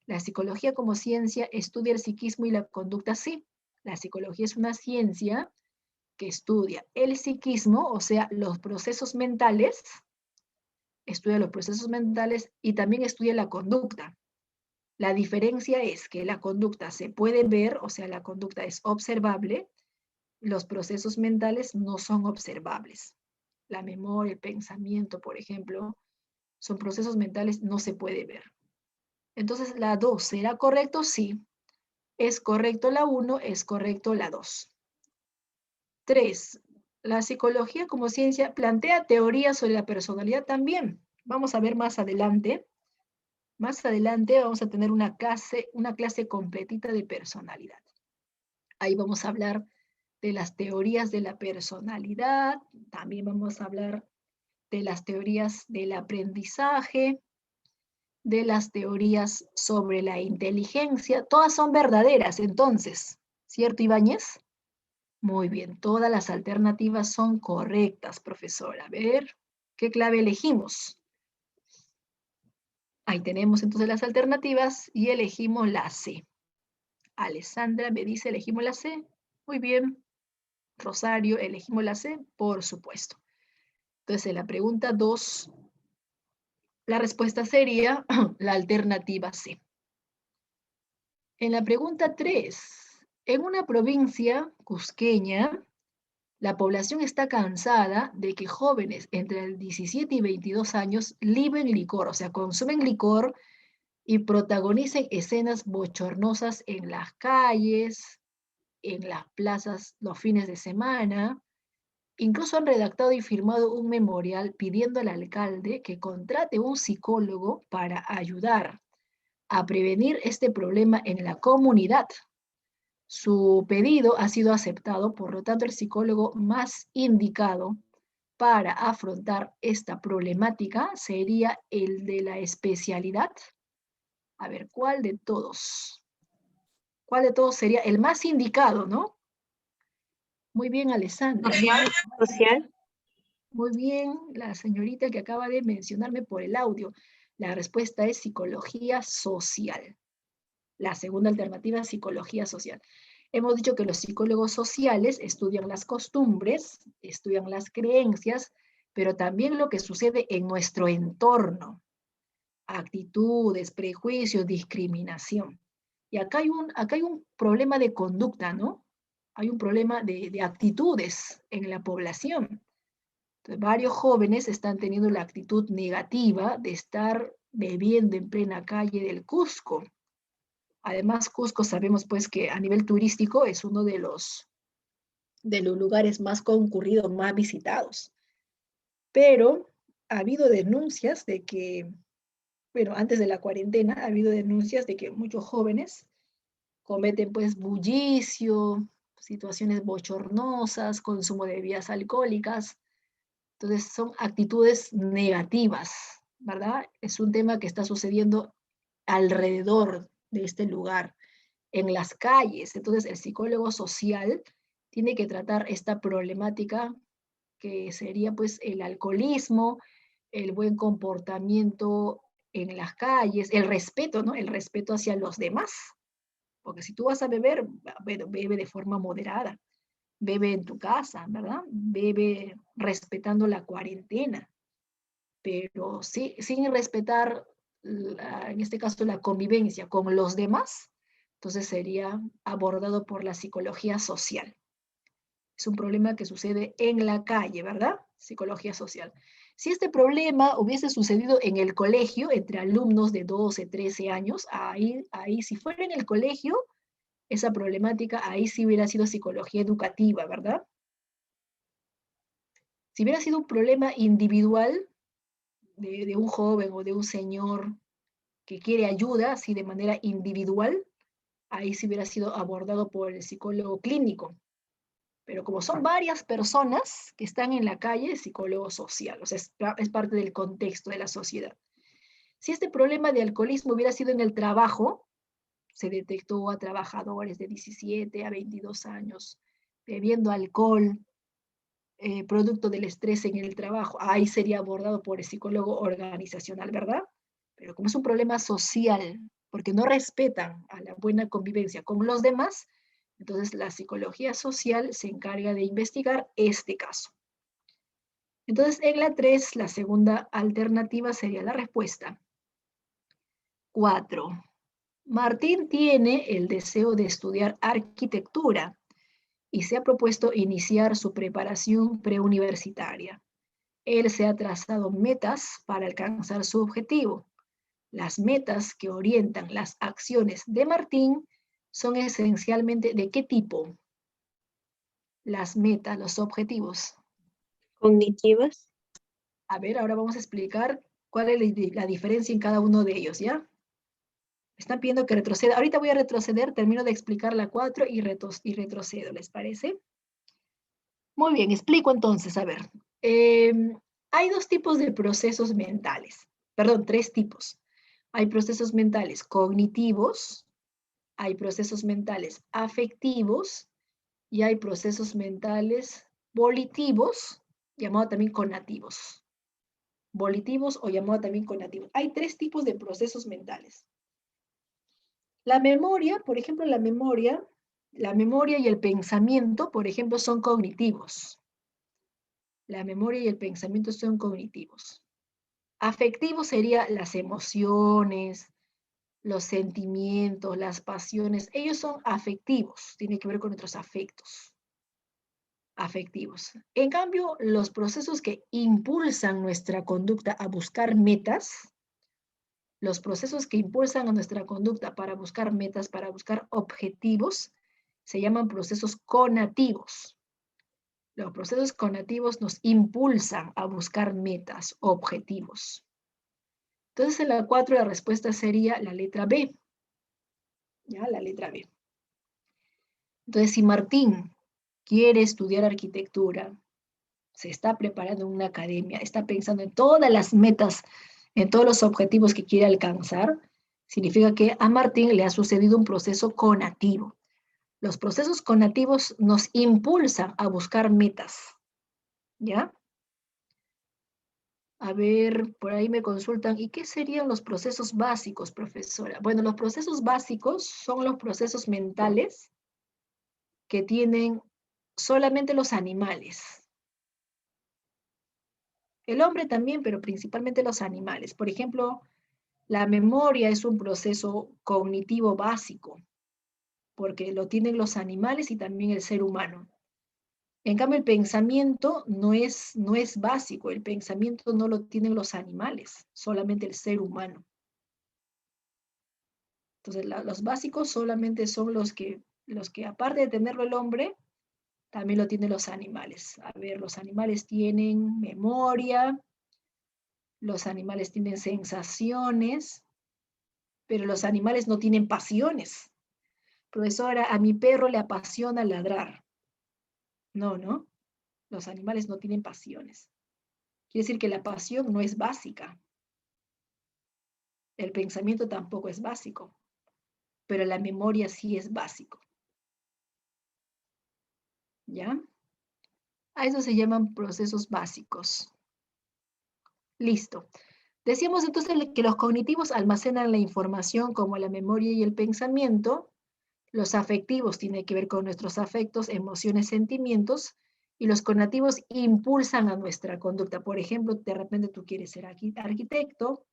La psicología como ciencia estudia el psiquismo y la conducta. Sí, la psicología es una ciencia que estudia el psiquismo, o sea, los procesos mentales, estudia los procesos mentales y también estudia la conducta. La diferencia es que la conducta se puede ver, o sea, la conducta es observable, los procesos mentales no son observables. La memoria, el pensamiento, por ejemplo, son procesos mentales, no se puede ver. Entonces, la 2, ¿será correcto? Sí. Es correcto la 1, es correcto la 2. 3. La psicología como ciencia plantea teorías sobre la personalidad también. Vamos a ver más adelante. Más adelante vamos a tener una clase completita de personalidad. Ahí vamos a hablar de las teorías de la personalidad, también vamos a hablar de las teorías del aprendizaje, de las teorías sobre la inteligencia. Todas son verdaderas, entonces, ¿cierto, Ibáñez? Muy bien, todas las alternativas son correctas, profesora. A ver, ¿qué clave elegimos? Ahí tenemos entonces las alternativas y elegimos la C. Alessandra me dice, elegimos la C. Muy bien. Rosario, elegimos la C, por supuesto. Entonces, en la pregunta 2, la respuesta sería la alternativa C. En la pregunta 3, en una provincia cusqueña, la población está cansada de que jóvenes entre el 17 y 22 años liben licor, o sea, consumen licor y protagonicen escenas bochornosas en las calles, en las plazas los fines de semana. Incluso han redactado y firmado un memorial pidiendo al alcalde que contrate un psicólogo para ayudar a prevenir este problema en la comunidad. Su pedido ha sido aceptado, por lo tanto, el psicólogo más indicado para afrontar esta problemática sería el de la especialidad. A ver, ¿cuál de todos? ¿Cuál de todos sería el más indicado, no? Muy bien, Alessandra. Social. Muy bien, la señorita que acaba de mencionarme por el audio. La respuesta es psicología social. La segunda alternativa es psicología social. Hemos dicho que los psicólogos sociales estudian las costumbres, estudian las creencias, pero también lo que sucede en nuestro entorno, actitudes, prejuicios, discriminación. Y acá hay un problema de conducta, ¿no? Hay un problema de actitudes en la población. Entonces, varios jóvenes están teniendo la actitud negativa de estar bebiendo en plena calle del Cusco. Además, Cusco sabemos pues que a nivel turístico es uno de los lugares más concurridos, más visitados. Pero ha habido denuncias de que, bueno, antes de la cuarentena, ha habido denuncias de que muchos jóvenes cometen pues bullicio, situaciones bochornosas, consumo de bebidas alcohólicas. Entonces son actitudes negativas, ¿verdad? Es un tema que está sucediendo alrededor de este lugar, en las calles. Entonces el psicólogo social tiene que tratar esta problemática que sería pues el alcoholismo, el buen comportamiento en las calles, el respeto, ¿no? El respeto hacia los demás. Porque si tú vas a beber, bebe de forma moderada, bebe en tu casa, ¿verdad? Bebe respetando la cuarentena, pero sí, sin respetar, en este caso, la convivencia con los demás, entonces sería abordado por la psicología social. Es un problema que sucede en la calle, ¿verdad? Psicología social. Si este problema hubiese sucedido en el colegio, entre alumnos de 12, 13 años, ahí si fuera en el colegio, esa problemática, ahí sí hubiera sido psicología educativa, ¿verdad? Si hubiera sido un problema individual de un joven o de un señor que quiere ayuda, así de manera individual, ahí sí hubiera sido abordado por el psicólogo clínico. Pero como son varias personas que están en la calle, el psicólogo social, o sea, es parte del contexto de la sociedad. Si este problema de alcoholismo hubiera sido en el trabajo, se detectó a trabajadores de 17 a 22 años bebiendo alcohol, producto del estrés en el trabajo, ahí sería abordado por el psicólogo organizacional, ¿verdad? Pero como es un problema social, porque no respetan a la buena convivencia con los demás, entonces la psicología social se encarga de investigar este caso. Entonces, en la 3, la segunda alternativa sería la respuesta. 4. Martín tiene el deseo de estudiar arquitectura y se ha propuesto iniciar su preparación preuniversitaria. Él se ha trazado metas para alcanzar su objetivo. Las metas que orientan las acciones de Martín son esencialmente ¿de qué tipo? Las metas, los objetivos. Cognitivas. A ver, ahora vamos a explicar cuál es la diferencia en cada uno de ellos, ¿ya? Me están pidiendo que retroceda. Ahorita voy a retroceder, termino de explicar la 4 y retrocedo, ¿les parece? Muy bien, explico entonces, a ver. Hay dos tipos de procesos mentales, perdón, tres tipos. Hay procesos mentales cognitivos, hay procesos mentales afectivos y hay procesos mentales volitivos, llamado también conativos. Volitivos o llamado también conativos. Hay tres tipos de procesos mentales. La memoria, por ejemplo, la memoria y el pensamiento, por ejemplo, son cognitivos. La memoria y el pensamiento son cognitivos. Afectivos serían las emociones, los sentimientos, las pasiones. Ellos son afectivos, tienen que ver con nuestros afectos. Afectivos. En cambio, los procesos que impulsan nuestra conducta a buscar metas, los procesos que impulsan a nuestra conducta para buscar metas, para buscar objetivos, se llaman procesos conativos. Los procesos conativos nos impulsan a buscar metas, objetivos. Entonces, en la 4 la respuesta sería la letra B. ¿Ya? La letra B. Entonces, si Martín quiere estudiar arquitectura, se está preparando en una academia, está pensando en todas las metas, en todos los objetivos que quiere alcanzar, significa que a Martín le ha sucedido un proceso conativo. Los procesos conativos nos impulsan a buscar metas. ¿Ya? A ver, por ahí me consultan, ¿y qué serían los procesos básicos, profesora? Bueno, los procesos básicos son los procesos mentales que tienen solamente los animales. El hombre también, pero principalmente los animales. Por ejemplo, la memoria es un proceso cognitivo básico, porque lo tienen los animales y también el ser humano. En cambio, el pensamiento no es básico, el pensamiento no lo tienen los animales, solamente el ser humano. Entonces, los básicos solamente son los que aparte de tenerlo el hombre, también lo tienen los animales. A ver, los animales tienen memoria, los animales tienen sensaciones, pero los animales no tienen pasiones. Profesora, a mi perro le apasiona ladrar. No, ¿no? Los animales no tienen pasiones. Quiere decir que la pasión no es básica. El pensamiento tampoco es básico, pero la memoria sí es básico. ¿Ya? A eso se llaman procesos básicos. Listo. Decíamos entonces que los cognitivos almacenan la información como la memoria y el pensamiento. Los afectivos tienen que ver con nuestros afectos, emociones, sentimientos. Y los cognitivos impulsan a nuestra conducta. Por ejemplo, de repente tú quieres ser arquitecto,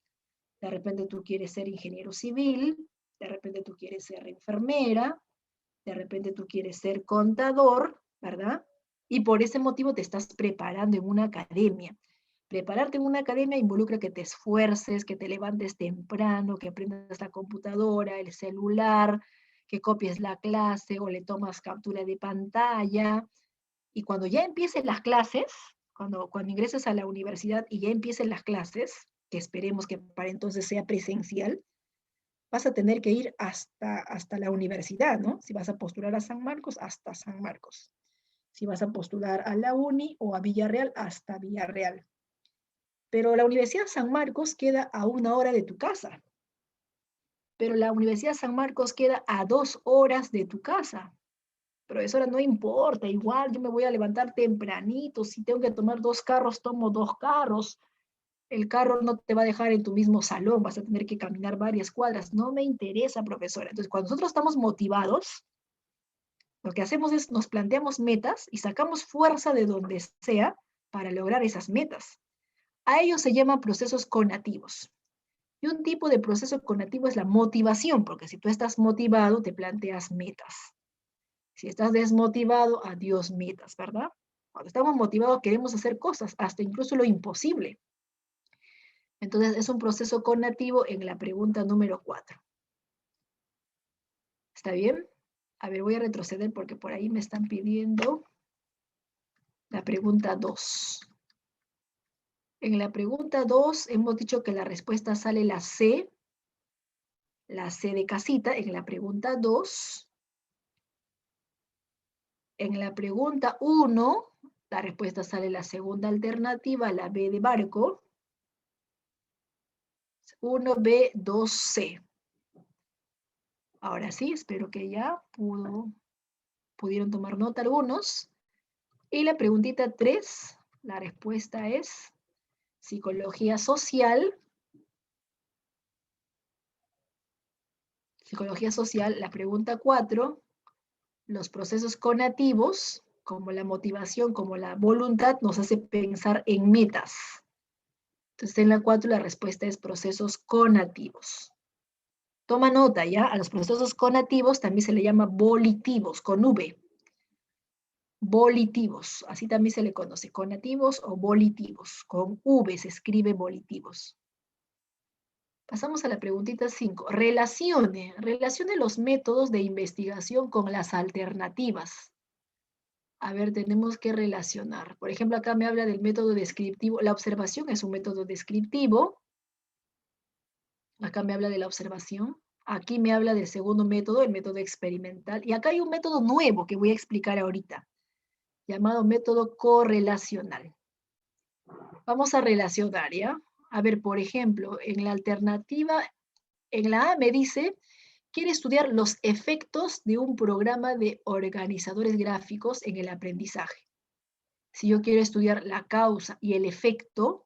de repente tú quieres ser ingeniero civil, de repente tú quieres ser enfermera, de repente tú quieres ser contador, ¿verdad? Y por ese motivo te estás preparando en una academia. Prepararte en una academia involucra que te esfuerces, que te levantes temprano, que aprendas la computadora, el celular, que copies la clase o le tomas captura de pantalla. Y cuando ya empiecen las clases, cuando ingreses a la universidad y ya empiecen las clases, que esperemos que para entonces sea presencial, vas a tener que ir hasta la universidad, ¿no? Si vas a postular a San Marcos, hasta San Marcos. Si vas a postular a la Uni o a Villarreal, hasta Villarreal. Pero la Universidad San Marcos queda a 1 hora de tu casa. Pero la Universidad San Marcos queda a 2 horas de tu casa. Profesora, no importa, igual yo me voy a levantar tempranito. Si tengo que tomar 2 carros, tomo 2 carros. El carro no te va a dejar en tu mismo salón, vas a tener que caminar varias cuadras. No me interesa, profesora. Entonces, cuando nosotros estamos motivados, lo que hacemos es nos planteamos metas y sacamos fuerza de donde sea para lograr esas metas. A ellos se llaman procesos conativos. Y un tipo de proceso conativo es la motivación, porque si tú estás motivado, te planteas metas. Si estás desmotivado, adiós metas, ¿verdad? Cuando estamos motivados queremos hacer cosas, hasta incluso lo imposible. Entonces, es un proceso cognitivo en la pregunta número 4. ¿Está bien? A ver, voy a retroceder porque por ahí me están pidiendo la pregunta 2. En la pregunta 2 hemos dicho que la respuesta sale la C de casita, en la pregunta 2. En la pregunta 1, la respuesta sale la segunda alternativa, la B de barco. 1B, 2C. Ahora sí, espero que ya pudieron tomar nota algunos. Y la preguntita 3, la respuesta es psicología social. Psicología social, la pregunta 4, los procesos conativos, como la motivación, como la voluntad, nos hace pensar en metas. Entonces, en la 4 la respuesta es procesos conativos. Toma nota, ¿ya? A los procesos conativos también se le llama volitivos, con V. Volitivos, así también se le conoce, conativos o volitivos. Con V se escribe volitivos. Pasamos a la preguntita 5. Relacione los métodos de investigación con las alternativas. A ver, tenemos que relacionar. Por ejemplo, acá me habla del método descriptivo. La observación es un método descriptivo. Acá me habla de la observación. Aquí me habla del segundo método, el método experimental. Y acá hay un método nuevo que voy a explicar ahorita, llamado método correlacional. Vamos a relacionar, ¿ya? A ver, por ejemplo, en la alternativa, en la A me dice, quiere estudiar los efectos de un programa de organizadores gráficos en el aprendizaje. Si yo quiero estudiar la causa y el efecto,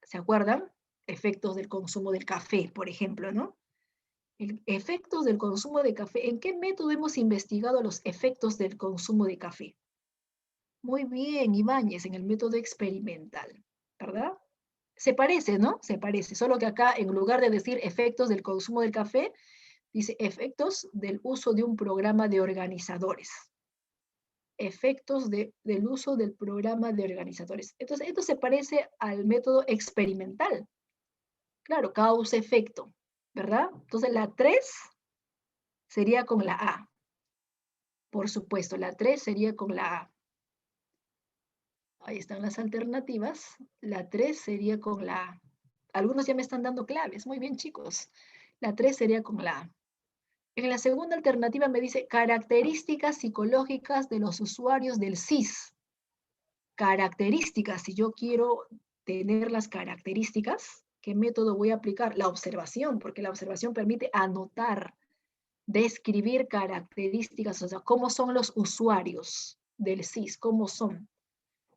¿se acuerdan? Efectos del consumo del café, por ejemplo, ¿no? Efectos del consumo de café. ¿En qué método hemos investigado los efectos del consumo de café? Muy bien, Ibáñez, en el método experimental. ¿verdad? Se parece, ¿no? Se parece, solo que acá en lugar de decir efectos del consumo del café, dice efectos del uso de un programa de organizadores. Efectos del uso del programa de organizadores. Entonces, esto se parece al método experimental. Claro, causa-efecto, ¿verdad? Entonces, la 3 sería con la A. Por supuesto, la 3 sería con la A. Ahí están las alternativas. La 3 sería con la A. Algunos ya me están dando claves. Muy bien, chicos. La 3 sería con la A. En la segunda alternativa me dice características psicológicas de los usuarios del SIS. Características, si yo quiero tener las características, ¿qué método voy a aplicar? La observación, porque la observación permite anotar, describir características, o sea, cómo son los usuarios del SIS, cómo son.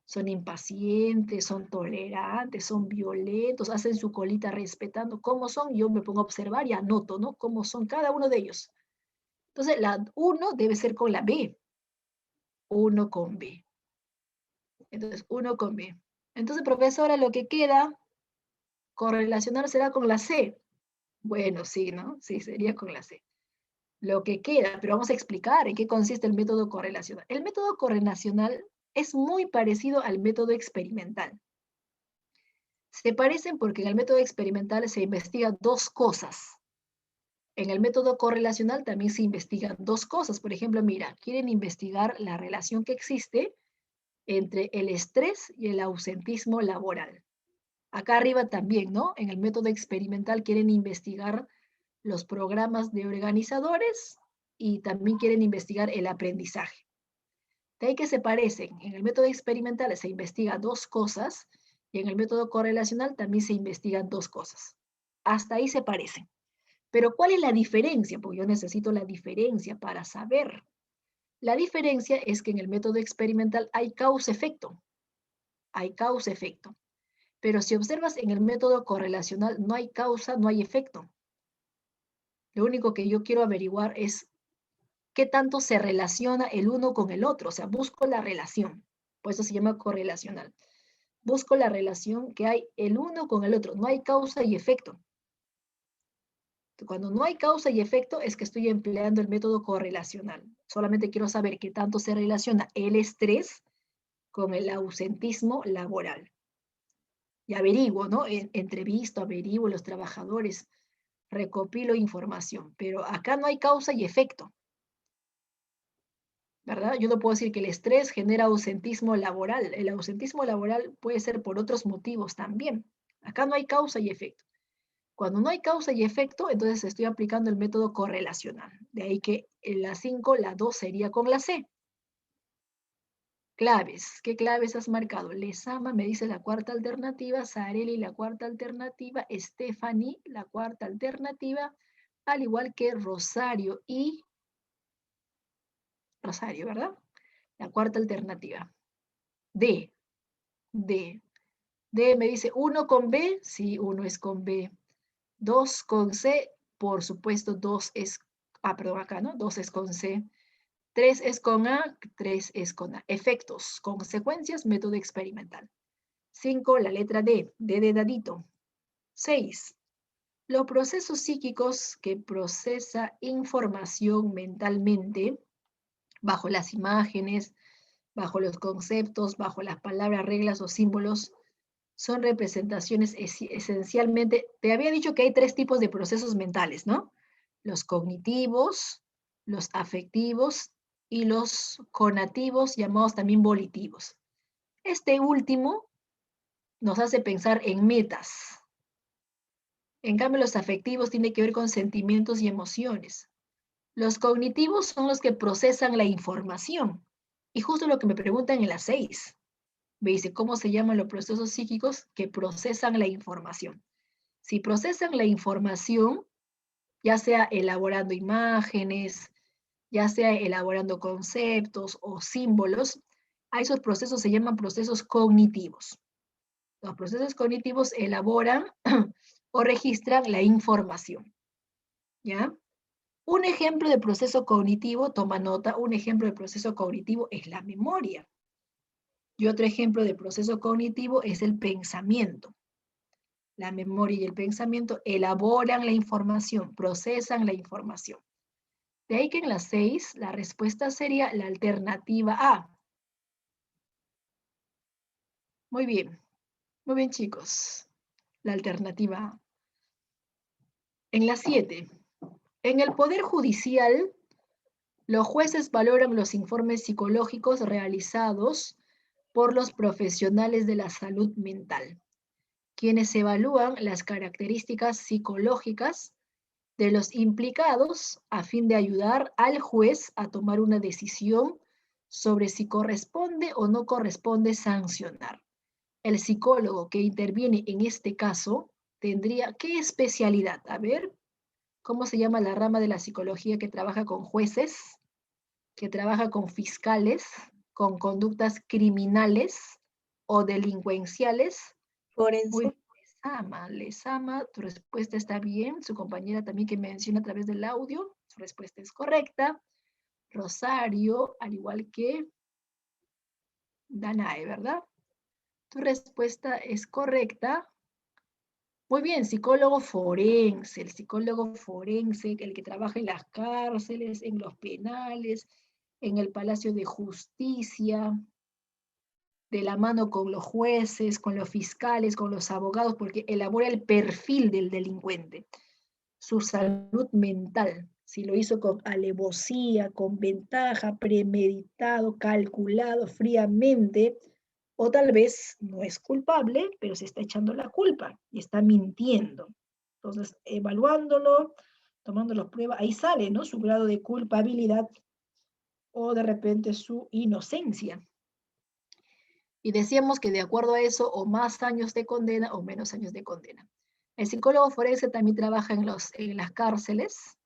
Son impacientes, son tolerantes, son violentos, hacen su colita respetando. ¿Cómo son? Yo me pongo a observar y anoto, ¿no? Cómo son cada uno de ellos. Entonces, la 1 debe ser con la B. 1 con B. Entonces, 1 con B. Entonces, profesora, lo que queda, correlacionar será con la C. Bueno, sí, ¿no? Sí, sería con la C. Lo que queda, pero vamos a explicar en qué consiste el método correlacional. El método correlacional es muy parecido al método experimental. Se parecen porque en el método experimental se investigan dos cosas. En el método correlacional también se investigan dos cosas. Por ejemplo, mira, quieren investigar la relación que existe entre el estrés y el ausentismo laboral. Acá arriba también, ¿no? En el método experimental quieren investigar los programas de organizadores y también quieren investigar el aprendizaje. De ahí que se parecen. En el método experimental se investiga dos cosas y en el método correlacional también se investigan dos cosas. Hasta ahí se parecen. Pero ¿cuál es la diferencia? Porque yo necesito la diferencia para saber. La diferencia es que en el método experimental hay causa-efecto. Hay causa-efecto. Pero si observas en el método correlacional no hay causa, no hay efecto. Lo único que yo quiero averiguar es qué tanto se relaciona el uno con el otro. O sea, busco la relación. Por eso se llama correlacional. Busco la relación que hay el uno con el otro. No hay causa y efecto. Cuando no hay causa y efecto es que estoy empleando el método correlacional. Solamente quiero saber qué tanto se relaciona el estrés con el ausentismo laboral. Y averiguo, ¿no? Entrevisto, averiguo los trabajadores, recopilo información, pero acá no hay causa y efecto, ¿verdad? Yo no puedo decir que el estrés genera ausentismo laboral. El ausentismo laboral puede ser por otros motivos también. Acá no hay causa y efecto. Cuando no hay causa y efecto, entonces estoy aplicando el método correlacional. De ahí que en la 5, la 2 sería con la C. Claves. ¿Qué claves has marcado? Lezama me dice la cuarta alternativa, Sareli la cuarta alternativa, Stephanie la cuarta alternativa, al igual que Rosario y Rosario, ¿verdad? La cuarta alternativa. D. D. D me dice 1 con B, sí, 1 es con B. 2 con C, por supuesto, 2 es, perdón, acá, ¿no? 2 es con C. 3 es con A, 3 es con A. Efectos, consecuencias, método experimental. 5, la letra D, D de dadito. 6, los procesos psíquicos que procesa información mentalmente, bajo las imágenes, bajo los conceptos, bajo las palabras, reglas o símbolos, son representaciones esencialmente, te había dicho que hay 3 tipos de procesos mentales, ¿no? Los cognitivos, los afectivos y los conativos, llamados también volitivos. Este último nos hace pensar en metas. En cambio, los afectivos tienen que ver con sentimientos y emociones. Los cognitivos son los que procesan la información. Y justo lo que me preguntan en las 6. Me dice, ¿cómo se llaman los procesos psíquicos que procesan la información? Si procesan la información, ya sea elaborando imágenes, ya sea elaborando conceptos o símbolos, a esos procesos se llaman procesos cognitivos. Los procesos cognitivos elaboran o registran la información. ¿Ya? Un ejemplo de proceso cognitivo, toma nota, un ejemplo de proceso cognitivo es la memoria. Y otro ejemplo de proceso cognitivo es el pensamiento. La memoria y el pensamiento elaboran la información, procesan la información. De ahí que en las 6 la respuesta sería la alternativa A. Muy bien chicos, la alternativa A. En la 7, en el Poder Judicial, los jueces valoran los informes psicológicos realizados por los profesionales de la salud mental, quienes evalúan las características psicológicas de los implicados a fin de ayudar al juez a tomar una decisión sobre si corresponde o no corresponde sancionar. El psicólogo que interviene en este caso tendría, ¿qué especialidad? A ver, ¿cómo se llama la rama de la psicología que trabaja con jueces, que trabaja con fiscales, con conductas criminales o delincuenciales? Muy Forense. bien, Lesama, tu respuesta está bien. Su compañera también que menciona a través del audio, su respuesta es correcta. Rosario, al igual que Danae, ¿verdad? Tu respuesta es correcta. Muy bien, psicólogo forense, el psicólogo forense, el que trabaja en las cárceles, en los penales, en el Palacio de Justicia, de la mano con los jueces, con los fiscales, con los abogados, porque elabora el perfil del delincuente, su salud mental, si lo hizo con alevosía, con ventaja, premeditado, calculado, fríamente, o tal vez no es culpable, pero se está echando la culpa y está mintiendo. Entonces, evaluándolo, tomando las pruebas, ahí sale, ¿no? Su grado de culpabilidad o de repente su inocencia. Y decíamos que de acuerdo a eso, o más años de condena o menos años de condena. El psicólogo forense también trabaja en las cárceles.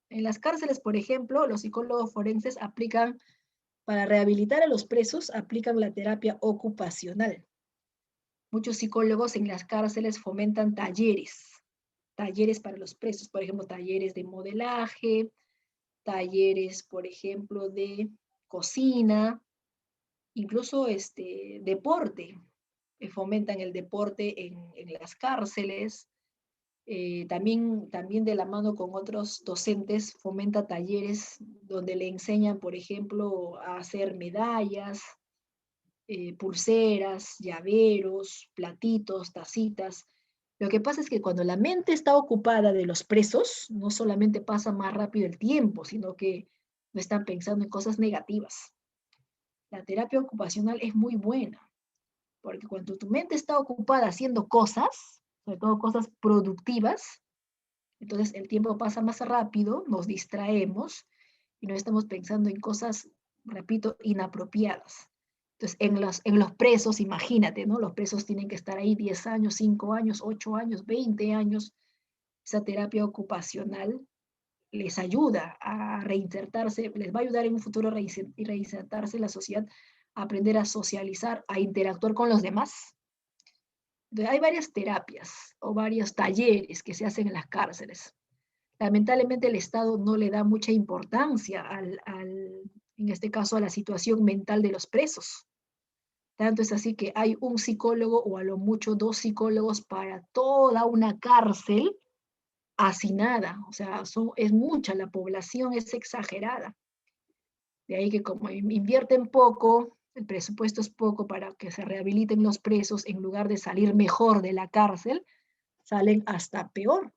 En las cárceles, por ejemplo, los psicólogos forenses aplican, para rehabilitar a los presos, aplican la terapia ocupacional. Muchos psicólogos en las cárceles fomentan talleres para los presos, por ejemplo, talleres de modelaje, talleres, por ejemplo, de cocina, incluso deporte, fomentan el deporte en las cárceles, también de la mano con otros docentes fomenta talleres donde le enseñan, por ejemplo, a hacer medallas, pulseras, llaveros, platitos, tacitas. Lo que pasa es que cuando la mente está ocupada de los presos, no solamente pasa más rápido el tiempo, sino que no están pensando en cosas negativas. La terapia ocupacional es muy buena, porque cuando tu mente está ocupada haciendo cosas, sobre todo cosas productivas, entonces el tiempo pasa más rápido, nos distraemos y no estamos pensando en cosas, repito, inapropiadas. Entonces, en los presos, imagínate, ¿no? Los presos tienen que estar ahí 10 años, 5 años, 8 años, 20 años. Esa terapia ocupacional les ayuda a reinsertarse, les va a ayudar en un futuro a reinsertarse en la sociedad, a aprender a socializar, a interactuar con los demás. Entonces, hay varias terapias o varios talleres que se hacen en las cárceles. Lamentablemente el Estado no le da mucha importancia en este caso, a la situación mental de los presos. Tanto es así que hay un psicólogo o a lo mucho 2 psicólogos para toda una cárcel hacinada. O sea, es mucha, la población es exagerada. De ahí que como invierten poco, el presupuesto es poco para que se rehabiliten los presos, en lugar de salir mejor de la cárcel, salen hasta peor,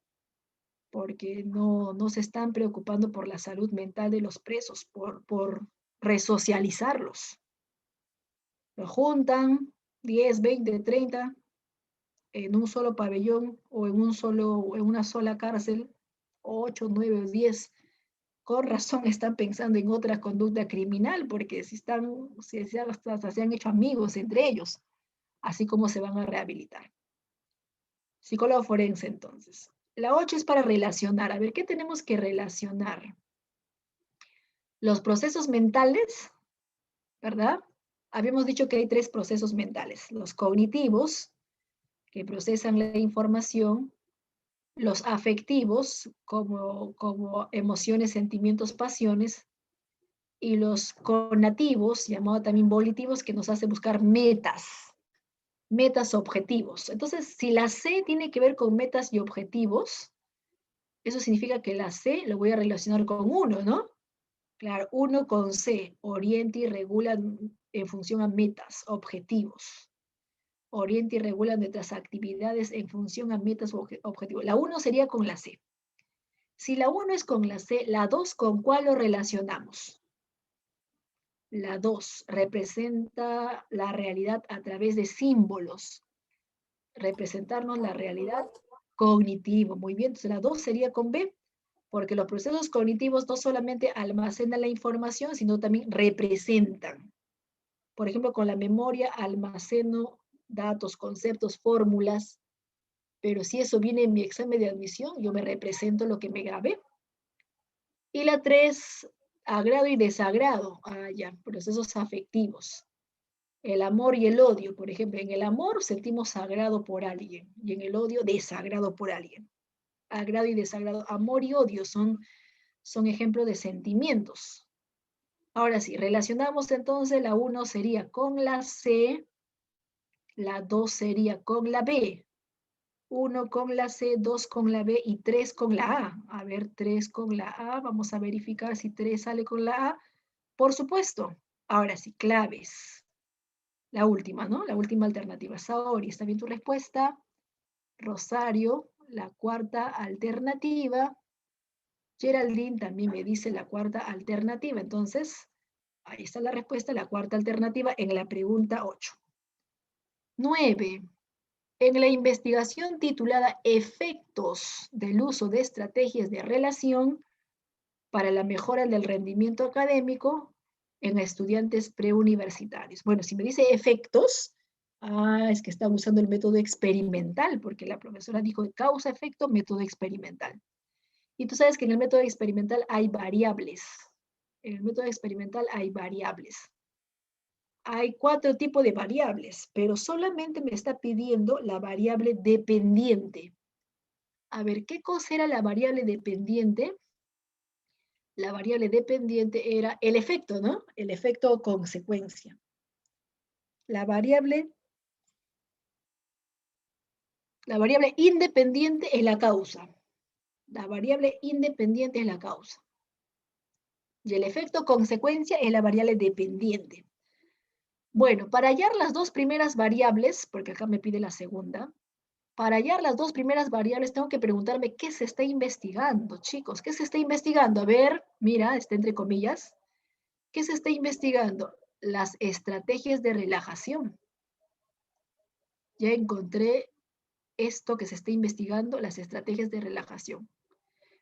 porque no se están preocupando por la salud mental de los presos, por resocializarlos. Los juntan 10, 20, 30 en un solo pabellón o en una sola cárcel, 8, 9 o 10. Con razón están pensando en otra conducta criminal, porque si hasta se han hecho amigos entre ellos, así como se van a rehabilitar. Psicólogo forense, entonces. La 8 es para relacionar. A ver, ¿qué tenemos que relacionar? Los procesos mentales, ¿verdad? Habíamos dicho que hay 3 procesos mentales. Los cognitivos, que procesan la información. Los afectivos, como emociones, sentimientos, pasiones. y los connativos, llamados también volitivos, que nos hace buscar metas objetivos. Entonces, si la C tiene que ver con metas y objetivos, eso significa que la C lo voy a relacionar con 1, ¿no? Claro, 1 con C, orienta y regula en función a metas, objetivos. Orienta y regula nuestras actividades en función a metas o objetivos. La 1 sería con la C. Si la 1 es con la C, la 2 ¿con cuál lo relacionamos? La 2 representa la realidad a través de símbolos. Representarnos la realidad cognitivo. Muy bien, entonces la 2 sería con B, porque los procesos cognitivos no solamente almacenan la información, sino también representan. Por ejemplo, con la memoria almaceno datos, conceptos, fórmulas, pero si eso viene en mi examen de admisión, yo me represento lo que me grabé. Y la 3, agrado y desagrado. Ah, ya, procesos afectivos. El amor y el odio, por ejemplo, en el amor sentimos agrado por alguien y en el odio desagrado por alguien. Agrado y desagrado, amor y odio son ejemplos de sentimientos. Ahora sí, relacionamos entonces la 1 sería con la C, la 2 sería con la B, 1 con la C, 2 con la B y 3 con la A. A ver, 3 con la A, vamos a verificar si 3 sale con la A. Por supuesto. Ahora sí, claves. La última, ¿no? La última alternativa. Saori, ¿está bien tu respuesta? Rosario, la cuarta alternativa. Geraldine también me dice la cuarta alternativa. Entonces, ahí está la respuesta, la cuarta alternativa en la pregunta 8. 9. En la investigación titulada Efectos del uso de estrategias de relación para la mejora del rendimiento académico en estudiantes preuniversitarios. Bueno, si me dice efectos, es que están usando el método experimental, porque la profesora dijo causa-efecto, método experimental. Y tú sabes que en el método experimental hay variables. En el método experimental hay variables. Hay 4 tipos de variables, pero solamente me está pidiendo la variable dependiente. A ver, ¿qué cosa era la variable dependiente? La variable dependiente era el efecto, ¿no? El efecto o consecuencia. La variable independiente es la causa. La variable independiente es la causa. Y el efecto consecuencia es la variable dependiente. Bueno, para hallar las 2 primeras variables, porque acá me pide la segunda, para hallar las 2 primeras variables tengo que preguntarme qué se está investigando, chicos. ¿Qué se está investigando? A ver, mira, está entre comillas. ¿Qué se está investigando? Las estrategias de relajación. Ya encontré esto que se está investigando, las estrategias de relajación.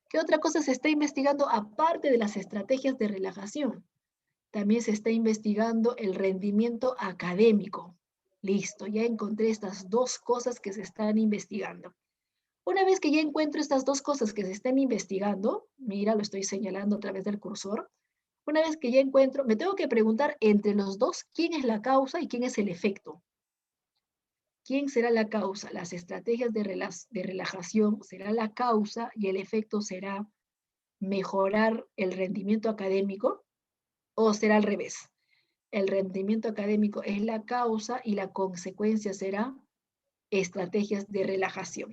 ¿Qué otra cosa se está investigando aparte de las estrategias de relajación? También se está investigando el rendimiento académico. Listo, ya encontré estas 2 cosas que se están investigando. Una vez que ya encuentro estas 2 cosas que se están investigando, mira, lo estoy señalando a través del cursor. Una vez que ya encuentro, me tengo que preguntar entre los 2 quién es la causa y quién es el efecto. ¿Quién será la causa? Las estrategias de relajación será la causa y el efecto será mejorar el rendimiento académico, o será al revés. El rendimiento académico es la causa y la consecuencia será estrategias de relajación.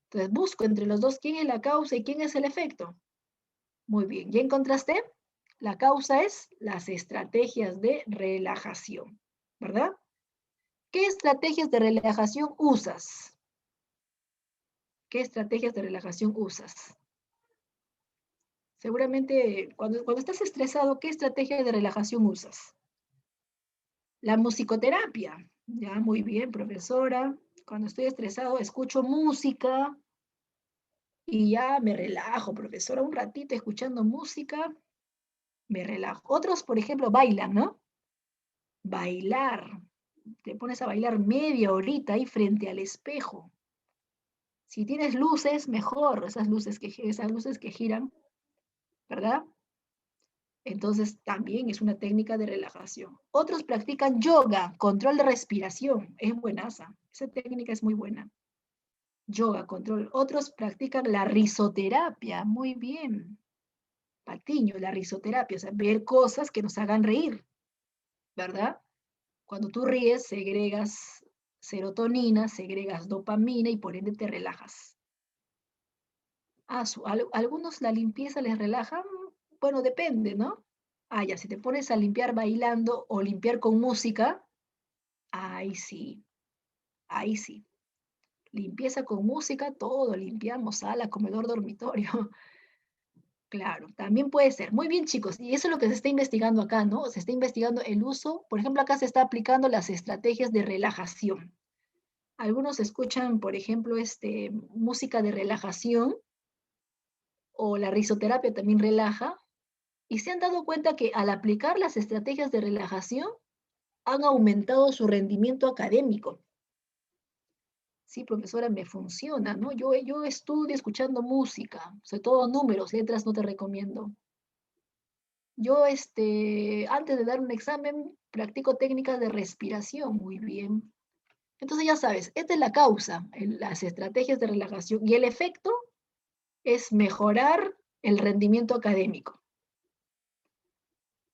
Entonces busco entre los 2 quién es la causa y quién es el efecto. Muy bien, ¿ya encontraste? La causa es las estrategias de relajación, ¿verdad? ¿Qué estrategias de relajación usas? ¿Qué estrategias de relajación usas? Seguramente cuando estás estresado, ¿qué estrategia de relajación usas? La musicoterapia. Ya, muy bien, profesora. Cuando estoy estresado, escucho música y ya me relajo, profesora. Un ratito escuchando música, me relajo. Otros, por ejemplo, bailan, ¿no? Bailar. Te pones a bailar media horita ahí frente al espejo. Si tienes luces, mejor, esas luces que giran, ¿verdad? Entonces también es una técnica de relajación. Otros practican yoga, control de respiración. Es buenaza. Esa técnica es muy buena. Yoga, control. Otros practican la risoterapia. Muy bien. Patiño, la risoterapia, o sea, ver cosas que nos hagan reír, ¿verdad? Cuando tú ríes, segregas serotonina, segregas dopamina y por ende te relajas. Algunos la limpieza les relaja, bueno, depende, ¿no? Ah, ya, si te pones a limpiar bailando o limpiar con música, ahí sí, ahí sí. Limpieza con música, todo, limpiamos sala, comedor, dormitorio. Claro, también puede ser. Muy bien, chicos. Y eso es lo que se está investigando acá, ¿no? Se está investigando el uso, por ejemplo, acá se está aplicando las estrategias de relajación. Algunos escuchan, por ejemplo, música de relajación o la risoterapia también relaja y se han dado cuenta que al aplicar las estrategias de relajación han aumentado su rendimiento académico. Sí, profesora, me funciona, ¿no? Yo estudio escuchando música, sobre todo números, letras no te recomiendo. Yo, antes de dar un examen, practico técnicas de respiración, muy bien. Entonces ya sabes, esta es la causa, las estrategias de relajación y el efecto es mejorar el rendimiento académico.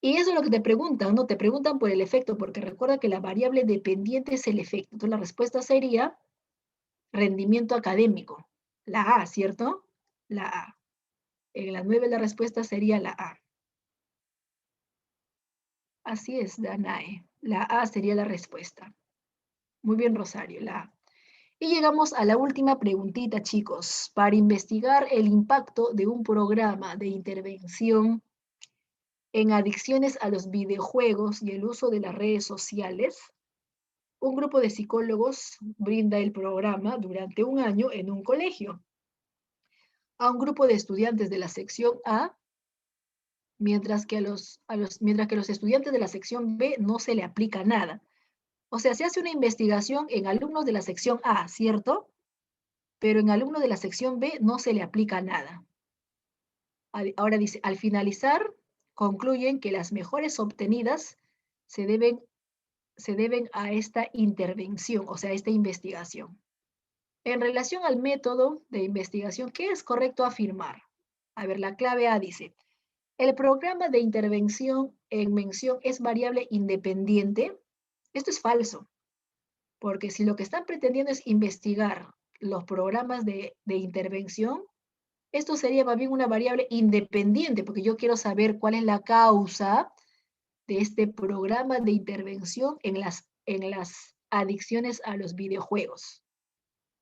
Y eso es lo que te preguntan, ¿no? Te preguntan por el efecto, porque recuerda que la variable dependiente es el efecto. Entonces la respuesta sería rendimiento académico. La A, ¿cierto? La A. En la 9 la respuesta sería la A. Así es, Danae. La A sería la respuesta. Muy bien, Rosario, la A. Y llegamos a la última preguntita, chicos. Para investigar el impacto de un programa de intervención en adicciones a los videojuegos y el uso de las redes sociales, un grupo de psicólogos brinda el programa durante un año en un colegio a un grupo de estudiantes de la sección A, mientras que los estudiantes de la sección B no se le aplica nada. O sea, se hace una investigación en alumnos de la sección A, ¿cierto? Pero en alumnos de la sección B no se le aplica nada. Ahora dice, al finalizar, concluyen que las mejores obtenidas se deben a esta intervención, o sea, a esta investigación. En relación al método de investigación, ¿qué es correcto afirmar? A ver, la clave A dice, el programa de intervención en mención es variable independiente. Esto es falso, porque si lo que están pretendiendo es investigar los programas de intervención, esto sería más bien una variable independiente, porque yo quiero saber cuál es la causa de este programa de intervención en las adicciones a los videojuegos.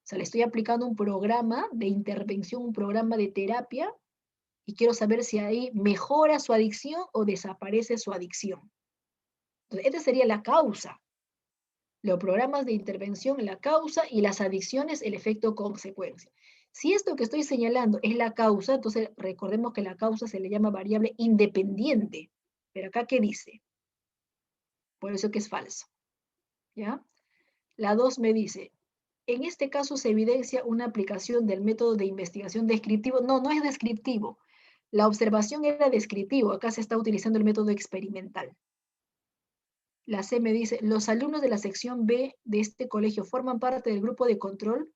O sea, le estoy aplicando un programa de intervención, un programa de terapia, y quiero saber si ahí mejora su adicción o desaparece su adicción. Entonces, esta sería la causa. Los programas de intervención, la causa, y las adicciones, el efecto consecuencia. Si esto que estoy señalando es la causa, entonces recordemos que la causa se le llama variable independiente. Pero acá, ¿qué dice? Por eso que es falso. ¿Ya? La 2 me dice, en este caso se evidencia una aplicación del método de investigación descriptivo. No, no es descriptivo. La observación era descriptivo. Acá se está utilizando el método experimental. La C me dice, los alumnos de la sección B de este colegio forman parte del grupo de control.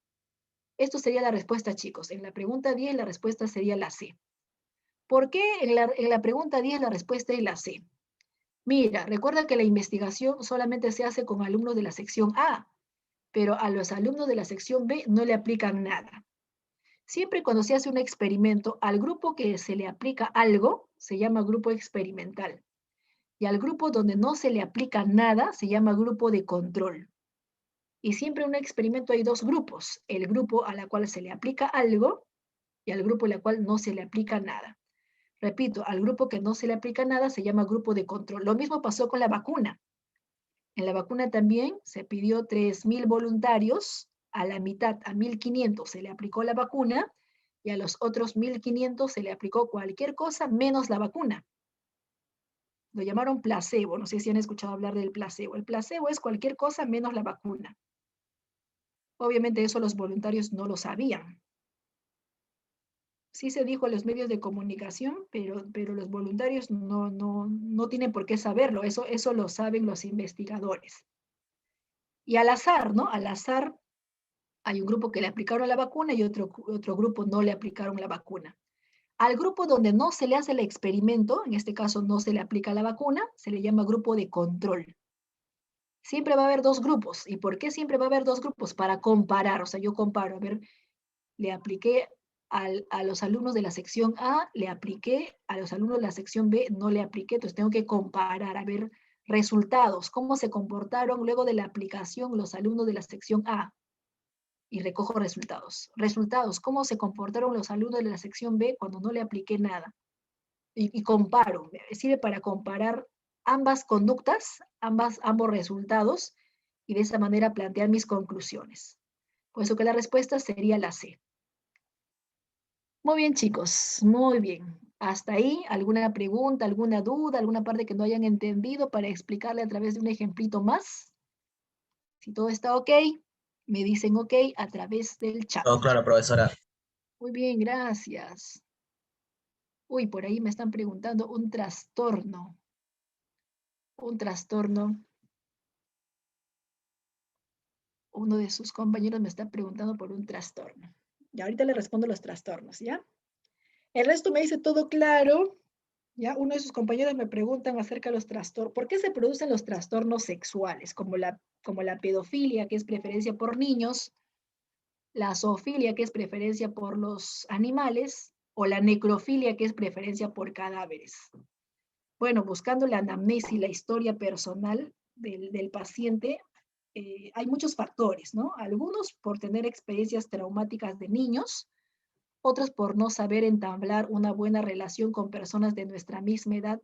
Esto sería la respuesta, chicos. En la pregunta 10 la respuesta sería la C. ¿Por qué en la pregunta 10 la respuesta es la C? Mira, recuerda que la investigación solamente se hace con alumnos de la sección A, pero a los alumnos de la sección B no le aplican nada. Siempre cuando se hace un experimento, al grupo que se le aplica algo se llama grupo experimental. Y al grupo donde no se le aplica nada se llama grupo de control. Y siempre en un experimento hay dos grupos, el grupo a la cual se le aplica algo y al grupo a la cual no se le aplica nada. Repito, al grupo que no se le aplica nada se llama grupo de control. Lo mismo pasó con la vacuna. En la vacuna también se pidió 3.000 voluntarios, a la mitad, a 1.500 se le aplicó la vacuna y a los otros 1.500 se le aplicó cualquier cosa menos la vacuna. Lo llamaron placebo, no sé si han escuchado hablar del placebo. El placebo es cualquier cosa menos la vacuna. Obviamente eso los voluntarios no lo sabían. Sí se dijo en los medios de comunicación, pero los voluntarios no tienen por qué saberlo. Eso lo saben los investigadores. Y al azar, ¿no? Al azar hay un grupo que le aplicaron la vacuna y otro grupo no le aplicaron la vacuna. Al grupo donde no se le hace el experimento, en este caso no se le aplica la vacuna, se le llama grupo de control. Siempre va a haber dos grupos. ¿Y por qué siempre va a haber dos grupos? Para comparar, o sea, yo comparo, a ver, le apliqué a los alumnos de la sección A, le apliqué a los alumnos de la sección B, no le apliqué, entonces tengo que comparar, a ver, resultados, cómo se comportaron luego de la aplicación los alumnos de la sección A. Y recojo resultados. Resultados, cómo se comportaron los alumnos de la sección B cuando no le apliqué nada. Y comparo, sirve para comparar ambas conductas, ambos resultados, y de esa manera plantear mis conclusiones. Por eso que la respuesta sería la C. Muy bien, chicos, muy bien. Hasta ahí, ¿alguna pregunta, alguna duda, alguna parte que no hayan entendido para explicarle a través de un ejemplito más? Si todo está ok, me dicen ok a través del chat. Todo claro, profesora. Muy bien, gracias. Uy, por ahí me están preguntando un trastorno. Un trastorno. Uno de sus compañeros me está preguntando por un trastorno. Y ahorita le respondo los trastornos, ¿ya? El resto me dice todo claro. ¿Ya? Uno de sus compañeros me preguntan acerca de los trastornos. ¿Por qué se producen los trastornos sexuales? Como la pedofilia, que es preferencia por niños, la zoofilia, que es preferencia por los animales, o la necrofilia, que es preferencia por cadáveres. Bueno, buscando la anamnesis y la historia personal del paciente, hay muchos factores, ¿no? Algunos por tener experiencias traumáticas de niños, otros por no saber entablar una buena relación con personas de nuestra misma edad,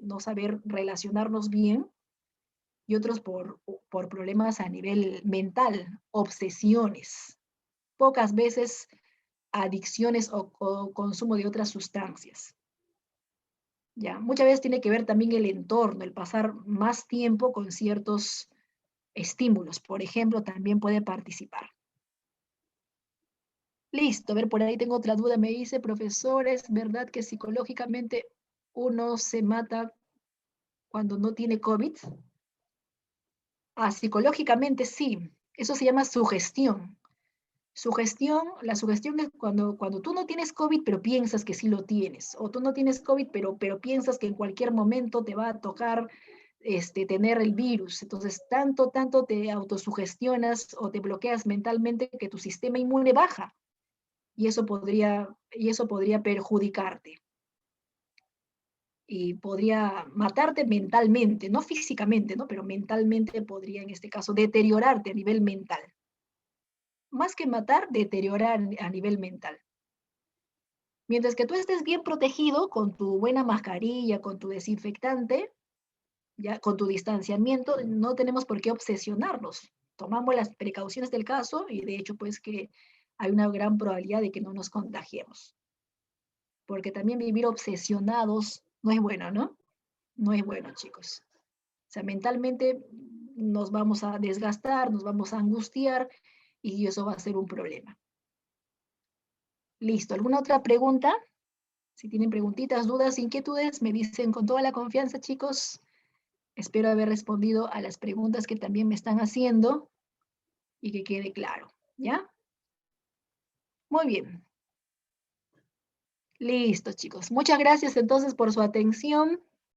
no saber relacionarnos bien, y otros por problemas a nivel mental, obsesiones, pocas veces adicciones o consumo de otras sustancias. Ya, muchas veces tiene que ver también el entorno, el pasar más tiempo con ciertos estímulos, por ejemplo, también puede participar. Listo, a ver, por ahí tengo otra duda, me dice, profesor, ¿es verdad que psicológicamente uno se mata cuando no tiene COVID? Ah, psicológicamente sí, eso se llama sugestión. La sugestión es cuando tú no tienes COVID, pero piensas que sí lo tienes, o tú no tienes COVID, pero piensas que en cualquier momento te va a tocar tener el virus. Entonces, tanto te autosugestionas o te bloqueas mentalmente que tu sistema inmune baja, y eso podría perjudicarte. Y podría matarte mentalmente, no físicamente, ¿no? Pero mentalmente podría, en este caso, deteriorarte a nivel mental. Más que matar, deteriorar a nivel mental. Mientras que tú estés bien protegido con tu buena mascarilla, con tu desinfectante, ya con tu distanciamiento, no tenemos por qué obsesionarnos. Tomamos las precauciones del caso y de hecho pues que hay una gran probabilidad de que no nos contagiemos. Porque también vivir obsesionados no es bueno, ¿no? No es bueno, chicos. O sea, mentalmente nos vamos a desgastar, nos vamos a angustiar y eso va a ser un problema. Listo. ¿Alguna otra pregunta? Si tienen preguntitas, dudas, inquietudes, me dicen con toda la confianza, chicos. Espero haber respondido a las preguntas que también me están haciendo y que quede claro, ¿ya? Muy bien. Listo, chicos. Muchas gracias entonces por su atención.